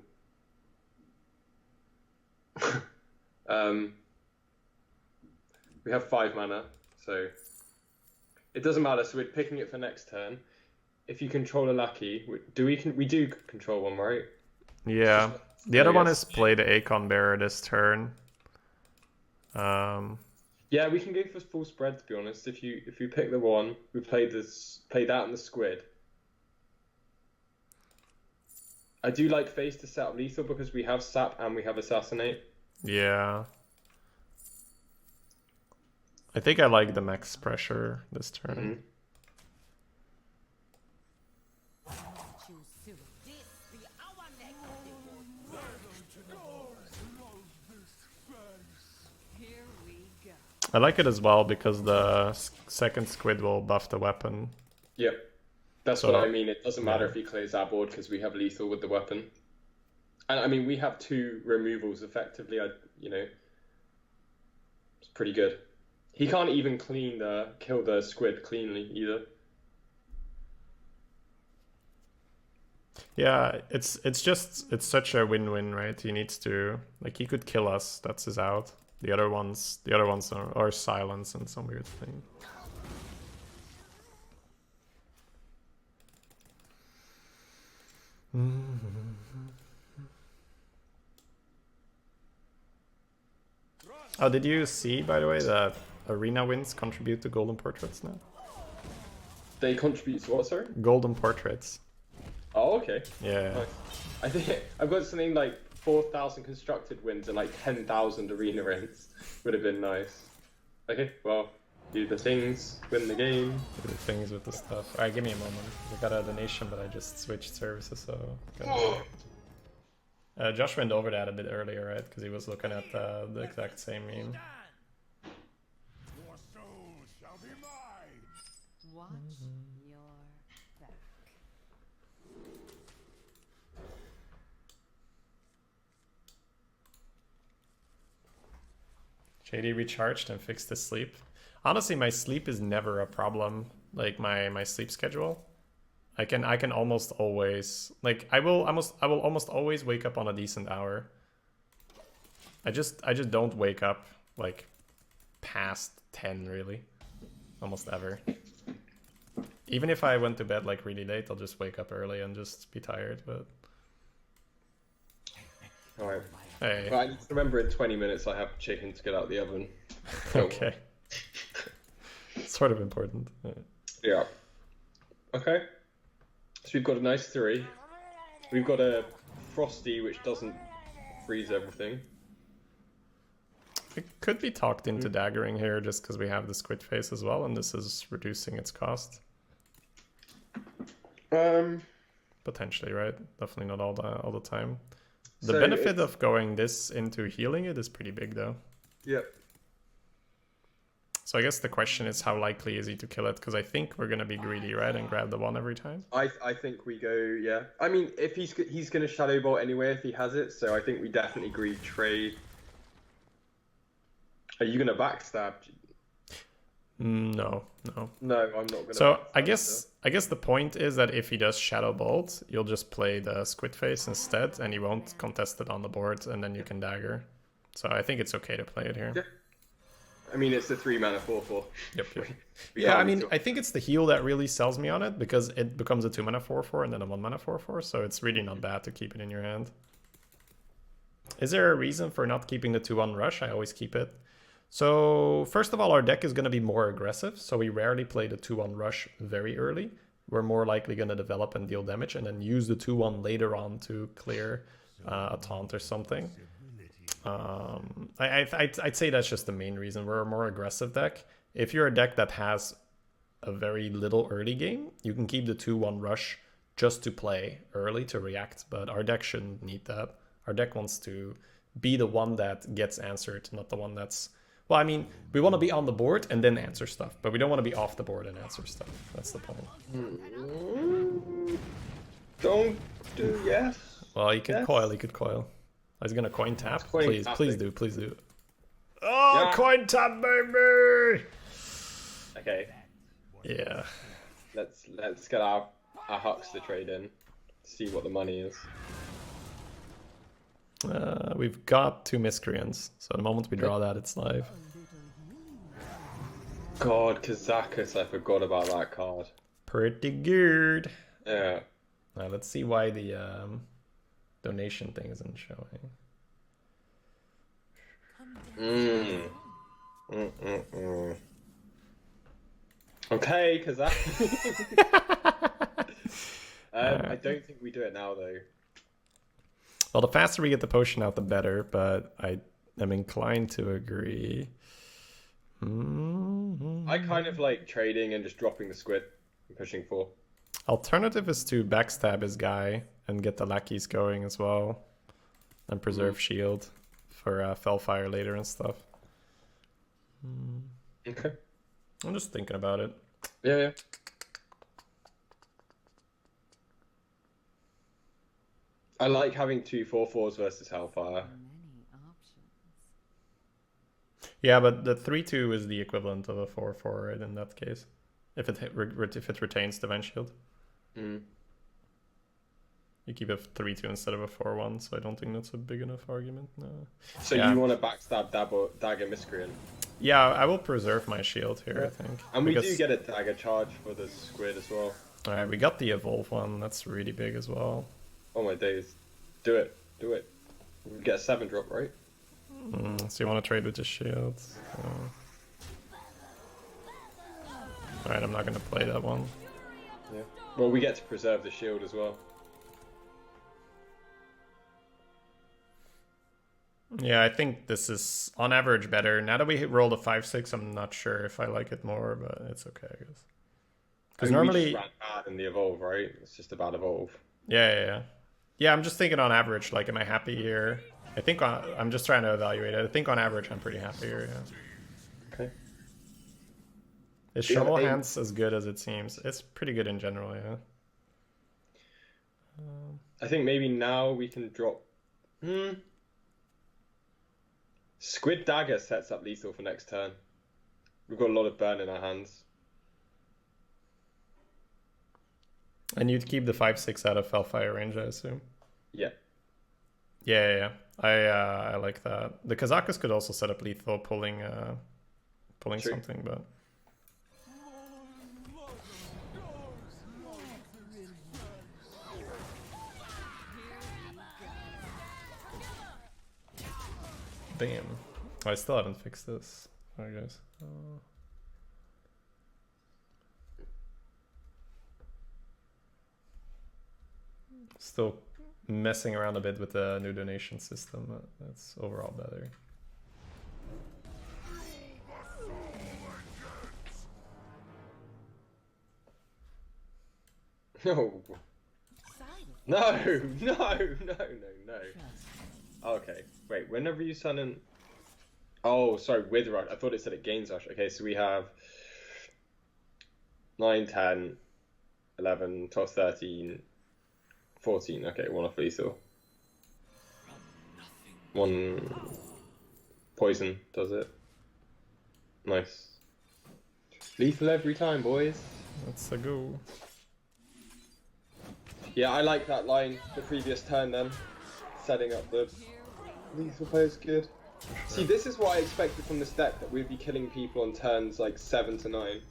We have 5 mana, so it doesn't matter. So we're picking it for next turn. If you control a lucky, we do control one, right? Yeah. The other one yes. is play the Acon Bearer this turn. Yeah, we can go for full spread. To be honest, if you pick the one, we play that and the Squid. I do like face to set up lethal because we have sap and we have assassinate. Yeah. I think I like the max pressure this turn. Choose soon. This be our next reward. Here we go. I like it as well because the second Squid will buff the weapon. Yep. That's So- what I mean. It doesn't matter if he clears our board because we have lethal with the weapon. And I mean, we have 2 removals effectively. It's pretty good. He can't even kill the Squid cleanly either. Yeah, it's such a win-win, right? He needs to, like, he could kill us. That's his out. The other ones are silence and some weird thing. Oh, did you see, by the way, that arena wins contribute to golden portraits now? They contribute to what, sorry? Golden portraits. Oh, okay. Yeah. Nice. I think I've got something like 4,000 constructed wins and like 10,000 arena wins. Would have been nice. Okay, well, Do the things, win the game. Do the things with the stuff. Alright, give me a moment. We got a donation, but I just switched services, so... Josh went over that a bit earlier, right? Because he was looking at the exact same meme. Your soul shall be mine. Watch your back. JD recharged and fixed his sleep. Honestly, my sleep is never a problem. Like my sleep schedule, I can almost always I will almost always wake up on a decent hour. I just don't wake up like past 10 really, almost ever. Even if I went to bed like really late, I'll just wake up early and just be tired. But All right. hey, Well, I need to remember in 20 minutes I have chicken to get out the oven. So, okay, it's sort of important. yeah. Okay. So we've got a nice 3. We've got a Frosty which doesn't freeze everything. It could be talked into daggering here just because we have the squid face as well, and this is reducing its cost. Potentially, right? Definitely not all the time. The So benefit it's- of going this into healing it is pretty big, though. Yep. So I guess the question is, how likely is he to kill it? Because I think we're gonna be greedy, right, and grab the 1 every time. I think we go, yeah. I mean, if he's going to Shadow Bolt anyway if he has it, so I think we definitely greed trade. Are you going to backstab? No. No, I'm not going to. So I guess the point is that if he does Shadow Bolt, you'll just play the squid face instead, and he won't contest it on the board, and then you can dagger. So I think it's okay to play it here. Yeah. I mean, it's a 3-mana 4/4. Yep. We Yeah, can't I be mean, too- I think it's the heal that really sells me on it, because it becomes a 2-mana 4/4 and then a 1-mana 4/4, so it's really not bad to keep it in your hand. Is there a reason for not keeping the 2-1 rush? I always keep it. So, first of all, our deck is going to be more aggressive, so we rarely play the 2-1 rush very early. We're more likely going to develop and deal damage, and then use the 2-1 later on to clear a taunt or something. I'd say that's just the main reason. We're a more aggressive deck. If you're a deck that has a very little early game, you can keep the 2-1 rush just to play early to react, but our deck shouldn't need that. Our deck wants to be the one that gets answered, not the one that's... Well, I mean, we want to be on the board and then answer stuff, but we don't want to be off the board and answer stuff. That's the point. Don't do yes. Well, you could Yes. coil, you could coil. I was gonna coin tap. Coin Please, tapping. please do. Oh, Yeah. coin tap, baby! Okay, Yeah. let's get our Huckster trade in. See what the money is. We've got 2 miscreants, so the moment we draw that, it's live. God, Kazakus, I forgot about that card. Pretty good. Yeah. Now let's see why the donation thing isn't showing. Okay, Kazakus. I don't think we do it now though. Well, the faster we get the potion out, the better, but I am inclined to agree. I kind of like trading and just dropping the squid and pushing 4. Alternative is to backstab his guy and get the lackeys going as well. And preserve shield for Fellfire later and stuff. Okay. I'm just thinking about it. Yeah. I like having 2 4/4s versus Hellfire. Many options. Yeah, but the 3/2 is the equivalent of a 4/4, right, in that case. If it retains the vent shield. Mm. You keep a 3/2 instead of a 4/1, so I don't think that's a big enough argument. No. So Yeah. you want to backstab Dagger Miscreant. Yeah, I will preserve my shield here, I think. And we do because- get a Dagger charge for the squid as well. Alright, we got the evolve one. That's really big as well. Oh my days. Do it. We get a 7-drop, right? So you want to trade with the shield. Alright, I'm not going to play that one. Yeah. Well, we get to preserve the shield as well. Yeah, I think this is on average better. Now that we rolled a 5-6, I'm not sure if I like it more, but it's okay, I guess. Because We normally, just ran bad in the evolve, right? It's just a bad evolve. yeah, I'm just thinking on average, like, am I happy here? I think I'm just trying to evaluate it. I think on average, I'm pretty happy here, yeah. Okay. Is We have Shovel 8. Hands as good as it seems? It's pretty good in general, yeah. I think maybe now we can drop. Squid Dagger sets up lethal for next turn. We've got a lot of burn in our hands. And you'd keep the 5-6 out of Felfire range, I assume. Yeah. Yeah. I like that. The Kazakus could also set up lethal, pulling True. something, but damn. I still haven't fixed this, I guess. Still messing around a bit with the new donation system, but that's overall better. No. No. Okay, wait, whenever you summon... Oh, sorry, with rush. I thought it said it gains rush. Okay, so we have 9, 10, 11, 12, 13, 14. Okay, one off lethal. One poison does it. Nice. Lethal every time, boys. Let's go. Yeah, I like that line the previous turn then. Setting up the lethal play is good. See, this is what I expected from this deck, that we'd be killing people on turns like 7 to 9.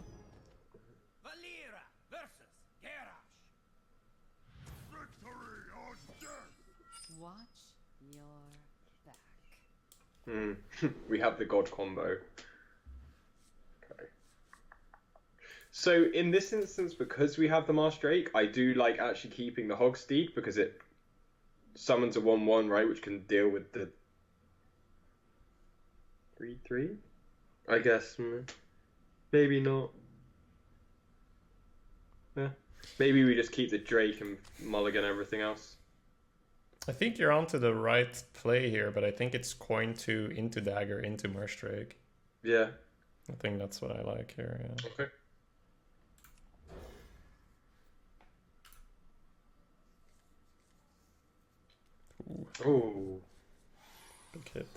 Valera versus Garrosh. Victory or death. Watch your back. We have the god combo. Okay. So in this instance, because we have the Master Drake, I do like actually keeping the Hogsteed because it summons a 1/1, right, which can deal with the 3/3. I guess maybe not. Yeah. Maybe we just keep the Drake and mulligan everything else. I think you're onto the right play here, but I think it's coin to into dagger into Marshdrake. Yeah. I think that's what I like here. Yeah. Okay. Ooh. Big hit.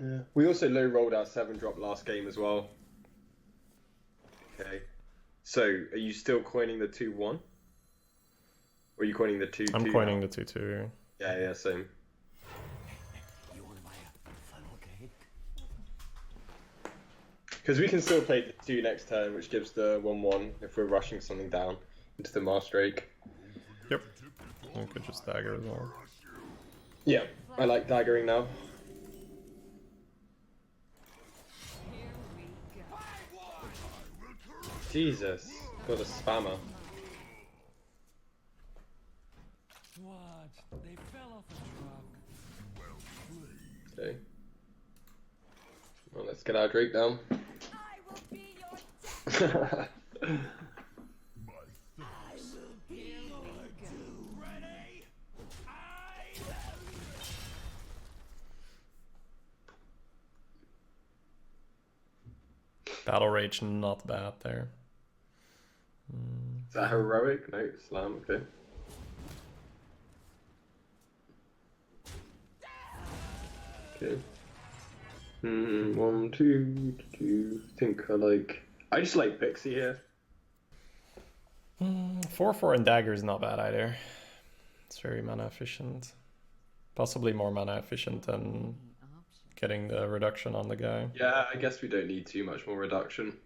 Yeah. We also low rolled our 7-drop last game as well. Okay. So, are you still coining the 2/1? Or are you coining the 2/2? I'm coining the 2/2 here. Yeah, same. Because we can still play the 2 next turn, which gives the 1/1 if we're rushing something down into the Master Drake. Yep. I could just dagger as well. Yeah, I like daggering now. Here we go. Jesus, got a spammer. What? They fell off a truck. Okay. Well, let's get our Drake down. I will be your death. Ready? Battle Rage, not bad there. Is that heroic? No, slam, okay. Okay. 1, 2, 2. I think I just like Pixie here. 4/4 and dagger is not bad either. It's very mana efficient. Possibly more mana efficient than getting the reduction on the guy. Yeah, I guess we don't need too much more reduction.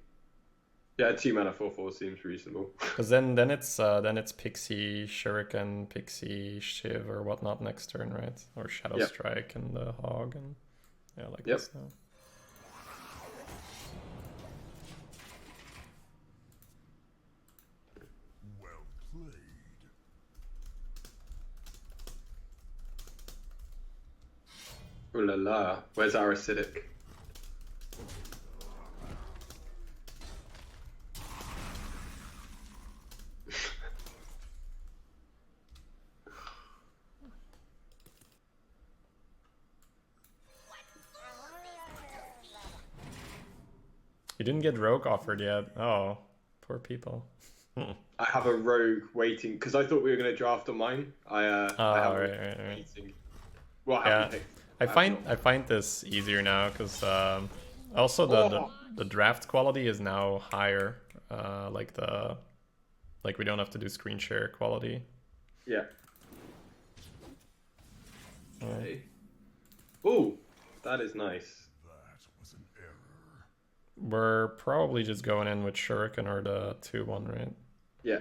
Yeah, 2 mana 4/4 seems reasonable. Because then it's Pixie, Shuriken, Pixie, Shiv or whatnot next turn, right? Or Shadow Yep. Strike and the Hog and yeah, like Yep. this now. Well played. Oh la la. Where's our acidic? You didn't get rogue offered yet. Oh, poor people. I have a rogue waiting because I thought we were going to draft on mine. I have a rogue right. waiting. Well, I Yeah, haven't picked. I find this easier now because also the draft quality is now higher. Like we don't have to do screen share quality. Yeah. Okay. Oh, that is nice. That was an error. We're probably just going in with Shuriken or the 2-1, right? Yeah.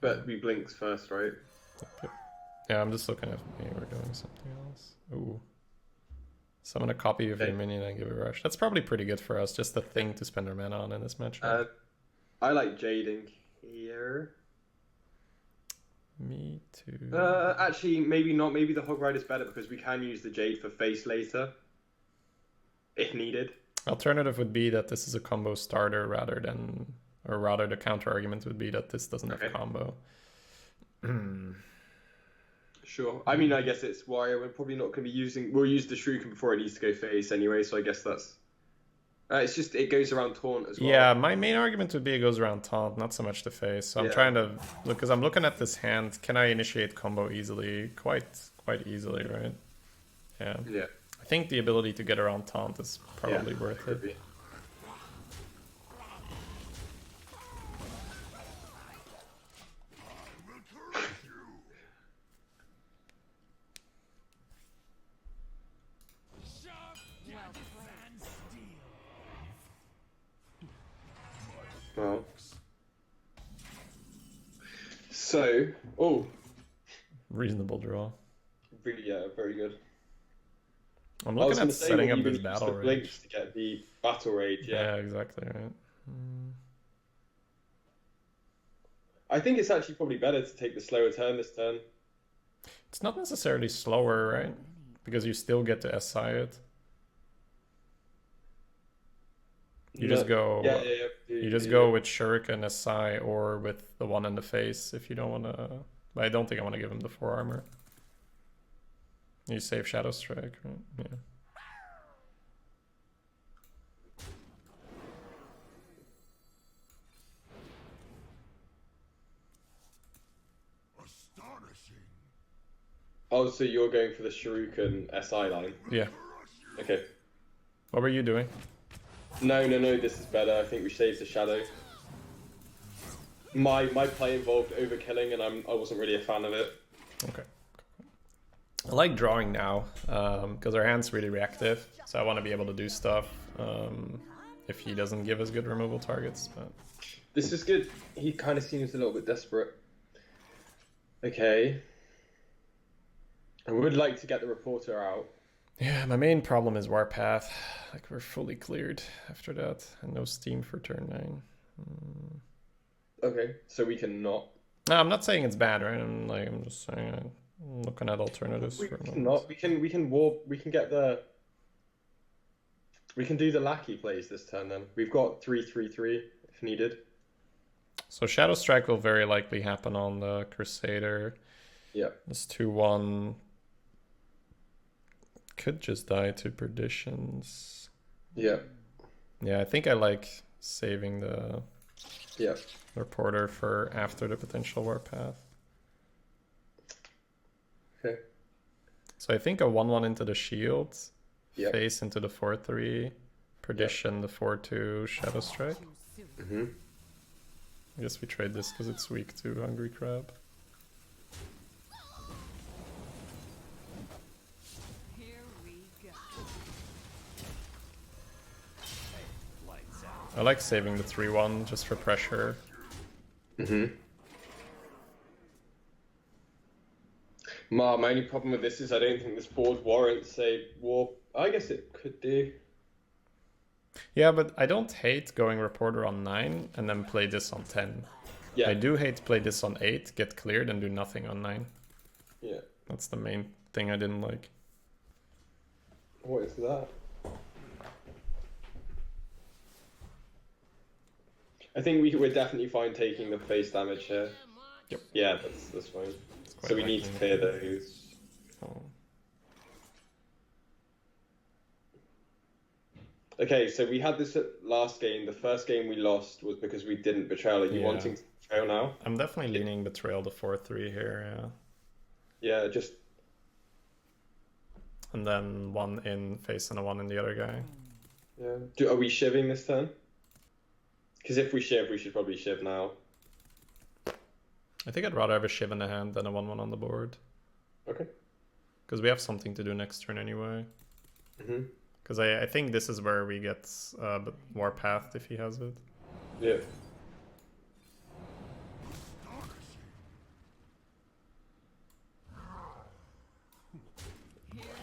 But we blinks first, right? Yeah, I'm just looking at maybe we're doing something else. Ooh. Summon a copy of your minion and give it a rush. That's probably pretty good for us, just a thing to spend our mana on in this matchup. I like jading here. Me too. Actually, maybe not. Maybe the Hog Rider's better because we can use the Jade for face later. If needed. Alternative would be that this is a combo starter rather the counter argument would be that this doesn't have combo. Sure. I mean, I guess it's why we're probably not going to be using... We'll use the Shuriken before it needs to go face anyway, so I guess that's... it's just, it goes around taunt as well. Yeah, my main argument would be it goes around taunt, not so much the face. So I'm trying to... Look, because I'm looking at this hand, can I initiate combo easily? Quite easily, right? Yeah. Yeah. I think the ability to get around taunt is probably worth it. Be. Well. So, Reasonable draw. really, yeah, very good. I'm looking at setting up this battle rage. To get the battle rage, Yeah, exactly, right. I think it's actually probably better to take the slower turn this turn. It's not necessarily slower, right? Because you still get to SI it. You just go. You just go with Shuriken SI or with the one in the face if you don't want to. But I don't think I want to give him the 4 armor. You save Shadow Strike, right? Yeah. Astonishing. Oh, so you're going for the Shuriken SI line? Yeah. Okay. What were you doing? No, this is better. I think we saved the Shadow. My play involved overkilling, and I wasn't really a fan of it. Okay. I like drawing now, because our hand's really reactive, so I want to be able to do stuff if he doesn't give us good removal targets. But this is good. He kind of seems a little bit desperate. Okay. I would like to get the reporter out. yeah, my main problem is Warpath. Like, we're fully cleared after that, and no steam for turn 9. Okay, so we can not. No, I'm not saying it's bad, right? I'm just saying I'm looking at alternatives We for a can moment. not. We can warp. We can get the. We can do the lackey plays this turn. Then we've got 3/3/3 if needed. So Shadow Strike will very likely happen on the Crusader. Yeah. This 2/1 could just die to Perditions. Yeah. Yeah, I think I like saving the Yeah. Reporter for after the potential Warpath. Okay. So I think a 1/1 into the shield, Yep. face into the 4/3, Perdition, the 4/2, Shadow Strike. Mm-hmm. I guess we trade this because it's weak to Hungry Crab. Here we go. I like saving the 3/1 just for pressure. Mm-hmm. My only problem with this is I don't think this board warrants a warp. I guess it could do. Yeah, but I don't hate going Reporter on 9 and then play this on 10. Yeah. I do hate play this on 8, get cleared, and do nothing on 9. Yeah. That's the main thing I didn't like. What is that? I think we're definitely fine taking the face damage here. Yep. Yeah, that's fine. quite So we need to likely. clear those. Oh. Okay, so we had this at last game. The first game we lost was because we didn't betrayal. Are you Yeah. wanting to betrayal now? I'm definitely leaning betrayal to 4-3 here, yeah. Yeah, just And then one in face and a one in the other guy. yeah. Are we shivving this turn? Because if we shiv, we should probably shiv now. I think I'd rather have a shiv in the hand than a 1-1 on the board. Okay. Because we have something to do next turn anyway. Mhm. Because I think this is where we get but more pathed if he has it. Yeah.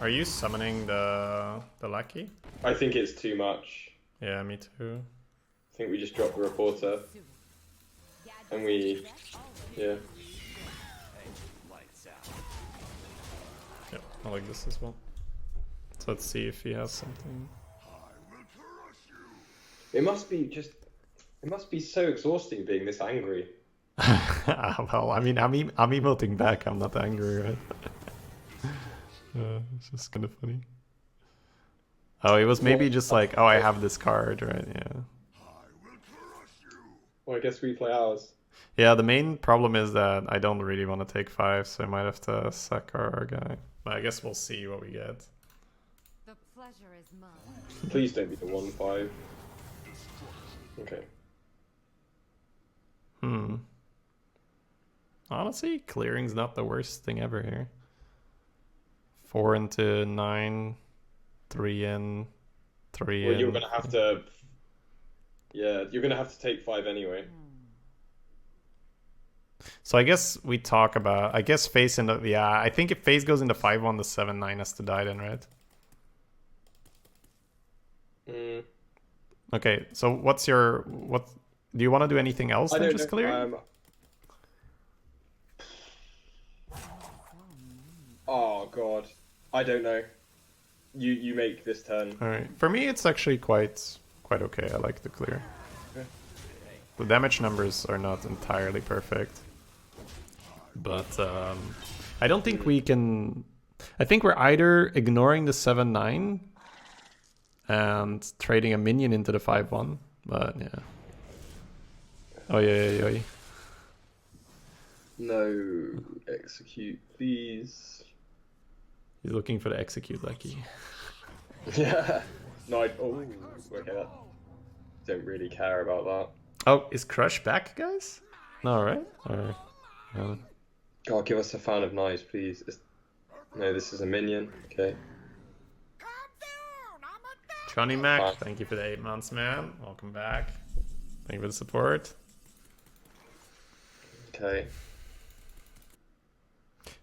Are you summoning the lackey? I think it's too much. Yeah, me too. I think we just drop the reporter and we, yeah. Yeah, I like this as well. So let's see if he has something. It must be so exhausting being this angry. Well, I mean, I'm emoting back. I'm not angry, right? It's just kind of funny. Oh, it was maybe just like, oh, I have this card, right? Yeah. Well, I guess we play ours. Yeah, the main problem is that I don't really want to take 5, so I might have to sack our guy. But I guess we'll see what we get. The pleasure is mine. Please don't be the 1-5. Okay. Honestly, clearing's not the worst thing ever here. 4 into 9, 3 in, 3 Well, in. you're gonna have to. Yeah, you're gonna have to take 5 anyway. So I guess we talk about. I guess face into. Yeah, I think if face goes into 5-1, the 7-9 has to die then, right? Mm. Okay, so what's your what? Do you want to do anything else I than don't just know. clearing? Oh god, I don't know. You make this turn. All right, for me it's actually quite okay. I like the clear. Okay. The damage numbers are not entirely perfect, but I don't think we can. I think we're either ignoring the 7-9 and trading a minion into the 5-1, but yeah. Oh yeah. No, execute, please. He's looking for the execute lucky. Yeah. No, oh, okay. That, don't really care about that. Oh, is Crush back, guys? No, right? Alright. God, give us a fan of knives, please. No, this is a minion. Okay. Johnny Mac, thank you for the 8 months, man. Welcome back. Thank you for the support. Okay.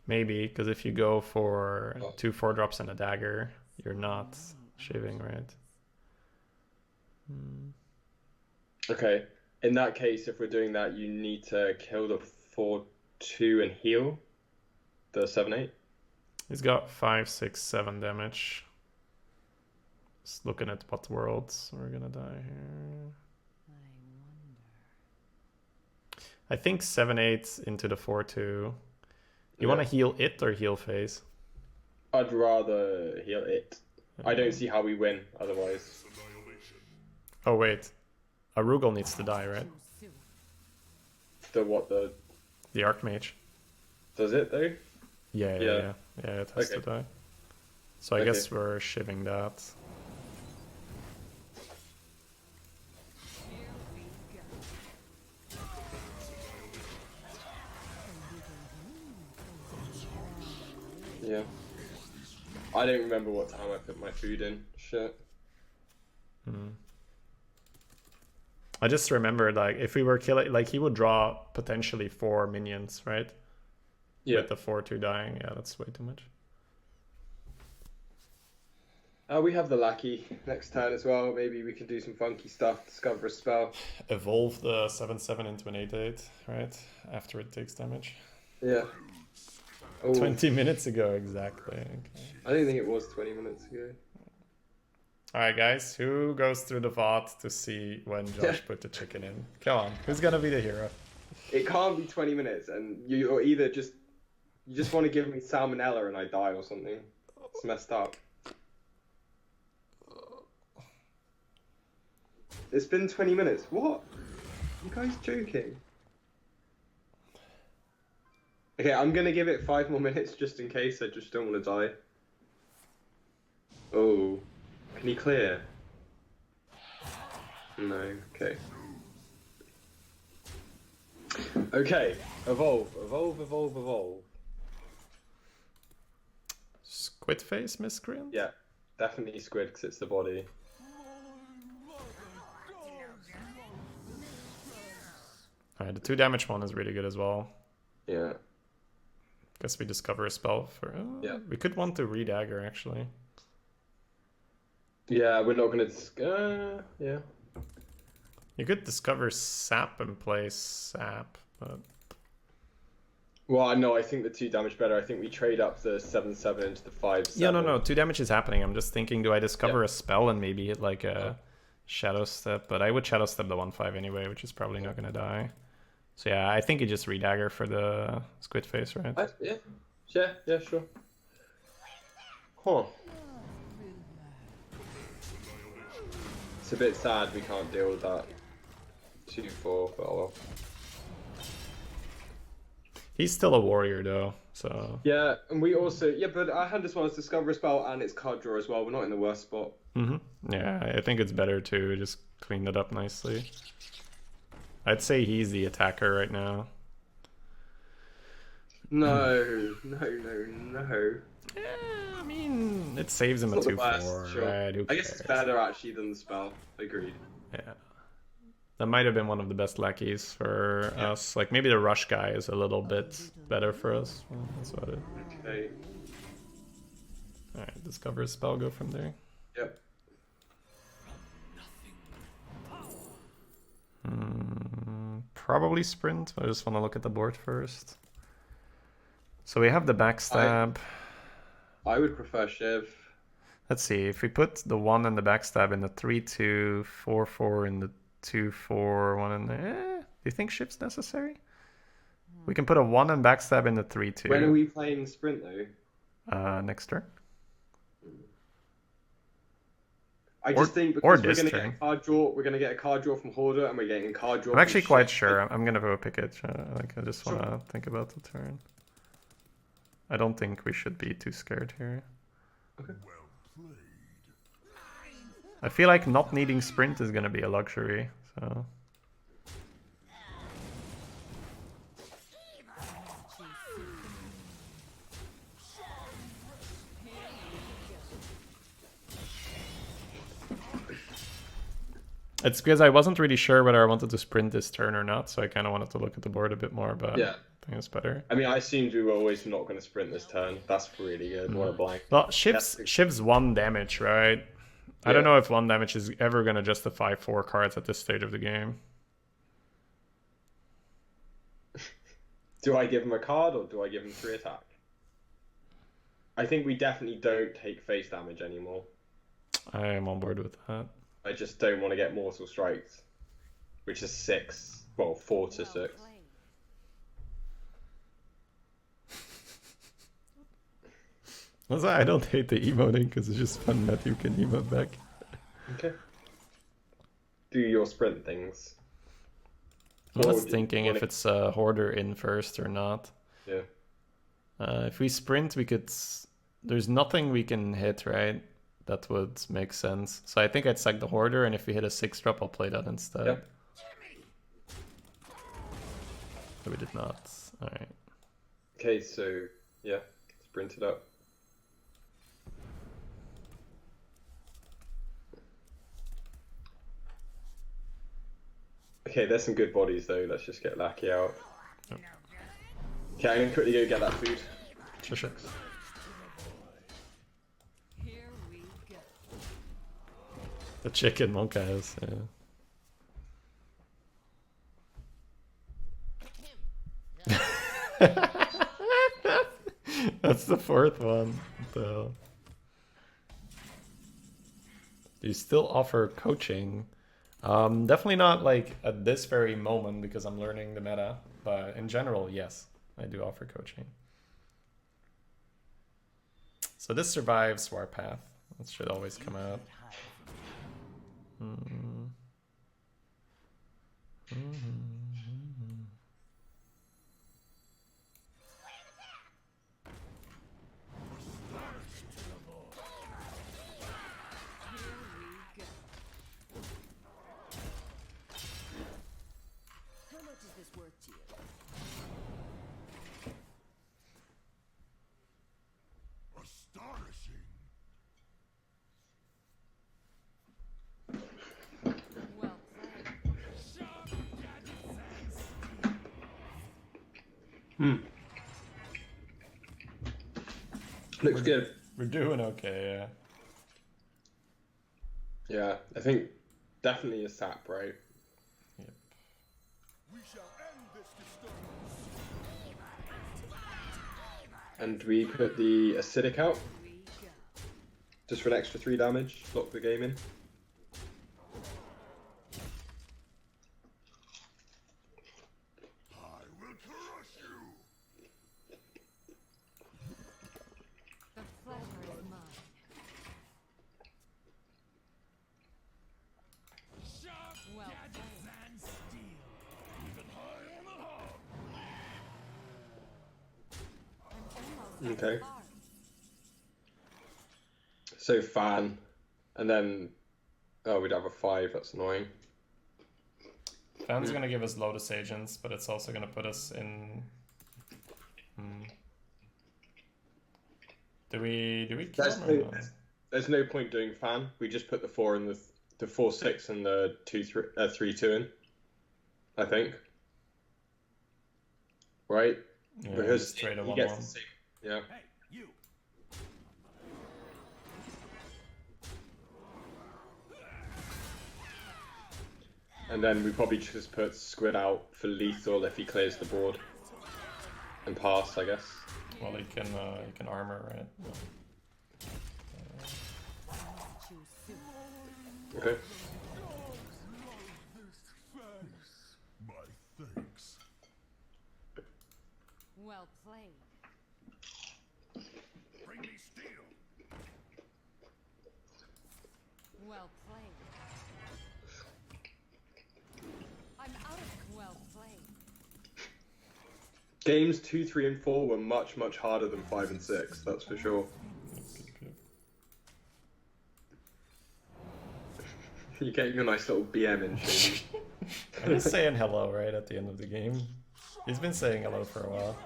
Maybe, because if you go for 2 4-drops and a dagger, you're not shiving, right? Okay. In that case, if we're doing that, you need to kill the 4-2 and heal the 7-8. He's got 5, 6, 7 damage. Just looking at what worlds we're gonna die here. I think 7-8 into the 4-2. You want to heal it or heal phase? I'd rather heal it. I don't see how we win otherwise. Oh wait, Arugel needs to die, right? The what? The Archmage. does it though? Yeah, it has to die. So I guess we're shivving that. Yeah. I don't remember what time I put my food in. Shit. I just remembered, like, if we were killing, like, he would draw potentially 4 minions, right? Yeah. With the 4-2 dying. Yeah, that's way too much. We have the lackey next turn as well. Maybe we can do some funky stuff. Discover a spell. Evolve the 7-7 into an 8-8, right? After it takes damage. Yeah. Oh, 20 minutes ago, exactly. Okay. I don't think it was 20 minutes ago. Alright, guys, who goes through the VOD to see when Josh put the chicken in? Come on, who's gonna be the hero? It can't be 20 minutes, and you're either just you just want to give me salmonella and I die or something. It's messed up. It's been 20 minutes. What? You guys joking? Okay, I'm gonna give it 5 more minutes just in case. I just don't want to die. Oh, can he clear? No. Okay. Okay. Evolve. Squid face miscreant? Yeah, definitely squid because it's the body. Alright, the 2 damage one is really good as well. Yeah. Guess we discover a spell for... Yeah. We could want to redagger, actually. Yeah, we're not gonna. Yeah. You could discover sap and play sap, but... Well, no, I think the 2 damage better. I think we trade up the 7/7 into the 5/7. Yeah, no, 2 damage is happening. I'm just thinking, do I discover a spell and maybe hit like a Shadow Step? But I would Shadow Step the 1/5 anyway, which is probably not gonna die. So yeah, I think you just redagger for the squid face, right? Yeah, sure. Huh. It's a bit sad we can't deal with that 2/4, but oh well. He's still a warrior though, so... Yeah, and we also... Yeah, but I had this one as Discover a Spell and it's card draw as well. We're not in the worst spot. Yeah, I think it's better to just clean that up nicely. I'd say he's the attacker right now. No. Yeah, I mean, it saves him a It's not the 2/4, worst, sure. right? Who I guess it's cares? better actually than the spell. Agreed. Yeah. That might have been one of the best lackeys for us. Like, maybe the rush guy is a little bit better for us. Well, that's about it. Okay. Alright, discover a spell, go from there. Yep. Probably sprint. I just want to look at the board first. So we have the backstab. I would prefer Shiv. Let's see. If we put the 1 and the backstab in the 3/2, 4/4 in the 2/4, 1 in the... Do you think Shiv's necessary? We can put a 1 and backstab in the 3/2. When are we playing sprint though? Next turn. I just think or because this we're gonna turn. get a card draw, we're gonna get a card draw from Hoarder, and we're getting a card draw. I'm actually from quite Shiv. sure. I'm gonna go pick it. Like, I just want to think about the turn. I don't think we should be too scared here. Okay. I feel like not needing sprint is gonna be a luxury. So. It's because I wasn't really sure whether I wanted to sprint this turn or not, so I kind of wanted to look at the board a bit more, but Yeah. I think it's better. I mean, I assumed we were always not going to sprint this turn. That's really good. What a blank. Well, Shiv's 1 damage, right? I don't know if 1 damage is ever going to justify 4 cards at this stage of the game. Do I give him a card or do I give him 3 attack? I think we definitely don't take face damage anymore. I am on board with that. I just don't want to get Mortal Strikes, which is 6. Well, 4 to 6. Also, I don't hate the emoting because it's just fun that you can emote back. Okay. Do your sprint things. I was Or do thinking you if wanna- it's a Hoarder in first or not. Yeah. If we sprint, we could... There's nothing we can hit, right? That would make sense. So I think I'd sack the Hoarder, and if we hit a 6-drop, I'll play that instead. Yep. But we did not. Alright. Okay, so, yeah. Sprint it up. Okay, there's some good bodies though. Let's just get Lackey out. Yep. Okay, I'm gonna quickly go get that food. Sure. Here we go. The chicken Monka has, yeah. That's the 4th one. What the hell? Do you still offer coaching? Definitely not like at this very moment because I'm learning the meta, but in general, yes, I do offer coaching. So this survives Warpath. That should always come out. How much is this worth to you? Astonishing. Well played. Looks good. We're doing okay, yeah. Yeah, I think definitely a sap, right? Yep. We shall end this disturbance. And we put the acidic out Here we go. just for an extra 3 damage. Lock the game in. I will crush you. The pleasure is mine. Well played. I'm almost Okay. at par. So fan, and then we'd have a 5. That's annoying. Fan's gonna give us Lotus Agents, but it's also gonna put us in. Do we kill There's him no, or no? there's no point doing fan. We just put the 4 and the 4/6 and the 3/2 in. I think. Right? Yeah, Because just trade a he 1/1. gets the same. Yeah. Hey, you. And then we probably just put Squid out for lethal if he clears the board. And pass, I guess. Well, he can armor, right? Choose soon. Okay. My thanks. Well played. Bring me steel. Well played. I'm out of well played. Games 2, 3, and 4 were much, much harder than 5 and 6, that's for sure. You're getting a nice little BM in, Shady. I'm just saying hello right at the end of the game. He's been saying hello for a while.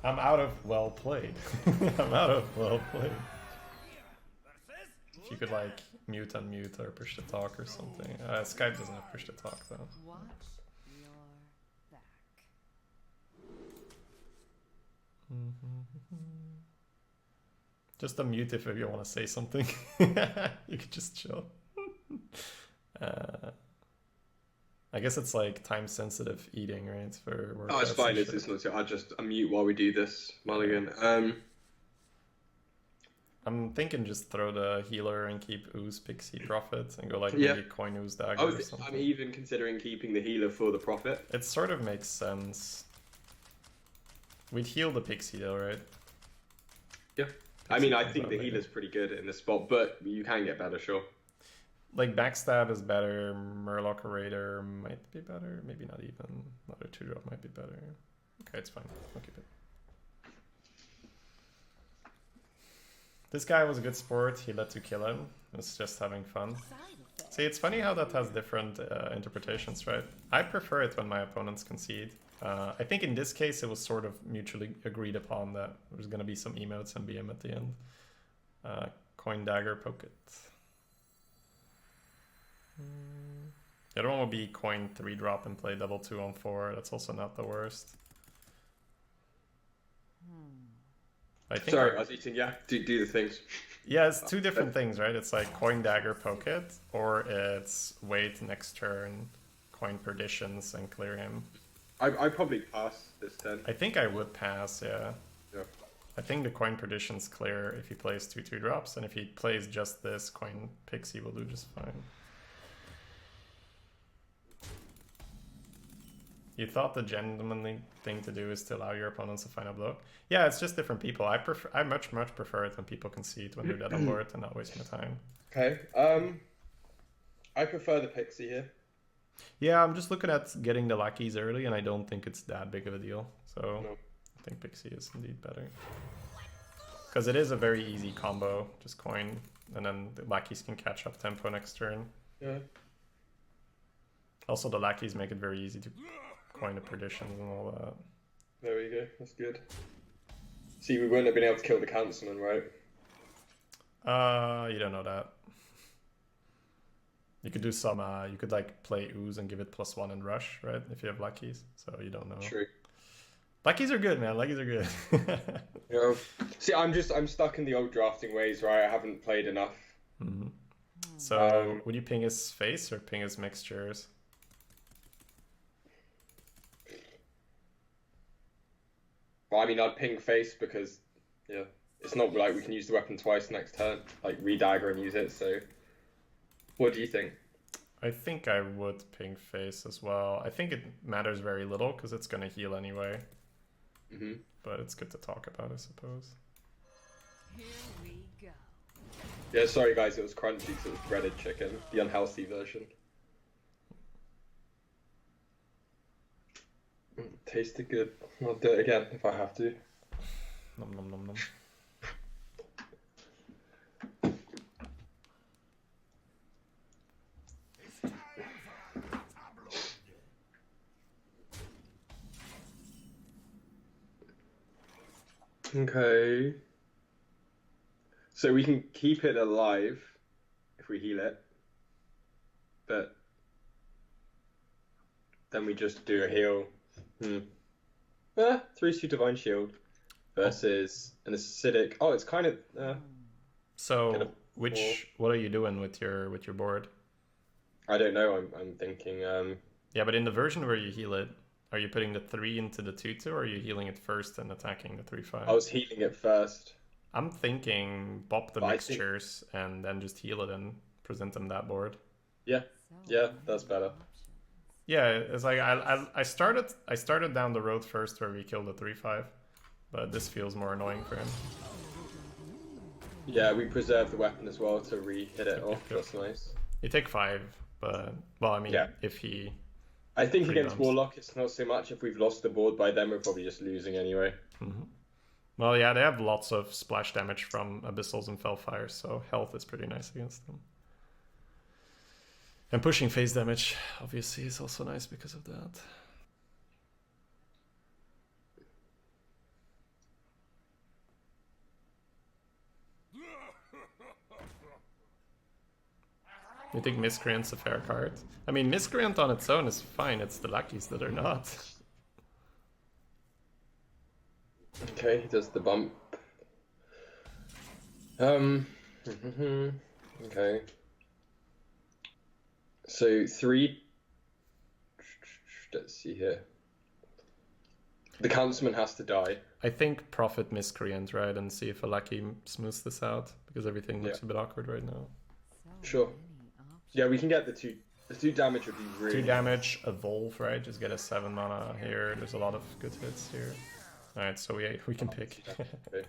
I'm out of well played. I'm out of well played. If you could like mute, unmute, or push to talk or something. Skype doesn't have push to talk though. Watch your back. Just unmute if you want to say something. You could just chill. I guess it's like time sensitive eating, right? For Oh, it's workouts fine. and It's shit. not. I'll just unmute while we do this, Mulligan. I'm thinking just throw the healer and keep Ooze Pixie Prophet and go like Yeah. maybe coin Ooze Dagger or something. I'm even considering keeping the healer for the profit. It sort of makes sense. We'd heal the Pixie though, right? Yeah. I mean, I comes think out the later. healer's pretty good in this spot, but you can get better, sure. Like Backstab is better, Murloc Raider might be better, maybe not even. Another 2-drop might be better. Okay, it's fine. I'll keep it. This guy was a good sport. He let you kill him. It was just having fun. Side effects. See, it's funny how that has different interpretations, right? I prefer it when my opponents concede. I think in this case it was sort of mutually agreed upon that there's going to be some emotes and BM at the end. Coin Dagger, poke it. The other one would be coin 3-drop and play double 2 on 4. That's also not the worst. I think Sorry, I was eating. Yeah, do the things. yeah, it's two different things, right? It's like coin dagger, poke it, or it's wait next turn, coin perditions and clear him. I probably pass this turn. I think I would pass, yeah. Yeah. I think the coin perdition's clear if he plays 2/2 drops, and if he plays just this, coin pixie will do just fine. You thought the gentlemanly thing to do is to allow your opponents to find a blow? Yeah, it's just different people. I much prefer it when people concede when they're dead on board and not waste my time. Okay. I prefer the pixie here. Yeah, I'm just looking at getting the lackeys early, and I don't think it's that big of a deal. So No. I think pixie is indeed better. Because it is a very easy combo. Just coin, and then the lackeys can catch up tempo next turn. Yeah. Also, the lackeys make it very easy to coin the perditions and all that. There we go. That's good. See, we wouldn't have been able to kill the councilman, right? You don't know that. You could do some, you could like play ooze and give it +1 and rush, right? If you have lackeys, so you don't know. True. Lackeys are good, man. Lackeys are good. Yeah. See, I'm stuck in the old drafting ways, right? I haven't played enough. Mm-hmm. So, would you ping his face or ping his mixtures? Well, I mean, I'd ping face because, yeah, it's not like we can use the weapon twice next turn, like re-dagger and use it, so... What do you think? I think I would ping face as well. I think it matters very little because it's going to heal anyway. Mm-hmm. But it's good to talk about, I suppose. Here we go. Yeah, sorry guys, it was crunchy because it was breaded chicken, the unhealthy version. Tasted good. I'll do it again if I have to. Nom nom nom nom. Okay. So we can keep it alive if we heal it, but then we just do a heal. 3-2 Divine Shield versus an acidic. Oh, it's kind of. So, what are you doing with your board? I don't know. I'm thinking. Yeah, but in the version where you heal it, are you putting the 3 into the 2/2, or are you healing it first and attacking the 3/5? I was healing it first. I'm thinking bop the But mixtures and then just heal it and present them that board. Yeah, yeah, that's better. Yeah, it's like I started down the road first where we killed the 3/5, but this feels more annoying for him. Yeah, we preserve the weapon as well to re-hit it off. That's nice. You take 5, but well, I mean, Yeah. if he. I think Three against dumps. Warlock, it's not so much. If we've lost the board by then, we're probably just losing anyway. Mm-hmm. Well, yeah, they have lots of splash damage from Abyssals and Fellfire, so health is pretty nice against them. And pushing phase damage, obviously, is also nice because of that. You think Miscreant's a fair card? I mean, Miscreant on its own is fine, it's the lackeys that are not. Okay, he does the bump. Okay. So 3. Let's see here. The councilman has to die. I think Prophet Miscreant, right? And see if a lackey smooths this out, because everything looks a bit awkward right now. Sure. Yeah, we can get the 2. The 2 damage would be really. 2 damage, evolve, right? Just get a 7 mana here. There's a lot of good hits here. Alright, so we can pick. Okay.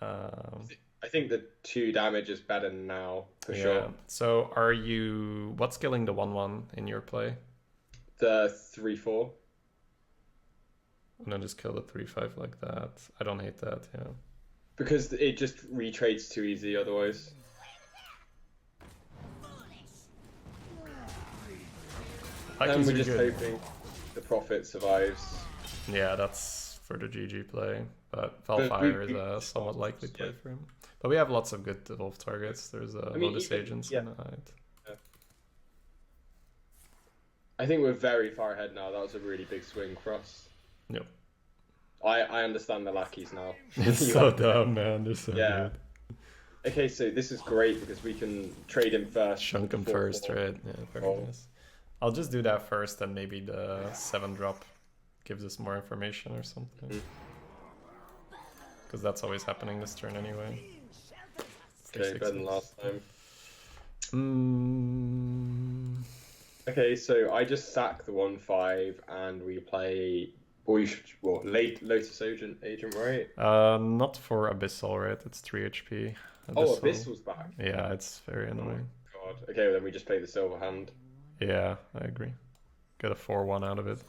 I think the 2 damage is better now, for sure. So are you... What's killing the 1/1 in your play? The 3/4. And then just kill the 3/5 like that. I don't hate that, yeah. Because it just retrades too easy otherwise. And we're just hoping the Prophet survives. Yeah, that's for the GG play. But Fellfire is a somewhat likely play for him. But we have lots of good evolve targets. There's Lotus Agents and Hide. Yeah. I think we're very far ahead now. That was a really big swing for us. Yep. I understand the lackeys now. It's so dumb, man. They're so good. Okay, so this is great because we can trade him first. Shunk him first, right? Yeah, very nice. I'll just do that first, and maybe the 7-drop gives us more information or something. because that's always happening this turn anyway. Okay, better than last time. Mm, Okay, so I just sack the 1/5 and we play. Or you should what? Lotus agent, right? not for Abyssal, right? It's 3 HP. Oh, Abyssal's back. Yeah, it's very annoying. God. Okay, well, then we just play the silver hand. Yeah, I agree. Get a 4-1 out of it.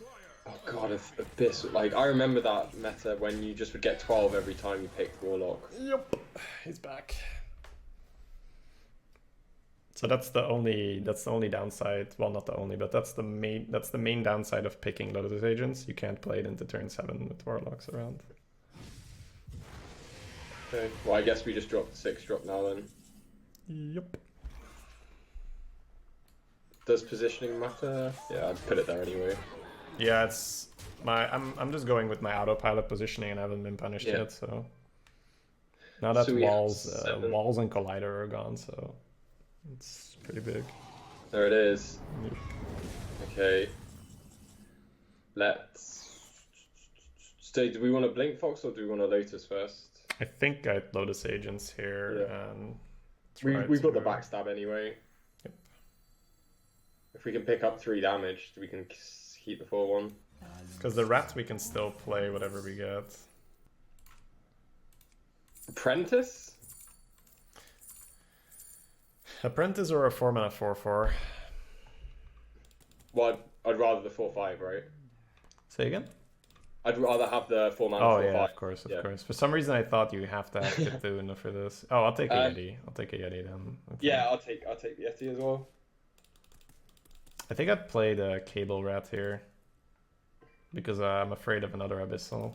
Oh god, Abyss. Like, I remember that meta when you just would get 12 every time you picked Warlock. Yep, he's back. So that's the only downside. Well, not the only, but that's the main downside of picking Lotus Agents. You can't play it into turn 7 with Warlocks around. Okay, well, I guess we just drop the 6-drop now then. Yep. Does positioning matter? Yeah, I'd put it there anyway. Yeah, it's I'm just going with my autopilot positioning and I haven't been punished Yeah. yet, so now that So we have walls 7. walls and collider are gone, so it's pretty big. There it is. Yep. Okay. Let's. So, do we want to Blink Fox or do we want to Lotus first? I think I'd Lotus Agents here and We've got the backstab anyway. Yep. If we can pick up 3 damage, we can keep the 4-1. Because the rat we can still play whatever we get. Apprentice? Apprentice or a 4-mana 4/4. Well, I'd rather the 4/5, right? Say again? I'd rather have the 4-mana Oh 4/5. yeah, of course. For some reason I thought you have to have Cthulhu for this. Oh, I'll take a Yeti. I'll take a Yeti then. Okay. Yeah, I'll take the Yeti as well. I think I'd play the Cable Rat here. Because I'm afraid of another Abyssal.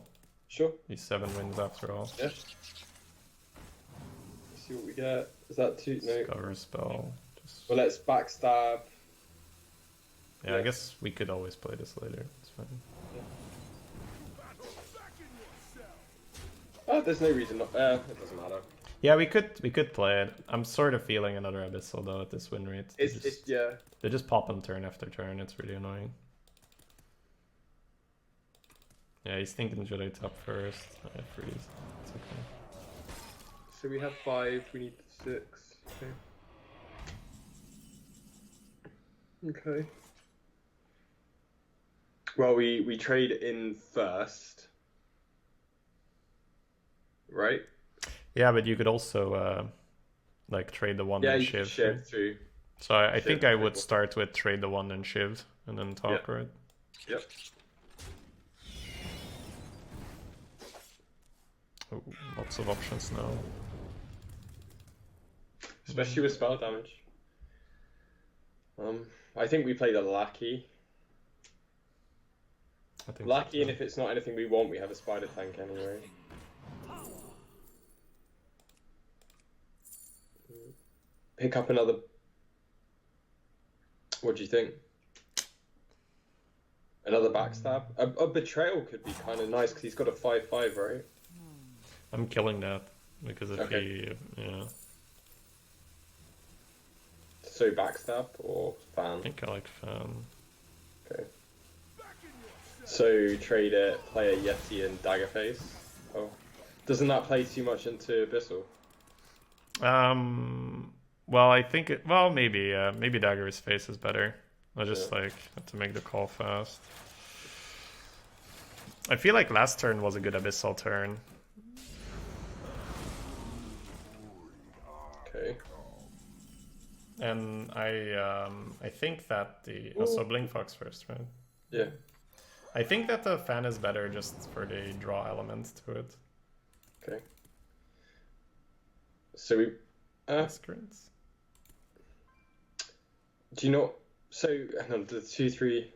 Sure. He's 7 wins after all. Yeah. Let's see what we get. Is that 2? No. Cover spell. Just... Well, let's backstab. Yeah, I guess we could always play this later. It's fine. Oh, there's no reason not. It doesn't matter. Yeah, we could play it. I'm sort of feeling another Abyssal though at this win rate. They They just pop on turn after turn. It's really annoying. Yeah, he's thinking should I top first? I freeze. It's okay. So we have 5. We need 6. Okay. Well, we trade in first, right? Yeah, but you could also like trade the one Yeah, and you can shiv. shift right? through. So I shiv think I through. would start with trade the one and shiv and then talk, Yeah. right? Yep. Ooh, lots of options now. Especially with spell damage. I think we play the Lackey. I think Lackey, so and too. if it's not anything we want, we have a Spider Tank anyway. Pick up another. What do you think? Another backstab? A betrayal could be kind of nice because he's got a 5/5, right? I'm killing that because if Okay. yeah, So backstab or fan? I think I like fan. Okay. So trade it, play a Yeti and Daggerface. Oh, doesn't that play too much into Abyssal? Well, I think it. Well, maybe. Maybe Dagger's face is better. I just Yeah. like have to make the call fast. I feel like last turn was a good Abyssal turn. Okay. And I think that the so Blink Fox first, right? Yeah. I think that the fan is better just for the draw element to it. Okay. So we. Masquerades. Do you know? So hang on, the 2/3.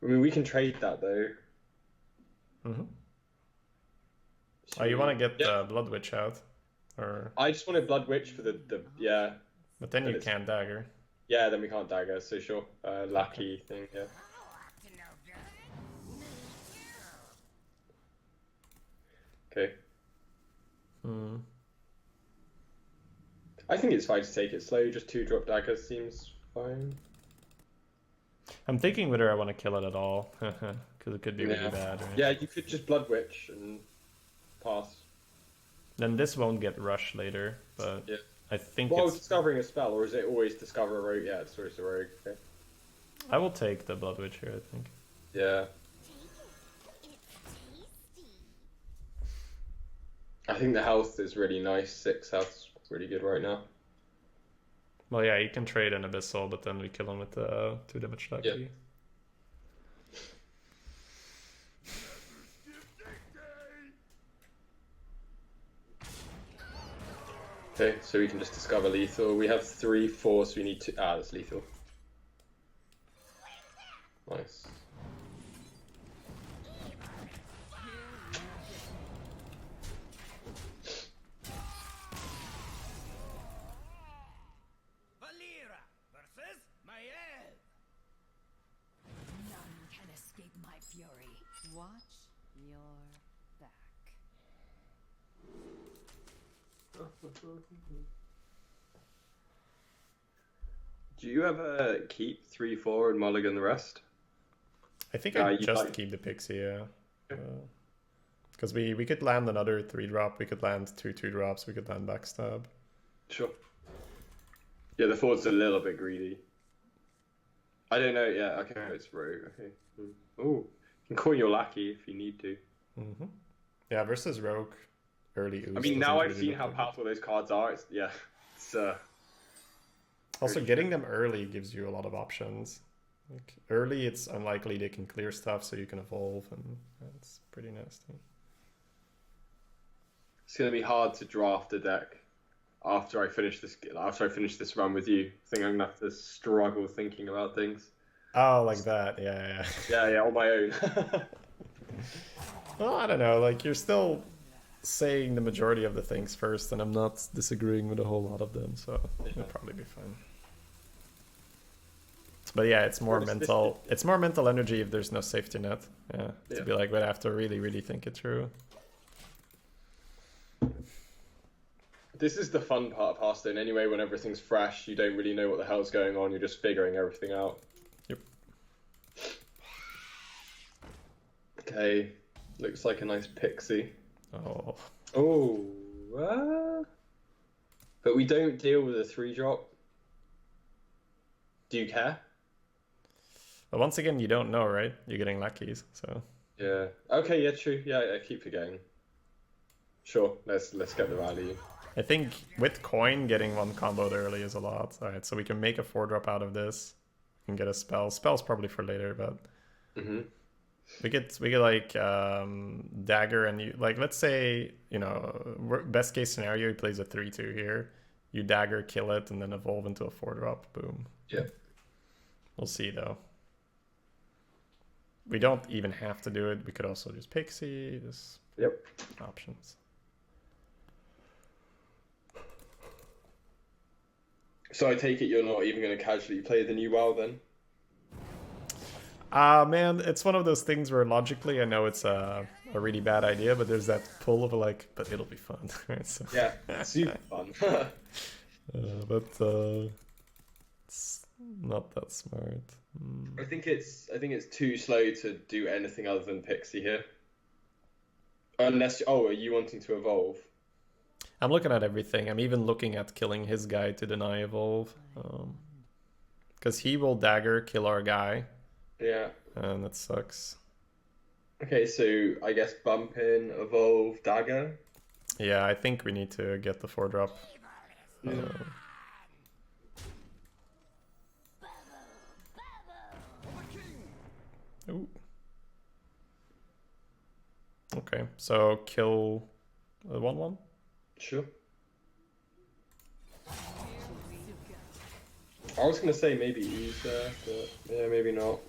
I mean, we can trade that though. Mm-hmm. Should Oh, you we- want to get Yeah. Blood Witch out, or I just wanted Blood Witch for the yeah. but then But you it's- can't dagger. Yeah, then we can't dagger, so sure. Lackey thing, yeah. Okay. Hmm. I think it's fine to take it slow, just 2-drop daggers seems fine. I'm thinking whether I want to kill it at all, because it could be really Yeah. bad. Right? Yeah, you could just Blood Witch and pass. Then this won't get rushed later, but Yeah. I think While it's... discovering a spell, or is it always discover a rogue? Yeah, it's always a rogue. Okay. I will take the Blood Witch here, I think. Yeah. I think the health is really nice. 6 health's really good right now. Well, yeah, you can trade an Abyssal, but then we kill him with the 2 damage lucky. Yeah. Okay, so we can just discover lethal. We have 3, 4, so we need 2. Ah, that's lethal. Nice. Valera versus Mael. None can escape my fury. Watch your back. Do you ever keep 3, 4 and mulligan the rest? I think Yeah, I you just like- keep the Pixie, yeah. Because we could land another 3-drop, we could land 2 2-drops, we could land Backstab. Sure. Yeah, the 4's a little bit greedy. I don't know. Yeah, okay, it's rogue. Okay. Oh, you can call your lackey if you need to. Mm-hmm. Yeah, versus Rogue, early Ooze I mean, doesn't now I've really seen look how like it. powerful those cards are. It's it's Also, pretty getting them early gives you a lot of options. Like early, it's unlikely they can clear stuff, so you can evolve, and that's pretty nasty. It's gonna be hard to draft a deck after I finish this run with you. I think I'm gonna have to struggle thinking about things. Oh, like that, yeah. Yeah, on my own. Well, I don't know. Like you're still saying the majority of the things first, and I'm not disagreeing with a whole lot of them, so it'll probably be fine. But yeah, it's more What is this mental. It's more mental energy if there's no safety net. Yeah, Yeah. to be like, but I have to really, really think it through. This is the fun part of Hearthstone anyway. When everything's fresh, you don't really know what the hell's going on. You're just figuring everything out. Yep. Okay, looks like a nice pixie. Oh, Oh, but we don't deal with a 3-drop. Do you care? but once again, you don't know, right? You're getting lackeys, so Yeah. Okay. Yeah. True. Yeah. I keep forgetting. Sure. Let's get the value. I think with coin, getting one comboed early is a lot. All right, so we can make a 4-drop out of this and get a spell. Spell's probably for later, but Mm-hmm. we could like dagger, and you like, let's say, you know, best case scenario, he plays a 3/2 here. You dagger, kill it, and then evolve into a 4-drop. Boom. Yeah. We'll see though. We don't even have to do it. We could also just Pixie. Just Yep. options. So I take it you're not even going to casually play the new WoW then? Man, it's one of those things where logically I know it's a really bad idea, but there's that pull of like, but it'll be fun, right? So, Yeah. Super fun. but it's not that smart. I think it's too slow to do anything other than Pixie here. Unless, are you wanting to evolve? I'm looking at everything. I'm even looking at killing his guy to deny evolve, because he will dagger kill our guy, Yeah. and that sucks. Okay, so I guess bump in, evolve, dagger. Yeah, I think we need to get the 4-drop. Ooh. Okay, so kill the 1/1. Sure. I was gonna say maybe Ooze there, but yeah, maybe not.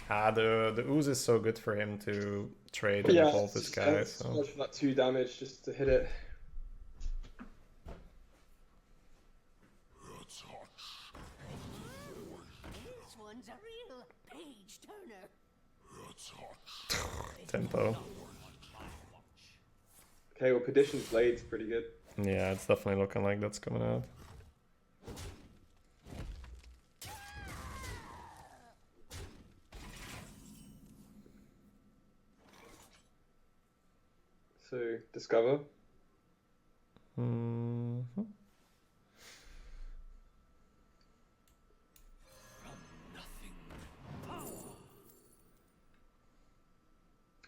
The ooze is so good for him to trade and Yeah, evolve this guy. So much for that 2 damage just to hit it. This one's a real page turner. tempo. Okay, well, Perdition's Blade's pretty good. Yeah, it's definitely looking like that's coming out. So, Discover. Mhm.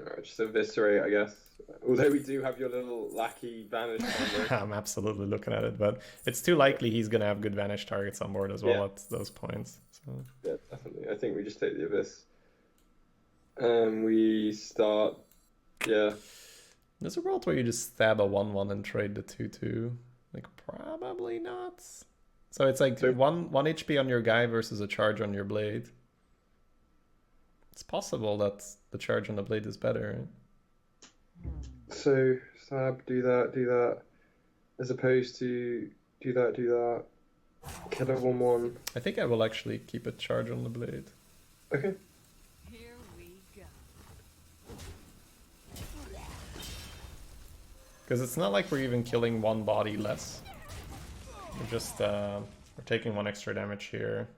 Alright, just eviscerate, I guess. Although we do have your little lackey vanish combo. I'm absolutely looking at it, but it's too likely he's gonna have good vanish targets on board as well Yeah. at those points. So Yeah, definitely. I think we just take the abyss. We start. Yeah. there's a world where you just stab a 1/1 and trade the 2/2. Like probably not. So it's like So- one HP on your guy versus a charge on your blade. It's possible that the charge on the blade is better. Right? So stab, do that, as opposed to do that, kill a 1/1. I think I will actually keep a charge on the blade. Okay. Here we go. Because it's not like we're even killing one body less. We're just we're taking one extra damage here.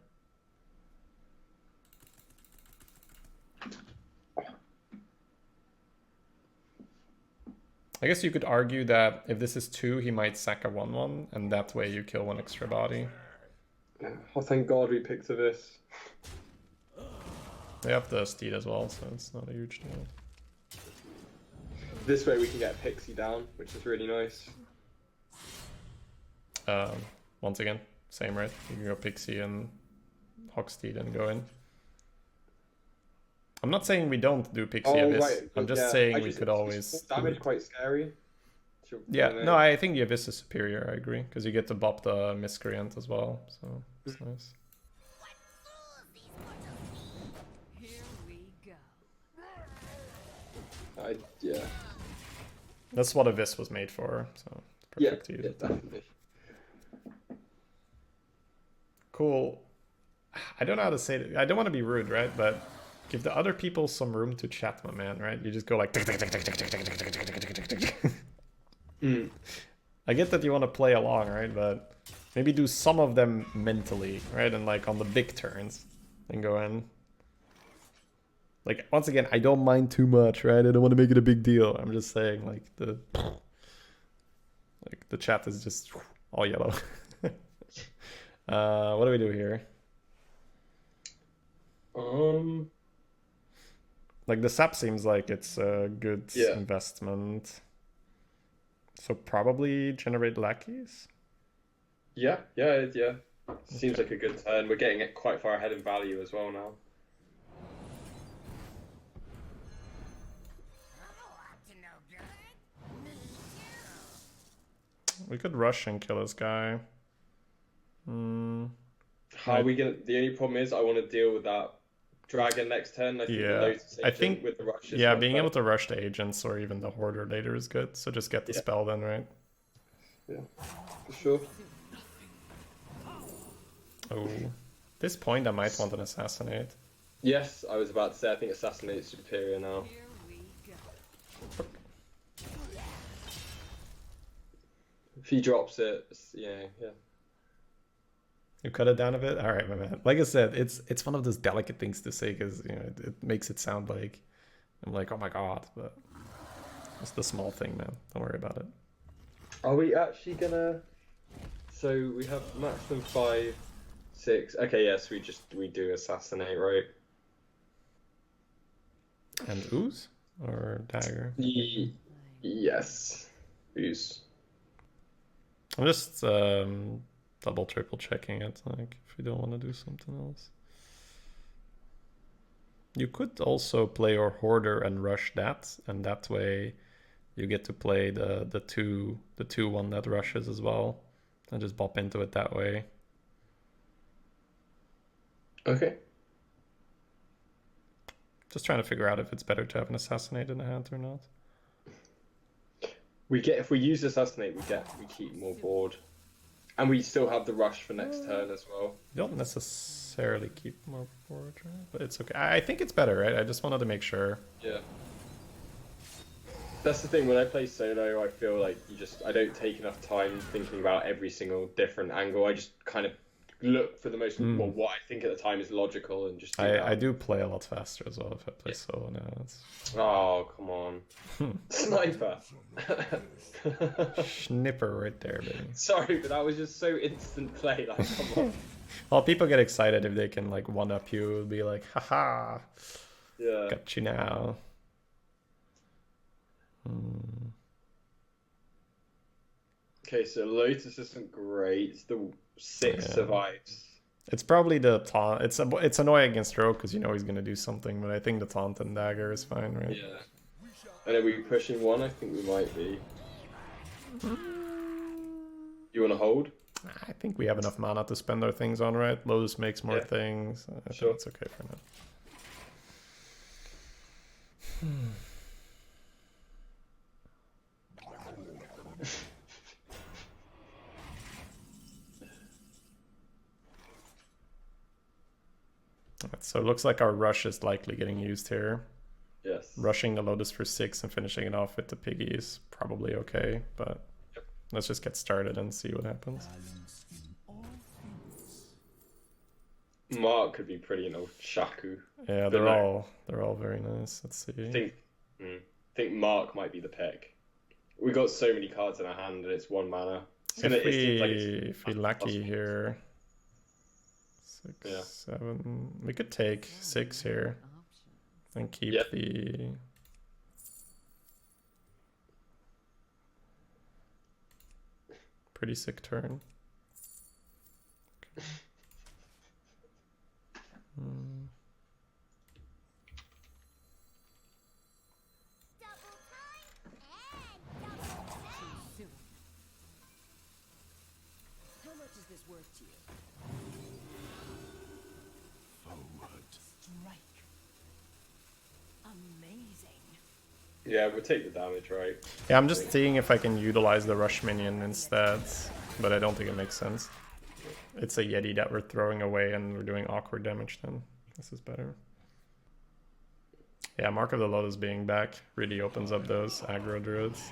I guess you could argue that if this is 2, he might sack a 1/1, and that way you kill one extra body. Yeah. Oh, thank God we picked this. They have the steed as well, so it's not a huge deal. This way we can get Pixie down, which is really nice. Once again, same, right? You can go Pixie and Hocksteed and go in. I'm not saying we don't do Pixie Abyss. Right. I'm just Yeah, saying I we just- could always... Damage quite scary. Yeah, no, I think the Abyss is superior, I agree. Because you get to bop the Miscreant as well, so it's nice. Here we go. Yeah. That's what Abyss was made for, so it's Yeah, perfect to use it. definitely. Cool. I don't know how to say it. I don't want to be rude, right? But give the other people some room to chat, my man, right? You just go like... I get that you want to play along, right? But maybe do some of them mentally, right? And like on the big turns, and go in. Like, once again, I don't mind too much, right? I don't want to make it a big deal. I'm just saying, like, the chat is just all yellow. What do we do here? Like, the sap seems like it's a good investment. So probably generate lackeys? Yeah. Seems like a good turn. We're getting it quite far ahead in value as well now. We could rush and kill this guy. How are we gonna? The only problem is I want to deal with that dragon next turn. I think Yeah, the Lotus I Agent think with the rush is yeah, much being better. able to rush the agents or even the hoarder later is good. So just get the spell then, right? Yeah, for sure. Oh, this point I might want an assassinate. Yes, I was about to say I think Assassinate is superior now. Here we go. If he drops it, yeah. You cut it down a bit. All right, my man. Like I said, it's one of those delicate things to say because it makes it sound like I'm like, oh my god, but it's the small thing, man. Don't worry about it. Are we actually gonna? So we have maximum 5, 6. Okay, yes, we do Assassinate, right? And ooze or dagger. Yes, ooze. I'm just double triple checking it, like if you don't want to do something else. You could also play your hoarder and rush that, and that way you get to play the 2/1 that rushes as well, and just bop into it that way. Okay. Just trying to figure out if it's better to have an assassinate in the hand or not. If we use Assassinate, we keep more board, and we still have the rush for next turn as well. You don't necessarily keep more board, right? But it's okay. I think it's better, right? I just wanted to make sure. Yeah. That's the thing, when I play solo, I feel like I don't take enough time thinking about every single different angle. I just kind of look for the most, well, what I think at the time is logical and just do that. I do play a lot faster as well if I play solo now. Oh, come on. man. Sniper. Snipper right there, baby. Sorry, but that was just so instant play. Like, come on. Well, people get excited if they can like one up you. It'll be like, haha, Yeah. got you now. Okay, so Lotus isn't great. The 6 Yeah. survives. It's probably the taunt. It's annoying against Rogue because you know he's gonna do something, but I think the taunt and dagger is fine, right? Yeah. And are we pushing 1? I think we might be. You want to hold? I think we have enough mana to spend our things on, right? Lotus makes more Yeah. things. I Sure. think it's okay for now. Alright, so it looks like our rush is likely getting used here. Yes. Rushing the Lotus for 6 and finishing it off with the piggy is probably okay, but let's just get started and see what happens. Mark could be pretty old Shaku. Yeah, But they're all very nice. Let's see. I think Mark might be the pick. We got so many cards in our hand and it's 1 mana. If we lucky here, 6, Yeah. 7. We could take 6 here and keep Yeah. the. Pretty sick turn. Okay. How much is this worth to you? Strike. Amazing. Yeah, we'll take the damage, right? Yeah, I'm just seeing if I can utilize the rush minion instead, but I don't think it makes sense. It's a Yeti that we're throwing away and we're doing awkward damage then. This is better. Yeah, Mark of the Lotus being back really opens up those aggro druids.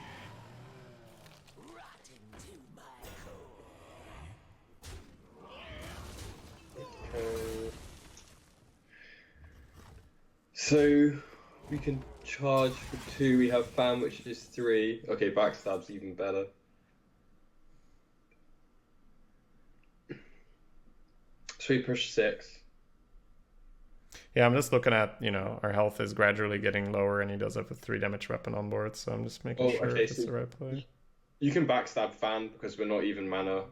So we can charge for 2. We have fan, which is 3. Okay, backstab's even better. So we push 6. Yeah, I'm just looking at, you know, our health is gradually getting lower and he does have a 3 damage weapon on board, so I'm just making sure okay, it's the right play. You can backstab fan because we're not even mana.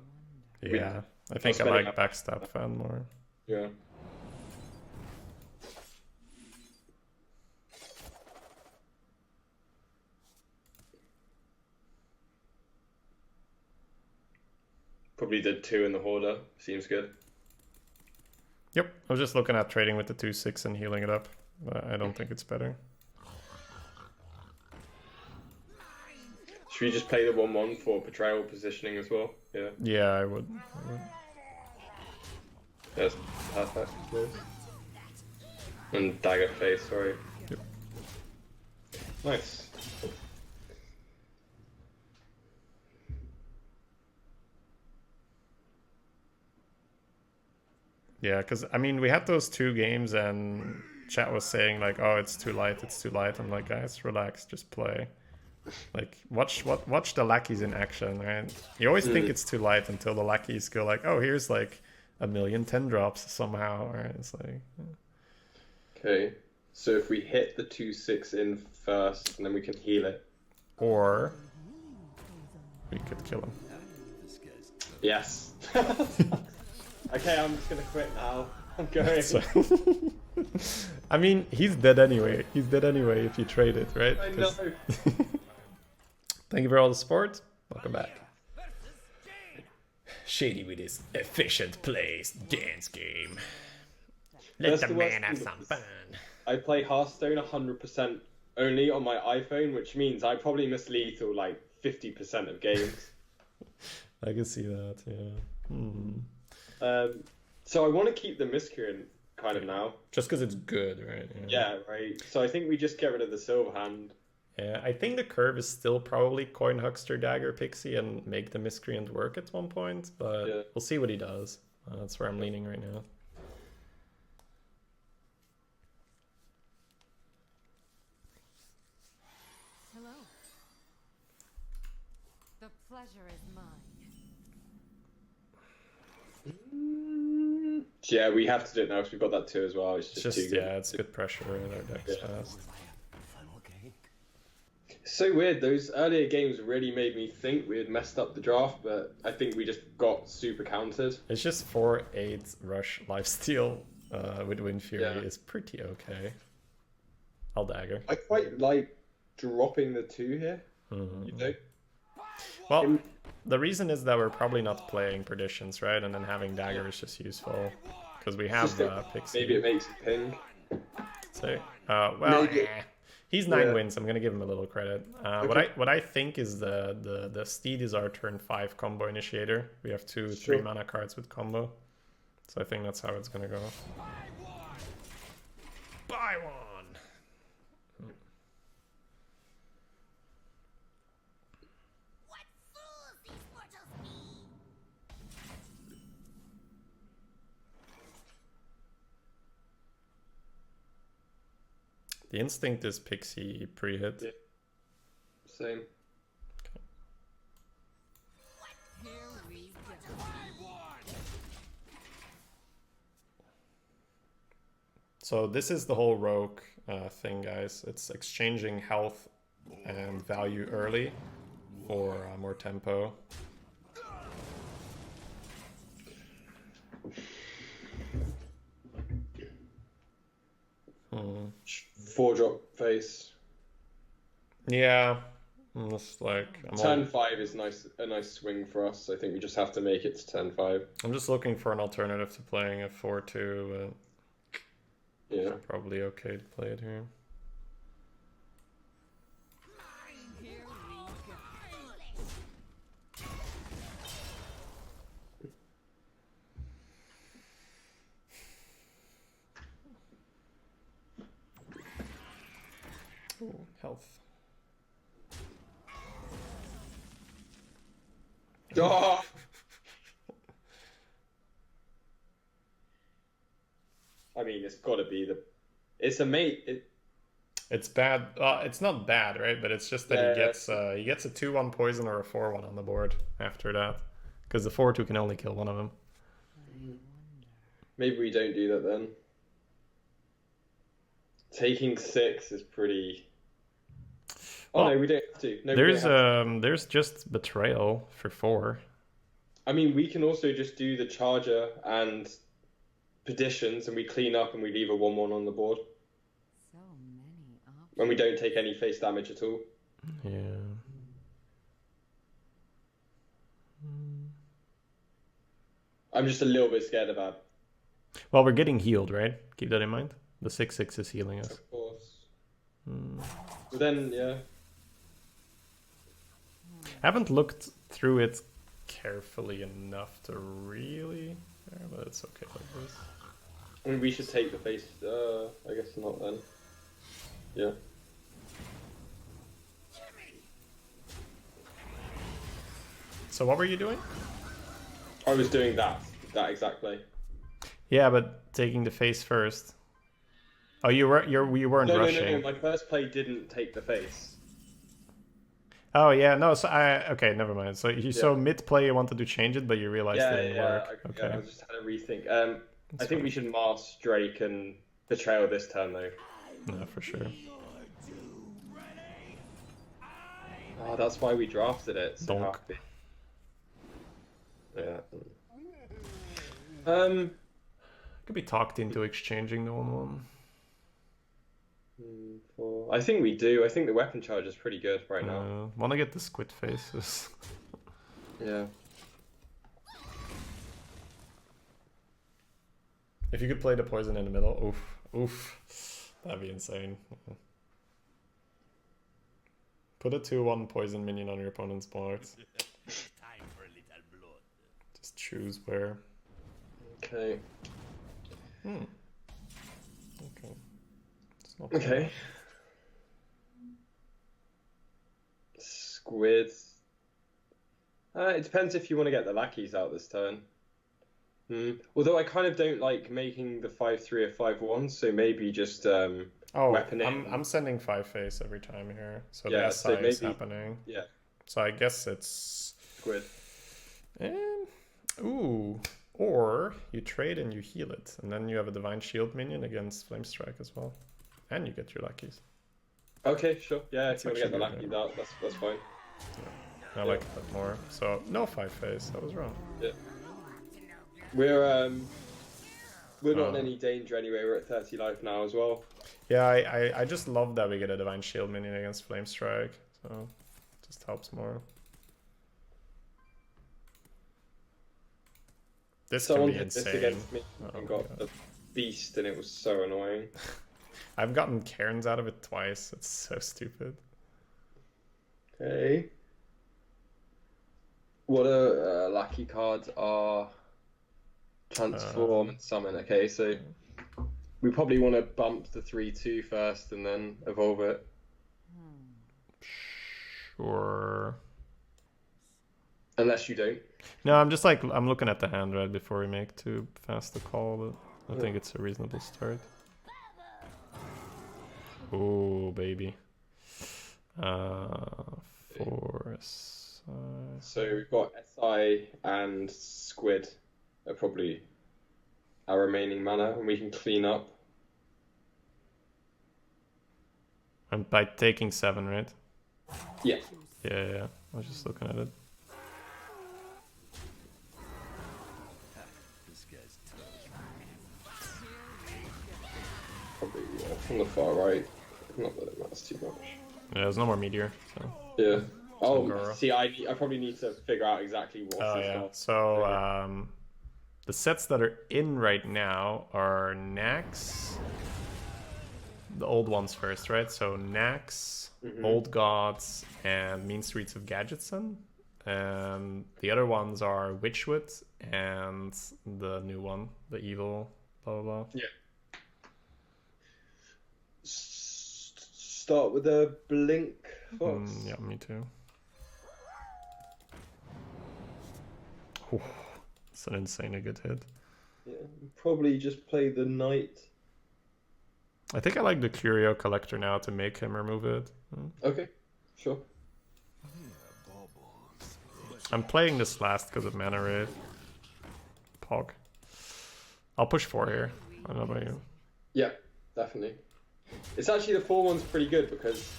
Yeah, I think I like backstab fan more. Yeah. Probably did 2 in the Hoarder. Seems good. Yep, I was just looking at trading with the 2/6 and healing it up. I don't think it's better. Should we just play the 1/1 for portrayal positioning as well? Yeah. Yeah, I would. That's perfect. And dagger face, sorry. Yep. Nice. Yeah, because I mean, we had those 2 games and chat was saying like, "Oh, it's too light, it's too light." I'm like, guys, relax, just play. Like, watch the lackeys in action, right? You always think it's too light until the lackeys go like, "Oh, here's like 1,000,010 drops somehow," right? It's like, Okay. So if we hit the 2/6 in first, and then we can heal it. or we could kill him. Yes. Okay, I'm just gonna quit now. I'm going. So, I mean, he's dead anyway. He's dead anyway if you trade it, right? I know. 'Cause- Thank you for all the support. Welcome back. Shady with his efficient plays dance game. Let That's the the worst man have thing some is- fun. I play Hearthstone 100% only on my iPhone, which means I probably miss lethal like 50% of games. I can see that, yeah. So I want to keep the miscreant kind of now. Just because it's good, right? Yeah, right. So I think we just get rid of the silver hand. Yeah, I think the curve is still probably coin huckster dagger pixie and make the miscreant work at one point, but Yeah. we'll see what he does. That's where I'm leaning right now. Hello. The pleasure is mine. Yeah, we have to do it now because we've got that too as well. It's It's just too just good. yeah, it's good pressure and our deck's Yeah. fast. So weird. Those earlier games really made me think we had messed up the draft, but I think we just got super countered. It's just 4/8 rush lifesteal with Wind Fury Yeah. is pretty okay. I'll dagger. I quite like dropping the 2 here. Mhm. You know? Well, the reason is that we're probably not playing Perditions, right? And then having dagger is just useful because we have Just that Pixie. maybe it makes it ping. So, well, Maybe. he's 9 Yeah. wins. I'm gonna give him a little credit. Okay. What I think is the Steed is our turn 5 combo initiator. We have 2 Sure. 3 mana cards with combo, so I think that's how it's gonna go. Buy one. What fools these mortals be! The instinct is Pixie pre-hit. Yeah. Same. Here we go. So this is the whole rogue thing, guys. It's exchanging health and value early for more tempo. Hmm. 4-drop face. Yeah, it's like Turn 5 is a nice swing for us. I think we just have to make it to turn 5. I'm just looking for an alternative to playing a 4/2. Yeah. Probably okay to play it here. Here we go. Ooh, health. Oh! I mean, it's got to be it's a mate. It's bad. It's not bad, right? But it's just that Yeah. he gets a 2/1 poison or a 4/1 on the board after that, because the 4/2 can only kill one of them. Maybe we don't do that then. Taking 6 is pretty. Oh Well, no, we don't have to. No, we don't have to. There's just betrayal for 4. I mean, we can also just do the charger and Perditions, and we clean up and we leave a 1/1 on the board, So many options. and we don't take any face damage at all. Yeah. I'm just a little bit scared of that. Well, we're getting healed, right? Keep that in mind. The 6/6 is healing us. Of course. Hmm. But then, yeah. I haven't looked through it carefully enough to really, but it's okay like this. I mean, we should take the face. I guess not then. Yeah. So what were you doing? I was doing that exactly. Yeah, but taking the face first. Oh, you weren't No, rushing. my first play didn't take the face. Oh yeah, no. So okay, never mind. So so mid play you wanted to change it, but you realized it didn't work. Okay. I just had a rethink. I think we should mask Drake and Betrayal this turn though. No, for sure. Oh, that's why we drafted it. So Donk. happy. Yeah. Could be talked into exchanging the 1/1. I think we do. I think the weapon charge is pretty good right now. Want to get the squid faces. Yeah. If you could play the poison in the middle, oof, that'd be insane. Put a 2/1 poison minion on your opponent's board. Time for a little blood. Just choose where. Okay. Okay. It's not Okay. Squid. It depends if you want to get the lackeys out this turn. Although I kind of don't like making the 5/3 a 5/1, so maybe just Oh, weapon I'm sending 5 face every time here, so Yeah, the so SI is maybe- happening. Yeah, So I guess it's squid. ooh, or you trade and you heal it, and then you have a divine shield minion against flame strike as well, and you get your luckies. Okay, sure. Yeah, That's if you want to get the actually lucky good, dart, that's fine. I like that more. So no 5 face, I was wrong. Yeah. We're not in any danger anyway. We're at 30 life now as well. Yeah, I just love that we get a divine shield minion against flame strike, so it just helps more. This Someone can be did this insane. against me Oh and my got God. the beast, and it was so annoying. I've gotten Cairns out of it twice. It's so stupid. Okay. What are lucky cards are transform and summon. Okay, so we probably want to bump the 3/2 first and then evolve it. Sure. Unless you don't. No, I'm just like, I'm looking at the hand right before we make too fast a call, but I think it's a reasonable start. Oh, baby. Force. So we've got SI and Squid are probably our remaining mana, and we can clean up. And by taking 7, right? Yeah. Yeah. I was just looking at it. Probably from the far right. Not that it matters too much. Yeah, there's no more meteor, so. Yeah. Oh, Goro. see, I probably need to figure out exactly what's Oh this yeah. got. So the sets that are in right now are Nax. The old ones first, right? So Nax, Old Gods, and Mean Streets of Gadgetson. And the other ones are Witchwood and the new one, the evil, blah blah blah. Yeah. Start with a blink fox. Yeah, me too. Ooh, it's an insanely good hit. Yeah, probably just play the knight. I think I like the Curio Collector now to make him remove it. Okay, sure. I'm playing this last because of mana raid. Pog. I'll push 4 here. I don't know about you. Yeah, definitely. It's actually the 4-1's pretty good because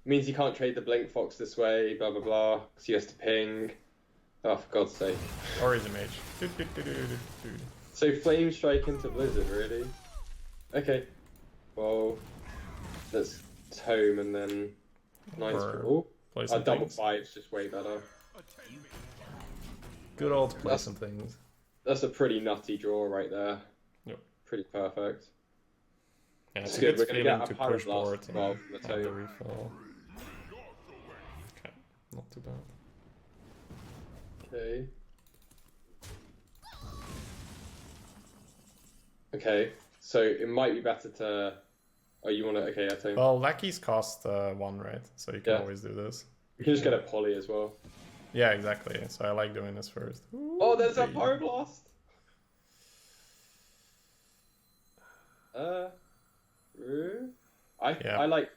means he can't trade the blink fox this way, blah blah blah, because he has to ping. Oh, for God's sake. Or he's a mage. So flame strike into blizzard, really? Okay. Well, let's tome and then nice. Or Oh, play a some double things. 5's just way better. Good old play some things. That's a pretty nutty draw right there. Yep. Pretty perfect. Yeah, it's It's a good. good We're gonna feeling get to a power push blast board as well from the and have the tome. refill. Okay, not too bad. Okay. Okay, so it might be better to. Oh, you want to? Okay, I think Well, lackeys cost 1, right? So you can Yeah. always do this. we can just get a poly as well. Yeah, exactly. So I like doing this first. Oh, there's a baby. pyroblast. Yeah. I like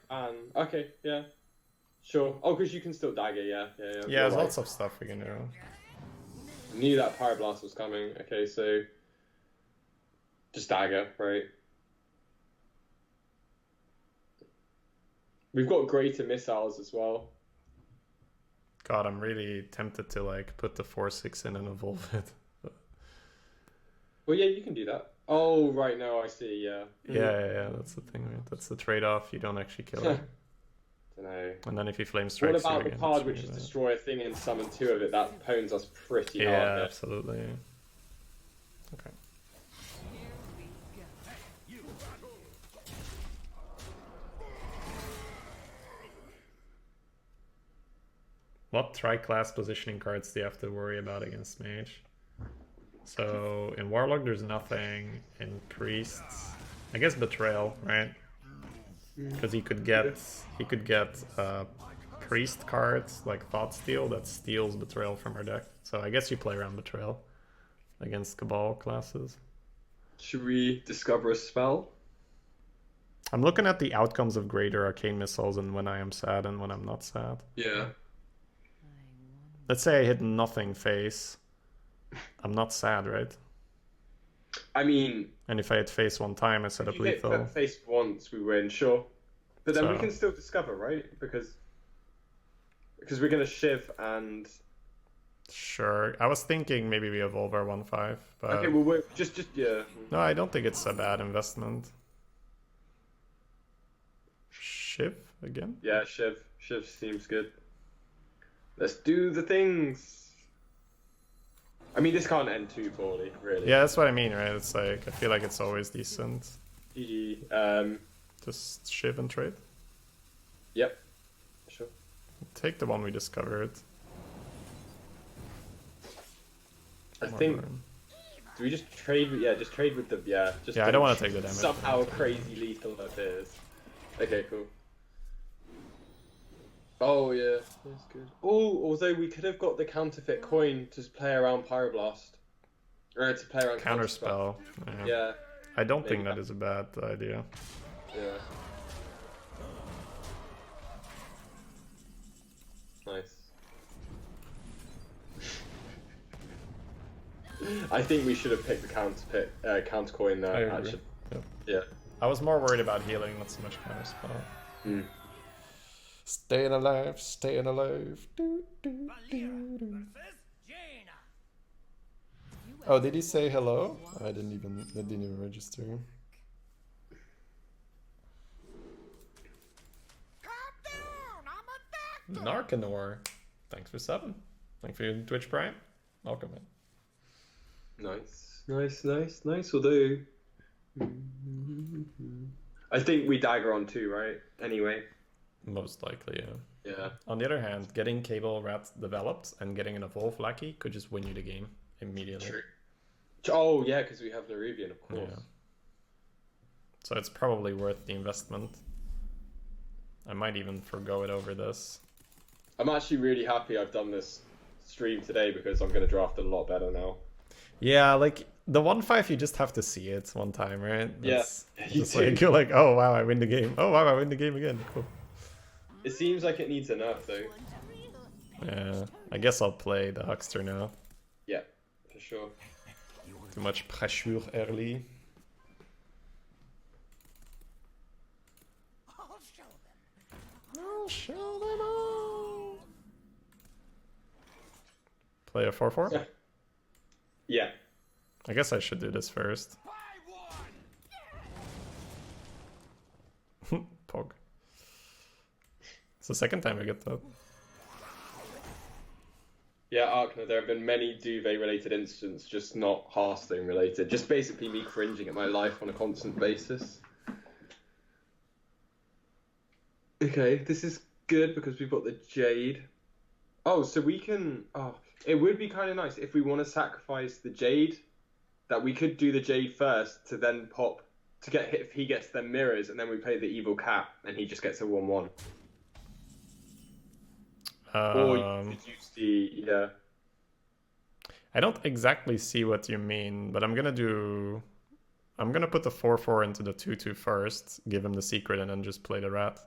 okay, yeah, sure. Oh, because you can still dagger, yeah. Yeah, you're there's right. lots of stuff we can do. Knew that pyroblast was coming. Okay, so just dagger, right? We've got greater missiles as well. God, I'm really tempted to like put the 4/6 in and evolve it. Well, yeah, you can do that. Oh, right now I see. Yeah. Yeah, that's the thing, right? That's the trade-off. You don't actually kill it. Don't know. And then if you flame strike, What about the card which is destroy a thing and summon 2 of it? That pwns us pretty Yeah, hard. There. absolutely. Okay. What tri-class positioning cards do you have to worry about against Mage? So in Warlock there's nothing. In Priests, I guess Betrayal, right? Because he could get Priest cards like Thought Steal that steals Betrayal from our deck. So I guess you play around Betrayal against Cabal classes. Should we discover a spell? I'm looking at the outcomes of greater arcane missiles and when I am sad and when I'm not sad. Yeah. Let's say I hit nothing face. I'm not sad, right? I mean, And if I hit face one time, I set if up you hit lethal. face once, we win, sure. But then we So- can still discover, right? Because we're gonna shiv and. Sure. I was thinking maybe we evolve our 1/5, but Okay, well, we're just yeah. no, I don't think it's a bad investment. Shiv again? Yeah, shiv seems good. Let's do the things. I mean, this can't end too poorly, really. Yeah, that's what I mean, right? It's like I feel like it's always decent. GG. Just shiv and trade. Yep. Sure. Take the one we discovered. I think. Do we just trade? Yeah, just trade with the Just Yeah, I don't want to take the damage. Somehow crazy lethal appears. Okay, cool. Oh yeah, that's good. Oh, although we could have got the counterfeit coin to play around Pyroblast, or to play around Counterspell. Yeah, I don't think Maybe. that is a bad idea. yeah. Nice. I think we should have picked the counter coin there. I agree. Actually, Yep. yeah. I was more worried about healing, not so much counterspell. Mm. Staying alive, staying alive. Do, do, do, do. Oh, did he say hello? I didn't even register. Narcanor, thanks for 7. Thanks for your Twitch Prime. Welcome in. Nice. Although, I think we dagger on 2, right? Anyway. Most likely, yeah. Yeah. On the other hand, getting Cable Rat developed and getting an Evolve Lackey could just win you the game immediately. True. Oh yeah, because we have Nerubian, of course. Yeah. So it's probably worth the investment. I might even forgo it over this. I'm actually really happy I've done this stream today because I'm going to draft a lot better now. Yeah, like the 1/5, you just have to see it one time, right? That's you just do. like you're like, oh wow, I win the game. Oh wow, I win the game again. Cool. It seems like it needs a nerf though. Yeah, I guess I'll play the Huckster now. Yeah, for sure. Too much pressure early. I'll show them. I'll show them all. Play a 4/4. Yeah. Yeah. I guess I should do this first. Pog. It's the second time I get that. Yeah, Arkner, there have been many duvet-related incidents, just not Hearthstone related. Just basically me cringing at my life on a constant basis. Okay, this is good because we've got the Jade. Oh, so we can... Oh, it would be kind of nice if we want to sacrifice the Jade, that we could do the Jade first to then pop... To get hit if he gets them mirrors, and then we play the Evil Cat, and he just gets a 1/1. Or you could use the... Yeah. I don't exactly see what you mean, but I'm gonna put the 4/4 into the 2/2 first, give him the secret, and then just play the rat.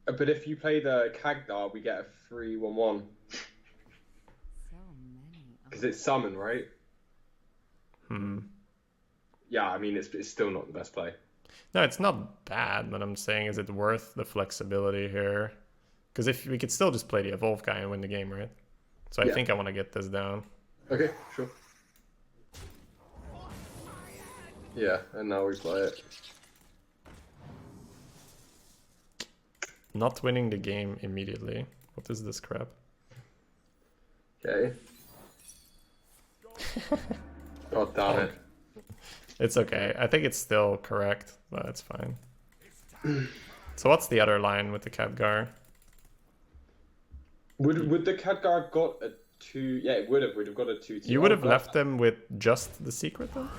But if you play the Kagdar, we get a free 1/1. So many. Because it's summon, right? Hmm. Yeah, I mean, it's still not the best play. No, it's not bad, but I'm saying, is it worth the flexibility here? Because if we could still just play the Evolve guy and win the game, right? So I Yeah. think I want to get this down. Okay, sure. Yeah, and now we play it. Not winning the game immediately. What is this crap? Okay. God damn it. It's okay. I think it's still correct, but it's fine. So what's the other line with the Khadgar? Would the Khadgar have got a 2? Yeah, it would have. Would have got a 2/2. You would have left them with just the secret then?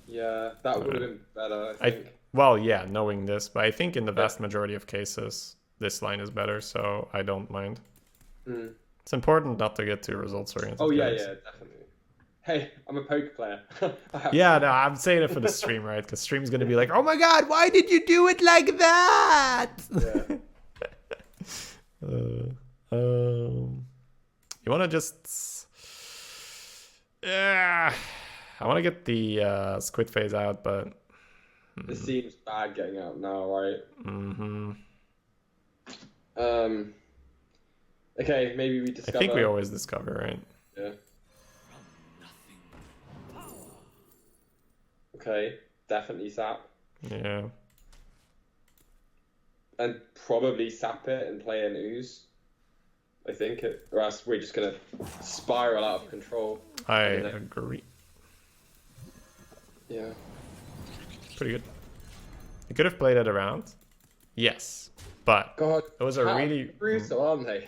Yeah, that would have been better, I I think. well, yeah, knowing this, but I think in the vast majority of cases, this line is better, so I don't mind. Mm. It's important not to get too results oriented. Oh, yeah, guys. yeah, definitely. Hey, I'm a poker player. I have Yeah, to. no, I'm saying it for the stream, right? Because stream's gonna be like, oh my god, why did you do it like that? Yeah. You wanna just, yeah, I wanna get the squid phase out, but It seems bad getting out now, right? mm-hmm. Okay, maybe we I discover. think we always discover, right? Yeah. Okay, definitely sap. Yeah. And probably sap it and play an ooze. I think it, or else we're just gonna spiral out of control. I don't know. agree. Yeah. Pretty good. You could have played it around. Yes. But God, it was a really brutal, aren't they?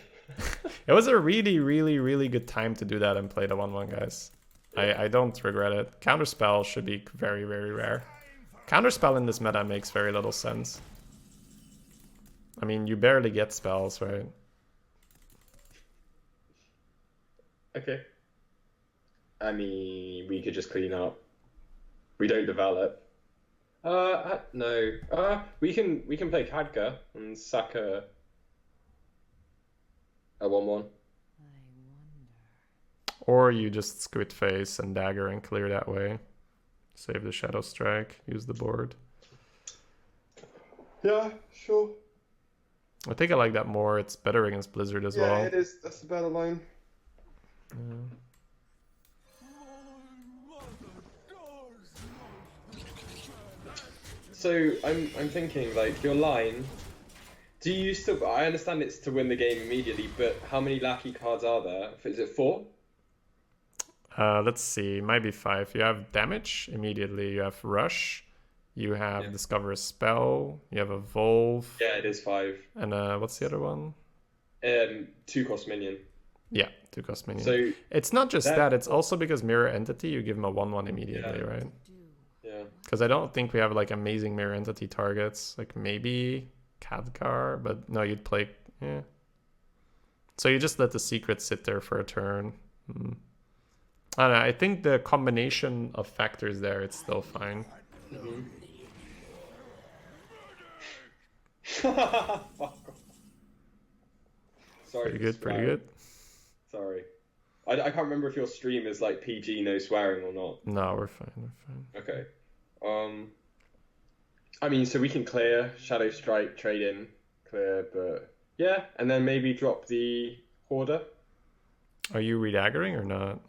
it was a really, really, really good time to do that and play the 1-1, guys. I don't regret it. Counterspell should be very, very rare. Counterspell in this meta makes very little sense. I mean, you barely get spells, right? Okay. I mean, we could just clean up. We don't develop. No. We can play Khadka and sack a 1-1. Or you just squid face and dagger and clear that way. Save the shadow strike, use the board. Yeah, sure. I think I like that more. It's better against Blizzard as well. Yeah, it is. That's a better line. So I'm thinking like your line. Do you still? I understand it's to win the game immediately, but how many lackey cards are there? Is it 4? Let's see, might be 5. You have damage immediately. You have rush. You have discover a spell. You have evolve. Yeah, it is 5. And what's the other one? 2-cost minion. Yeah, 2-cost minion. So it's not just that. It's also because mirror entity. You give him a 1/1 immediately, Yeah. right? yeah. Because I don't think we have like amazing mirror entity targets. Like maybe Khadgar, but no, you'd play. Yeah. So you just let the secret sit there for a turn. I don't know. I think the combination of factors there, it's still fine. Fuck off. Sorry. Pretty for good. Pretty swearing. good. Sorry. I can't remember if your stream is like PG, no swearing or not. No, we're fine. We're fine. Okay. I mean, so we can clear Shadow Strike, trade in, clear, but yeah, and then maybe drop the Hoarder. Are you redaggering or not?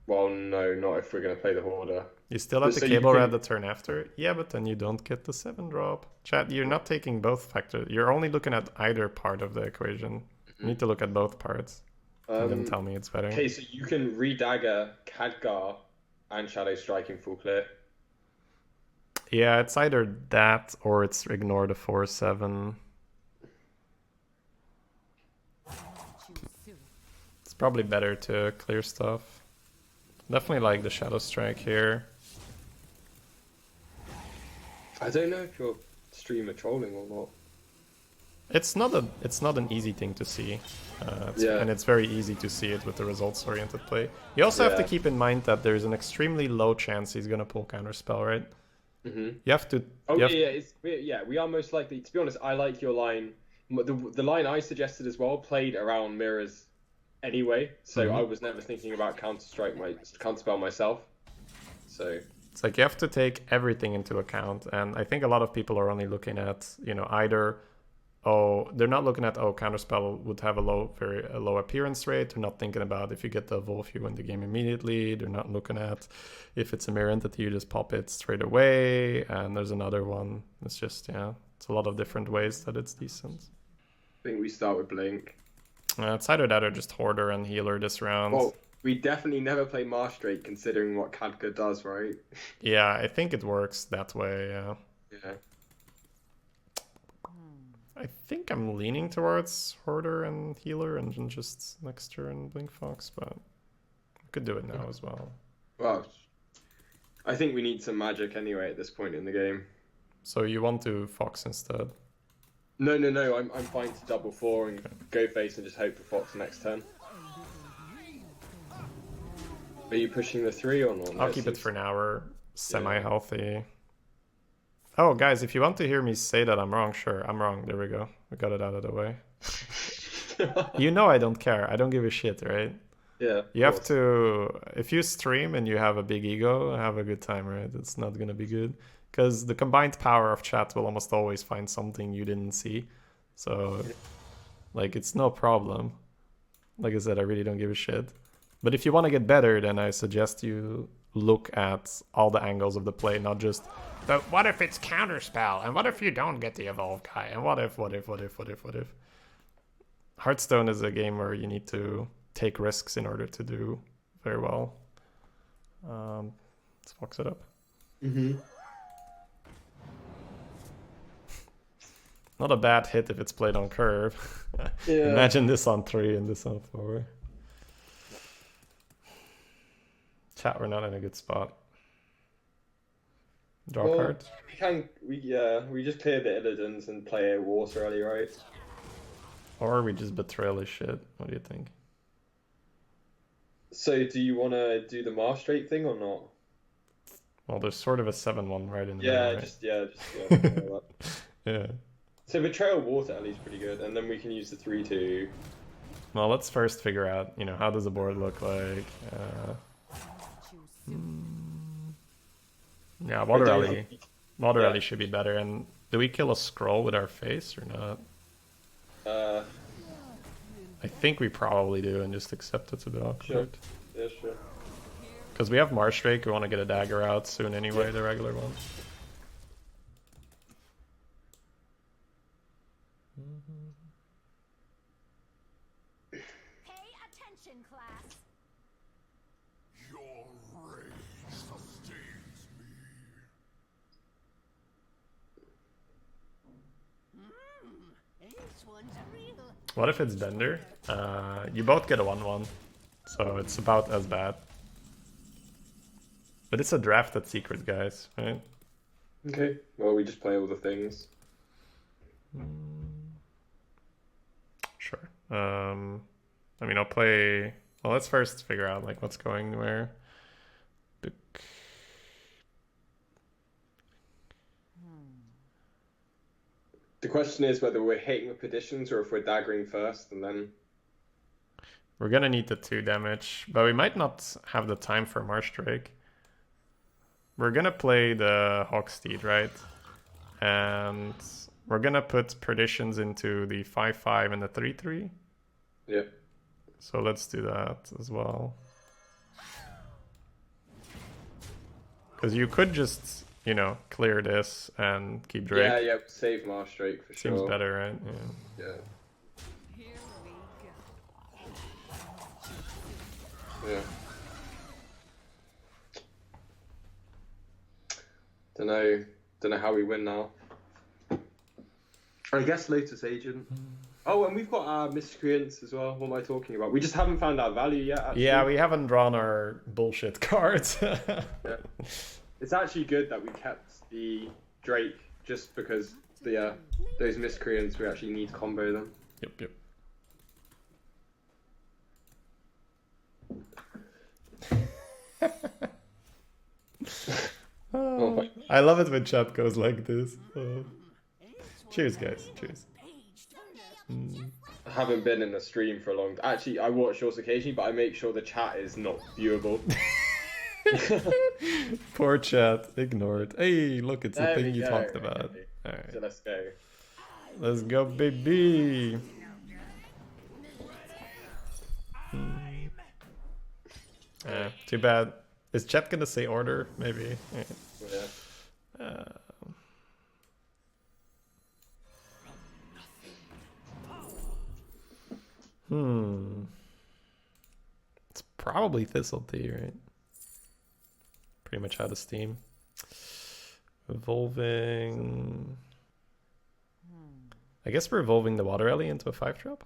Well, no, not if we're gonna play the Hoarder. You still have So the you cable can- red the turn after? Yeah, but then you don't get the 7 drop. Chat, you're not taking both factors. You're only looking at either part of the equation. You need to look at both parts. And then tell me it's better. Okay, so you can redagger Khadgar and Shadow Strike in full clear. Yeah, it's either that or it's ignore the 4/7. It's probably better to clear stuff. Definitely like the Shadow Strike here. I don't know if you're streamer trolling or not. It's not an easy thing to see, Yeah. and it's very easy to see it with the results-oriented play. You also have to Yeah. keep in mind that there's an extremely low chance he's gonna pull counterspell, right? Mm-hmm. You have to. Oh you have- yeah, we are most likely. To be honest, I like your line. The line I suggested as well played around mirrors anyway, so I was never thinking about counterspell myself. So It's like you have to take everything into account, and I think a lot of people are only looking at, either, they're not looking at, counterspell would have a low appearance rate. They're not thinking about if you get the evolve, you win the game immediately. They're not looking at if it's a mirror entity, you just pop it straight away. And there's another one. It's just, it's a lot of different ways that it's decent. I think we start with Blink. It's either that or just Hoarder and Healer this round. Well, we definitely never play Marsh Drake considering what Khadgar does, right? Yeah, I think it works that way, yeah. Yeah. I think I'm leaning towards Hoarder and Healer and then just next turn Blink Fox, but I could do it now as well. Well, I think we need some magic anyway at this point in the game. So you want to Fox instead? No. I'm fine to double 4 and go face and just hope for Fox next turn. Are you pushing the 3 or not? I'll keep it for now. We're semi-healthy. Oh, guys, if you want to hear me say that I'm wrong, sure, I'm wrong. There we go. We got it out of the way. You know I don't care. I don't give a shit, right? Yeah. You have to... If you stream and you have a big ego, have a good time, right? It's not gonna be good. Because the combined power of chat will almost always find something you didn't see. So, like, it's no problem. Like I said, I really don't give a shit. But if you want to get better, then I suggest you look at all the angles of the play, not just, but what if it's counterspell? And what if you don't get the evolve guy? And what if? Hearthstone is a game where you need to take risks in order to do very well. Let's fox it up. Not a bad hit if it's played on curve. Imagine this on 3 and this on 4. Chat, we're not in a good spot. Draw card. We just clear the Illidan's and play a water early, right? Or we just betrayal his shit. What do you think? So do you want to do the Marsh Straight thing or not? Well, there's sort of a 7-1 right in there. Right? Yeah. So betrayal water at least pretty good, and then we can use the 3-2. Well, let's first figure out, you know, how does the board look like? Yeah, Water Rally. Water Rally should be better. And do we kill a scroll with our face or not? I think we probably do and just accept it to be awkward. Sure. Yeah, sure. Because we have Marsh Drake, we want to get a dagger out soon anyway, the regular one. Pay attention, class. Your rage sustains me. This one's a real. What if it's Bender? You both get a 1-1, so it's about as bad. But it's a drafted secret, guys, right? Okay. Well, we just play all the things. Sure. I mean, I'll play... Well, let's first figure out, like, what's going where. The question is whether we're hitting with Perditions or if we're daggering first, and then... We're gonna need the 2 damage, but we might not have the time for Marsh Drake. We're gonna play the Hawksteed, right? And we're gonna put Perditions into the 5-5 and the 3-3. Yeah. So let's do that as well. Because you could just, you know, clear this and keep Drake. Yeah, save Marsh Drake for sure. Seems better, right? Yeah. Here we go. Yeah. Don't know how we win now. I guess Lotus Agent. Oh, and we've got our Miscreants as well. What am I talking about? We just haven't found our value yet, actually. Yeah, we haven't drawn our bullshit cards. Yeah. It's actually good that we kept the Drake, just because those Miscreants, we actually need to combo them. Yep. Oh, I love it when chat goes like this. Oh. Cheers, guys. Cheers. I haven't been in a stream for a long time. Actually, I watch yours occasionally, but I make sure the chat is not viewable. Poor chat. Ignored. Hey, look, it's the There thing we you go. talked about. Okay. Alright. So let's go. Let's go, baby. Too bad. Is chat gonna say order? Maybe. Yeah. It's probably Thistle Tea, right? Pretty much out of steam. Evolving. I guess we're evolving the Water Alley into a 5-drop.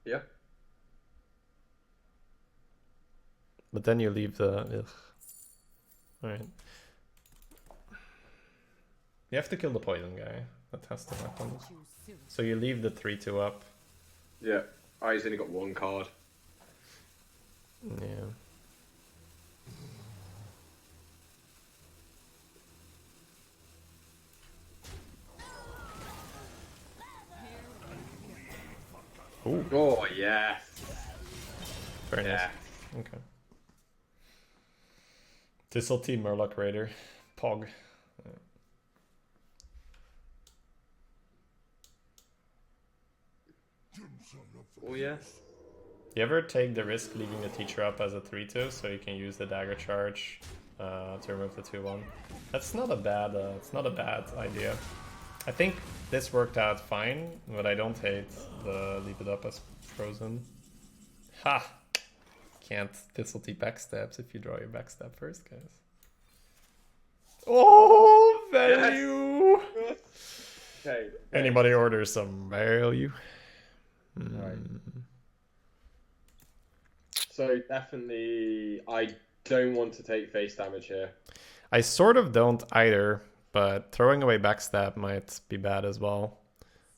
Yeah. But then you leave the... Ugh. Alright. You have to kill the poison guy. That has to happen. So you leave the 3-2 up. Yeah. Oh, he's only got one card. Yeah. Ooh, Oh, yes. very nice. Yeah. Okay. Thistle Team, Murloc Raider, Pog. Oh, yes. You ever take the risk leaving the teacher up as a 3-2 so you can use the dagger charge to remove the 2-1? That's not a bad. It's not a bad idea. I think this worked out fine, but I don't hate the leave it up as frozen. Ha! Can't Thistlety backstabs if you draw your backstab first, guys. Oh, value! Yes. Okay. Anybody order some value? Right. So definitely, I don't want to take face damage here. I sort of don't either, but throwing away backstab might be bad as well.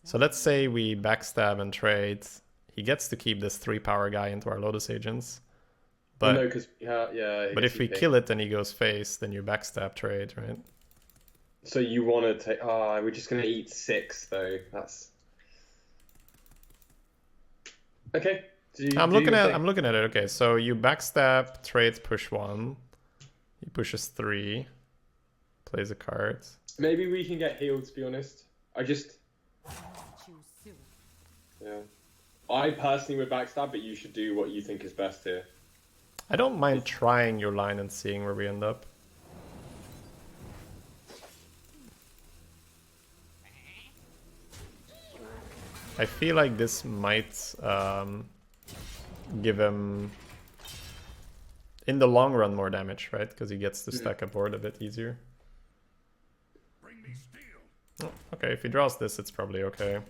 So let's say we backstab and trade. He gets to keep this 3-power guy into our Lotus Agents. But, no, because yeah. but if we kill it and he goes face, then you backstab trade, right? So you want to take? Oh, we're just gonna eat 6 though. That's okay. I'm looking at it. Okay, so you backstab, trade, push 1. He pushes 3, plays a card. Maybe we can get healed. To be honest, Choose soon. yeah. I personally would backstab, but you should do what you think is best here. I don't mind trying your line and seeing where we end up. I feel like this might give him, in the long run, more damage, right? Because he gets to stack a board a bit easier. Bring me steel. Oh, okay, if he draws this, it's probably okay.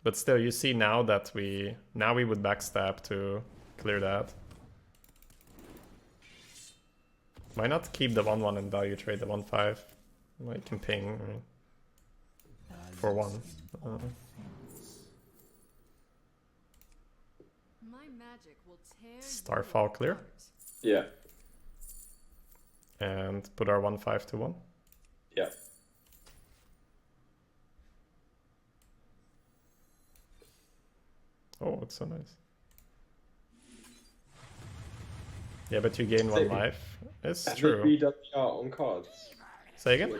But still, you see now that we would backstab to clear that. Why not keep the 1-1 and value trade the 1-5? I can ping for 1. My magic will tear Starfall clear. Yeah. And put our 1-5 to 1. Yeah. Oh, it's so nice. Yeah, but you gain 1 life. It's Have true. they redone the art on cards? Say again?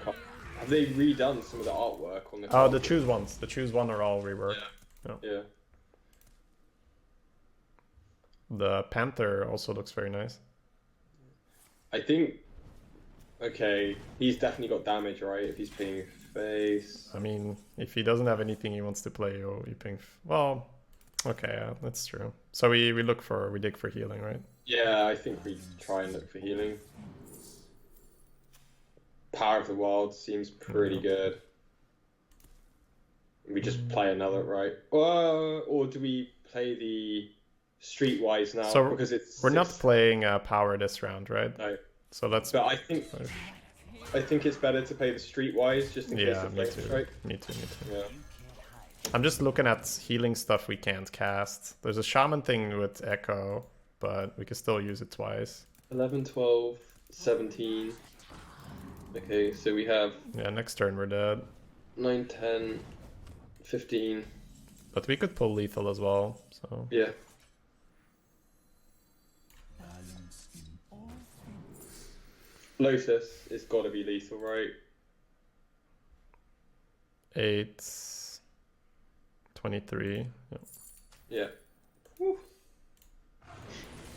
Have they redone some of the artwork on the Oh, cards? the choose ones. The choose one are all reworked. Yeah. The Panther also looks very nice. I think. Okay, he's definitely got damage, right? If he's playing face. I mean, if he doesn't have anything he wants to play, you ping. Well, okay, yeah, that's true. So we dig for healing, right? Yeah, I think we try and look for healing. Power of the Wild seems pretty good. We just play another, right? Or do we play the Streetwise now? So because it's we're not playing power this round, right? No. So let's. But I think it's better to play the Streetwise just in case Yeah, of me flames, too. right? Me too. Yeah. I'm just looking at healing stuff we can't cast. There's a shaman thing with Echo, but we can still use it twice. 11, 12, 17. Okay, so we have Yeah, next turn we're dead. 9, 10, 15. But we could pull lethal as well, so... Yeah. Lotus, it's got to be lethal, right? 8... 23... Yeah. Yeah. Woo.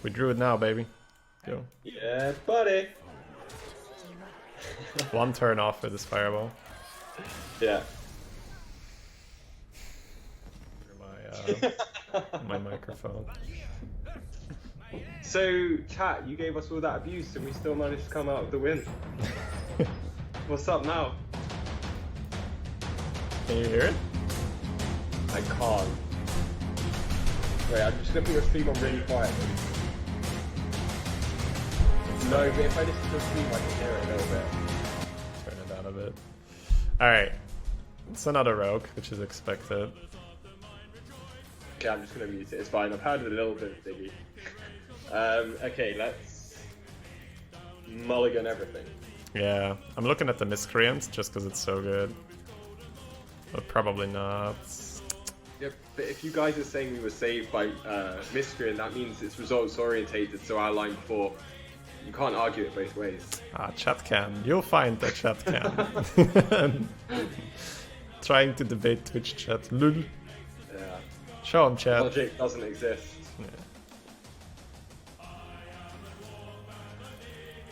We drew it now, baby. Go. Yeah, buddy. 1 turn off with this fireball. Yeah. My microphone. So, chat, you gave us all that abuse and we still managed to come out with the win. What's up now? Can you hear it? I can't. Wait, I'm just gonna put your stream on really quiet. No, but if I listen to the stream, I can hear it a little bit. Turn it down a bit. Alright. It's another rogue, which is expected. Okay, I'm just gonna mute it. It's fine. I've had a little bit of Diggy. Okay, let's mulligan everything. Yeah, I'm looking at the Miscreant just because it's so good. But probably not. Yeah, but if you guys are saying we were saved by Miscreant, that means it's results orientated, so our line before. You can't argue it both ways. Ah, chat can. You'll find that chat can. Trying to debate Twitch chat. Lul. Yeah. Show him chat. Logic doesn't exist. Yeah.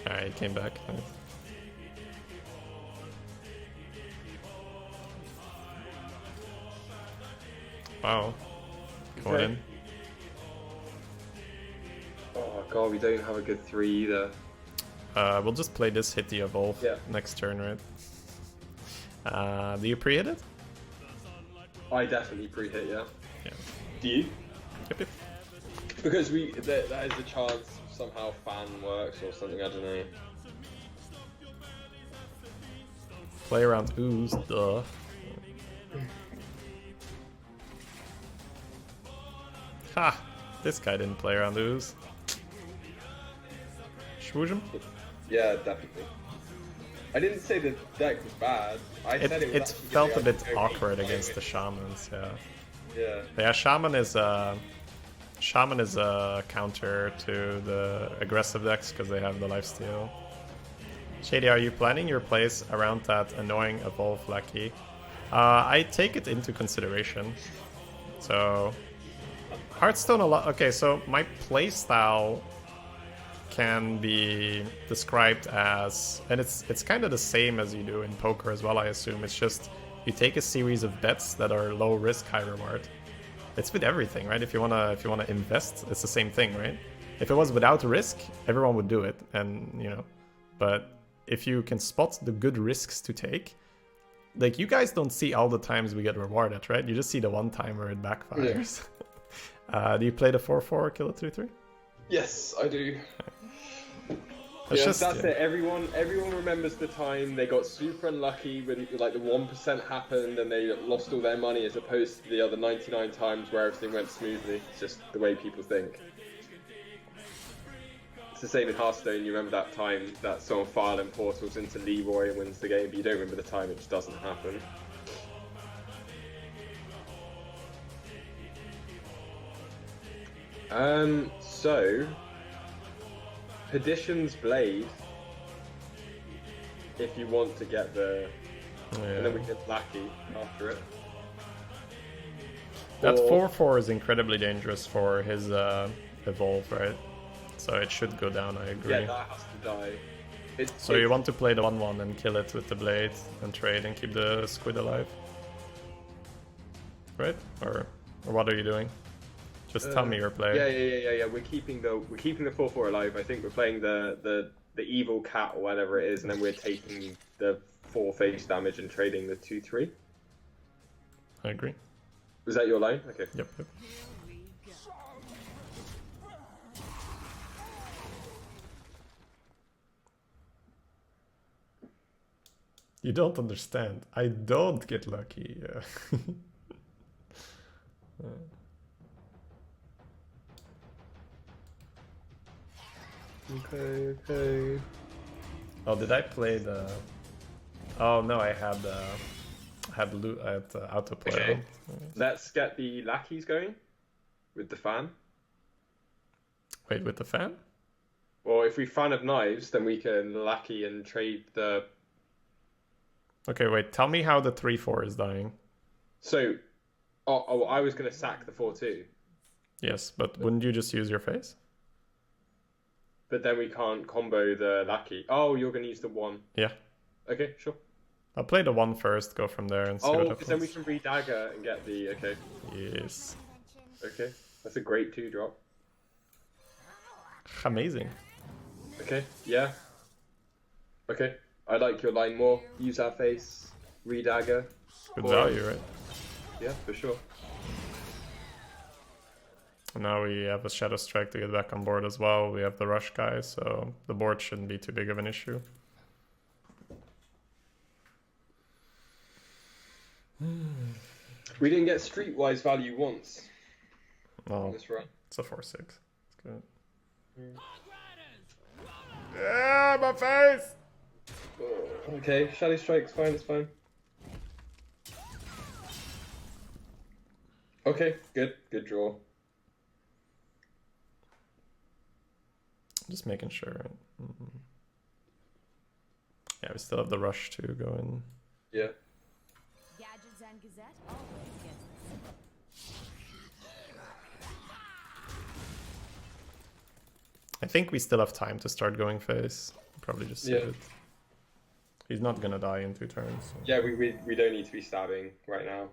Alright, he came back. Nice. Wow. Going Okay. in. Oh god, we don't have a good 3 either. We'll just play this, hit the evolve next turn, right? Do you pre-hit it? I definitely pre-hit, yeah. Yeah. Do you? Yep. Because that is a chance somehow fan works or something, I don't know. Play around ooze, duh. Ha! This guy didn't play around ooze. Swoosh him? Yeah, definitely. I didn't say the deck was bad. I said it was It actually felt good. a bit I don't awkward hate against it. the shamans, yeah. Yeah. Yeah, Shaman is a counter to the aggressive decks because they have the lifesteal. Shady, are you planning your plays around that annoying evolve lackey? I take it into consideration. So Hearthstone a lot. Okay, so my playstyle can be described as, and it's kind of the same as you do in poker as well, I assume. It's just you take a series of bets that are low risk, high reward. It's with everything, right? If you wanna invest, it's the same thing, right? If it was without risk, everyone would do it, and you know. But if you can spot the good risks to take, like you guys don't see all the times we get rewarded, right? You just see the one time where it backfires. Yeah. Do you play the 4/4 kill it 3/3? Yes, I do. That's it. Everyone remembers the time they got super unlucky when like the 1% happened and they lost all their money, as opposed to the other 99 times where everything went smoothly. It's just the way people think. It's the same in Hearthstone. You remember that time that someone filing portals into Leroy and wins the game, but you don't remember the time it just doesn't happen. So Perdition's Blade, if you want to get the... And then we get Lackey after it. That Or- 4/4 is incredibly dangerous for his evolve, right? So it should go down, I agree. Yeah, that has to die. So you want to play the 1/1 and kill it with the blade and trade and keep the squid alive? Right? Or what are you doing? Just tell me your play. Yeah. We're keeping the 4/4 alive. I think we're playing the evil cat or whatever it is, and then we're taking the 4 face damage and trading the 2/3. I agree. Was that your line? Okay. Yep. You don't understand. I don't get lucky. Okay. Oh, did I play the? Oh no, I had autoplay. Okay. Let's get the lackeys going with the fan. Wait, with the fan? Or if we fan of knives, then we can lackey and trade the... Okay, wait. Tell me how the 3/4 is dying. So, I was going to sack the 4/2. Yes, but wouldn't you just use your face? But then we can't combo the lackey. Oh, you're going to use the 1. Yeah. Okay, sure. I'll play the 1 first, go from there and see what Oh, happens. because then we can re-dagger and get the... Okay. Yes. Okay. That's a great 2-drop. Amazing. Okay, yeah. Okay. I like your line more. Use our face. Re-dagger. Good value, right? Yeah, for sure. And now we have a Shadow Strike to get back on board as well. We have the Rush guy, so the board shouldn't be too big of an issue. We didn't get streetwise value once Well, on this run. it's a 4/6. It's good. Yeah, my face! Okay, Shadow Strike's fine, it's fine. Okay, good draw. Just making sure. Yeah, we still have the rush to go in. Yeah. Gadgets and Gazette always gets this. I think we still have time to start going face. Probably just save Yeah. it. He's not gonna die in 2 turns. So. Yeah, we don't need to be stabbing right now.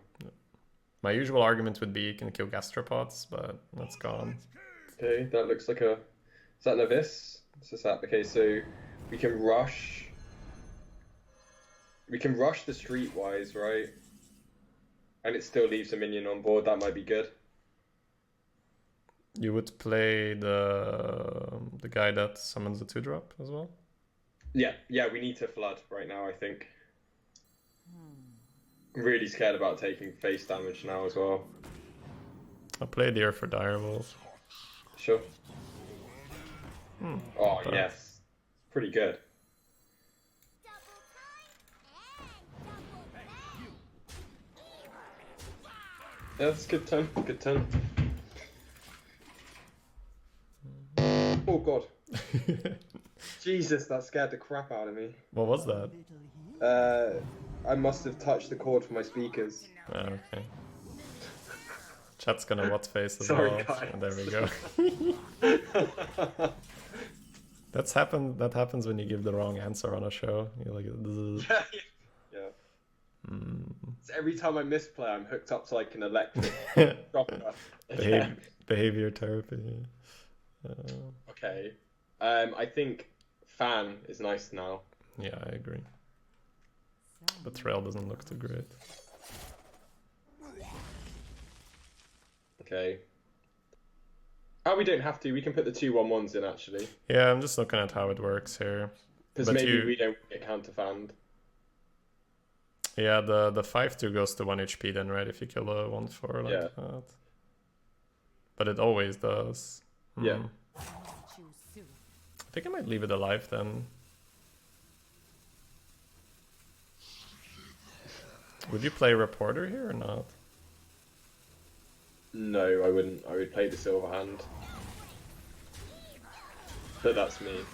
My usual argument would be you can kill gastropods, but that's gone. Okay, that looks like a... Is that an abyss? Is that? Okay, so we can rush... We can rush the streetwise, right? And it still leaves a minion on board. That might be good. You would play the guy that summons the 2-drop as well? Yeah, we need to flood right now, I think. I'm really scared about taking face damage now as well. I'll play Deer for Direwolf. Sure. Oh, but- yes. Pretty good. Yeah, that's a good turn. Good turn. Oh, God. Jesus, that scared the crap out of me. What was that? I must have touched the cord for my speakers. Oh, okay. Chat's gonna what face as Sorry, well. guys. There we go. That happens when you give the wrong answer on a show. You're like, Yeah. So every time I misplay, I'm hooked up to like an electric shocker. behavior therapy. Okay. I think fan is nice now. Yeah, I agree. But Trail doesn't look too great. Okay. Oh, we don't have to. We can put the 2/1/1s in actually, Yeah, I'm just looking at how it works here. because But maybe you- we don't get counter fanned. Yeah, the 5/2 goes to 1 HP then, right? If you kill a 1/4 like Yeah. that. But it always does. Yeah. Choose soon. I think I might leave it alive then. Would you play Reporter here or not? No, I wouldn't. I would play the silver hand. But that's me. Attend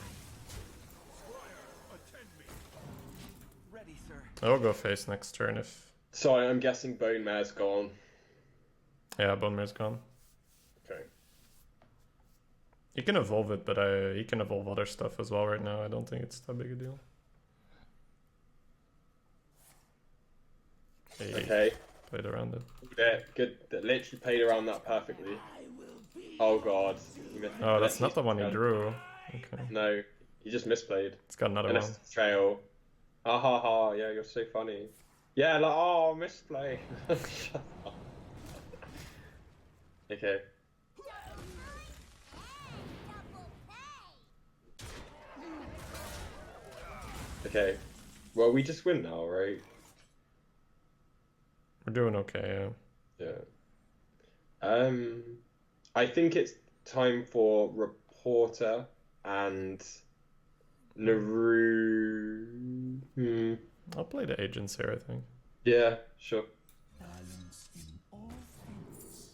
me. Ready, sir. I'll go face next turn if... So I'm guessing Bone Mare's gone. Yeah, Bone Mare's gone. Okay. You can evolve it, but you can evolve other stuff as well right now. I don't think it's that big a deal. Hey, Okay. played around it. Yeah, good. That literally played around that perfectly. Oh god. Oh, that's not the one he drew. Okay. No, he just misplayed. It's got another And one. it's trail. Ha ha ha, yeah, you're so funny. Yeah, like, oh, misplay. Shut up. Okay. Okay. Well, we just win now, right? We're doing okay, yeah. Yeah. I think it's time for Reporter and Naru. I'll play the agents here, I think. Yeah, sure. Balance in all things.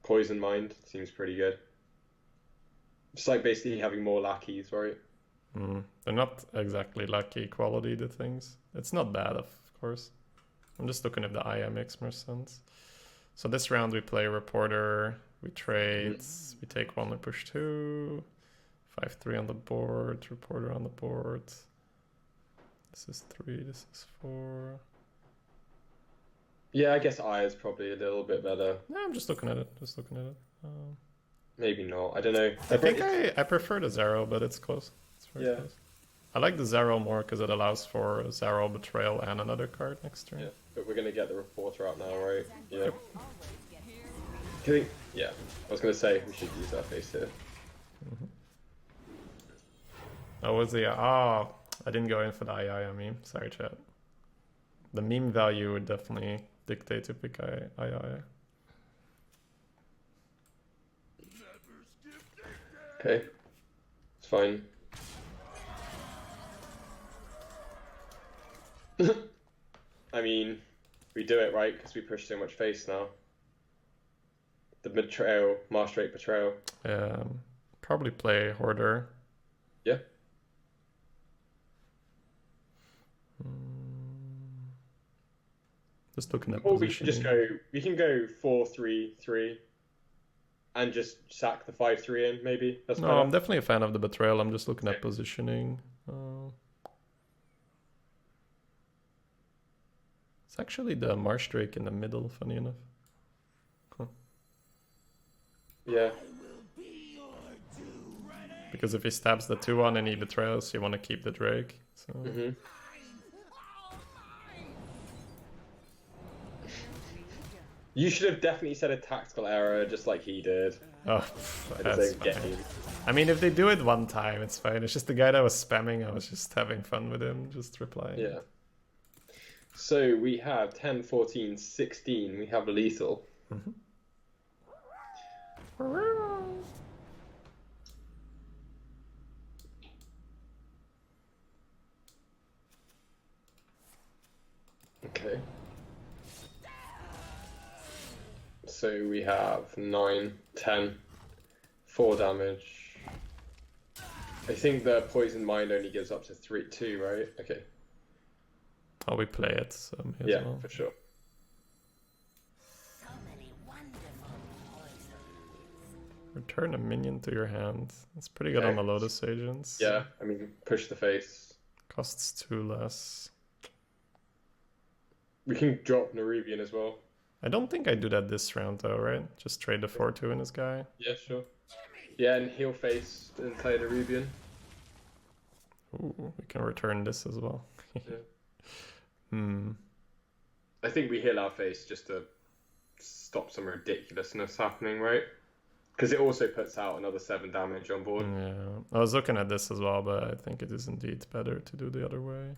Poison Mind seems pretty good. It's like basically having more lackeys, right? They're not exactly lucky quality, the things. It's not bad, of course. I'm just looking if the IA makes more sense. So this round we play Reporter, we trade, we take 1 and push 2, 5-3 on the board, Reporter on the board. This is 3, this is 4. Yeah, I guess I is probably a little bit better. No, I'm just looking at it, Maybe not. I don't know. I think I prefer the Zero, but it's close. It's very Yeah. close. I like the Zero more because it allows for Zero, Betrayal, and another card next turn. Yeah, but we're gonna get the Reporter out now, right? Yeah. Always gets this. I think. Yeah. I was gonna say we should use our face here. Oh, was the... Oh, I didn't go in for the II meme. Sorry, chat. The meme value would definitely dictate to pick II. Okay. It's fine. I mean, we do it right because we push so much face now. The betrayal, Master betrayal. Probably play Hoarder. Yeah. Just looking at Or we should just positioning. go. We can go 4-3-3, and just sack the 5-3 in. Maybe that's No, better. I'm definitely a fan of the betrayal. I'm just looking at Okay. positioning. It's actually the Marsh Drake in the middle, funny enough. Yeah. Because if he stabs the 2-1 and he betrayals, you want to keep the Drake. So You should have definitely said a tactical error, just like he did. oh, At that's his own fine. game. I mean, if they do it one time, it's fine. It's just the guy that was spamming. I was just having fun with him, just replying. Yeah. So we have 10, 14, 16. We have lethal. Okay. So we have 9, 10, 4 damage. I think the poison mind only gives up to 2, right? Okay. Oh, we play it, so may Yeah, as well. for sure. So many wonderful poisons. Return a minion to your hand. It's pretty good Okay. on the Lotus Agents. Yeah, I mean, push the face. Costs 2 less. We can drop Nerubian as well. I don't think I do that this round though, right? Just trade the 4-2 in this guy. Yeah, sure. Yeah, and heal face and play Nerubian. Ooh, we can return this as well. Yeah. I think we heal our face just to stop some ridiculousness happening, right? Because it also puts out another 7 damage on board. Yeah, I was looking at this as well, but I think it is indeed better to do the other way.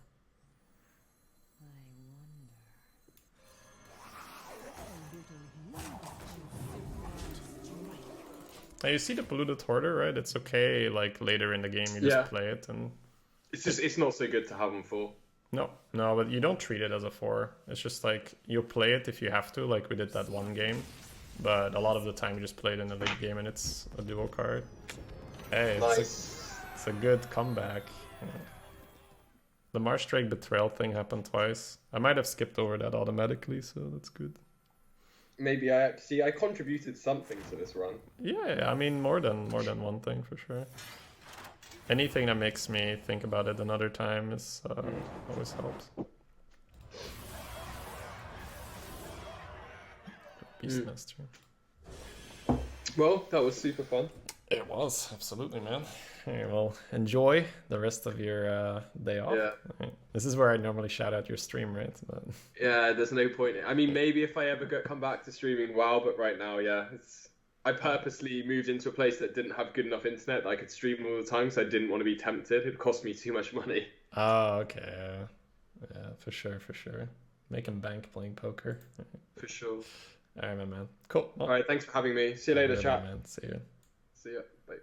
Now you see the polluted hoarder, right? It's okay, like later in the game you just Yeah. play it and It's not so good to have them full. no, but you don't treat it as a 4. It's just like you play it if you have to, like we did that one game. But a lot of the time you just play it in a late game and it's a dual card. Hey, it's a good comeback. Yeah. The Marsh Drake betrayal thing happened twice. I might have skipped over that automatically, so that's good. Maybe I contributed something to this run. Yeah, I mean more than one thing for sure. Anything that makes me think about it another time is always helps. Beastmaster. Well, that was super fun. It was, absolutely, man. Hey, well, enjoy the rest of your day off. Yeah. Right. This is where I normally shout out your stream, right? But Yeah, there's no point. I mean, maybe if I ever come back to streaming WoW, but right now, yeah, I purposely moved into a place that didn't have good enough internet that I could stream all the time, so I didn't want to be tempted. It cost me too much money. oh, okay. Yeah, for sure. Making bank playing poker. For sure. All right, my man. Cool. Well, All right, thanks for having me. See you later, whatever, chat. man. See you. See ya. Bye.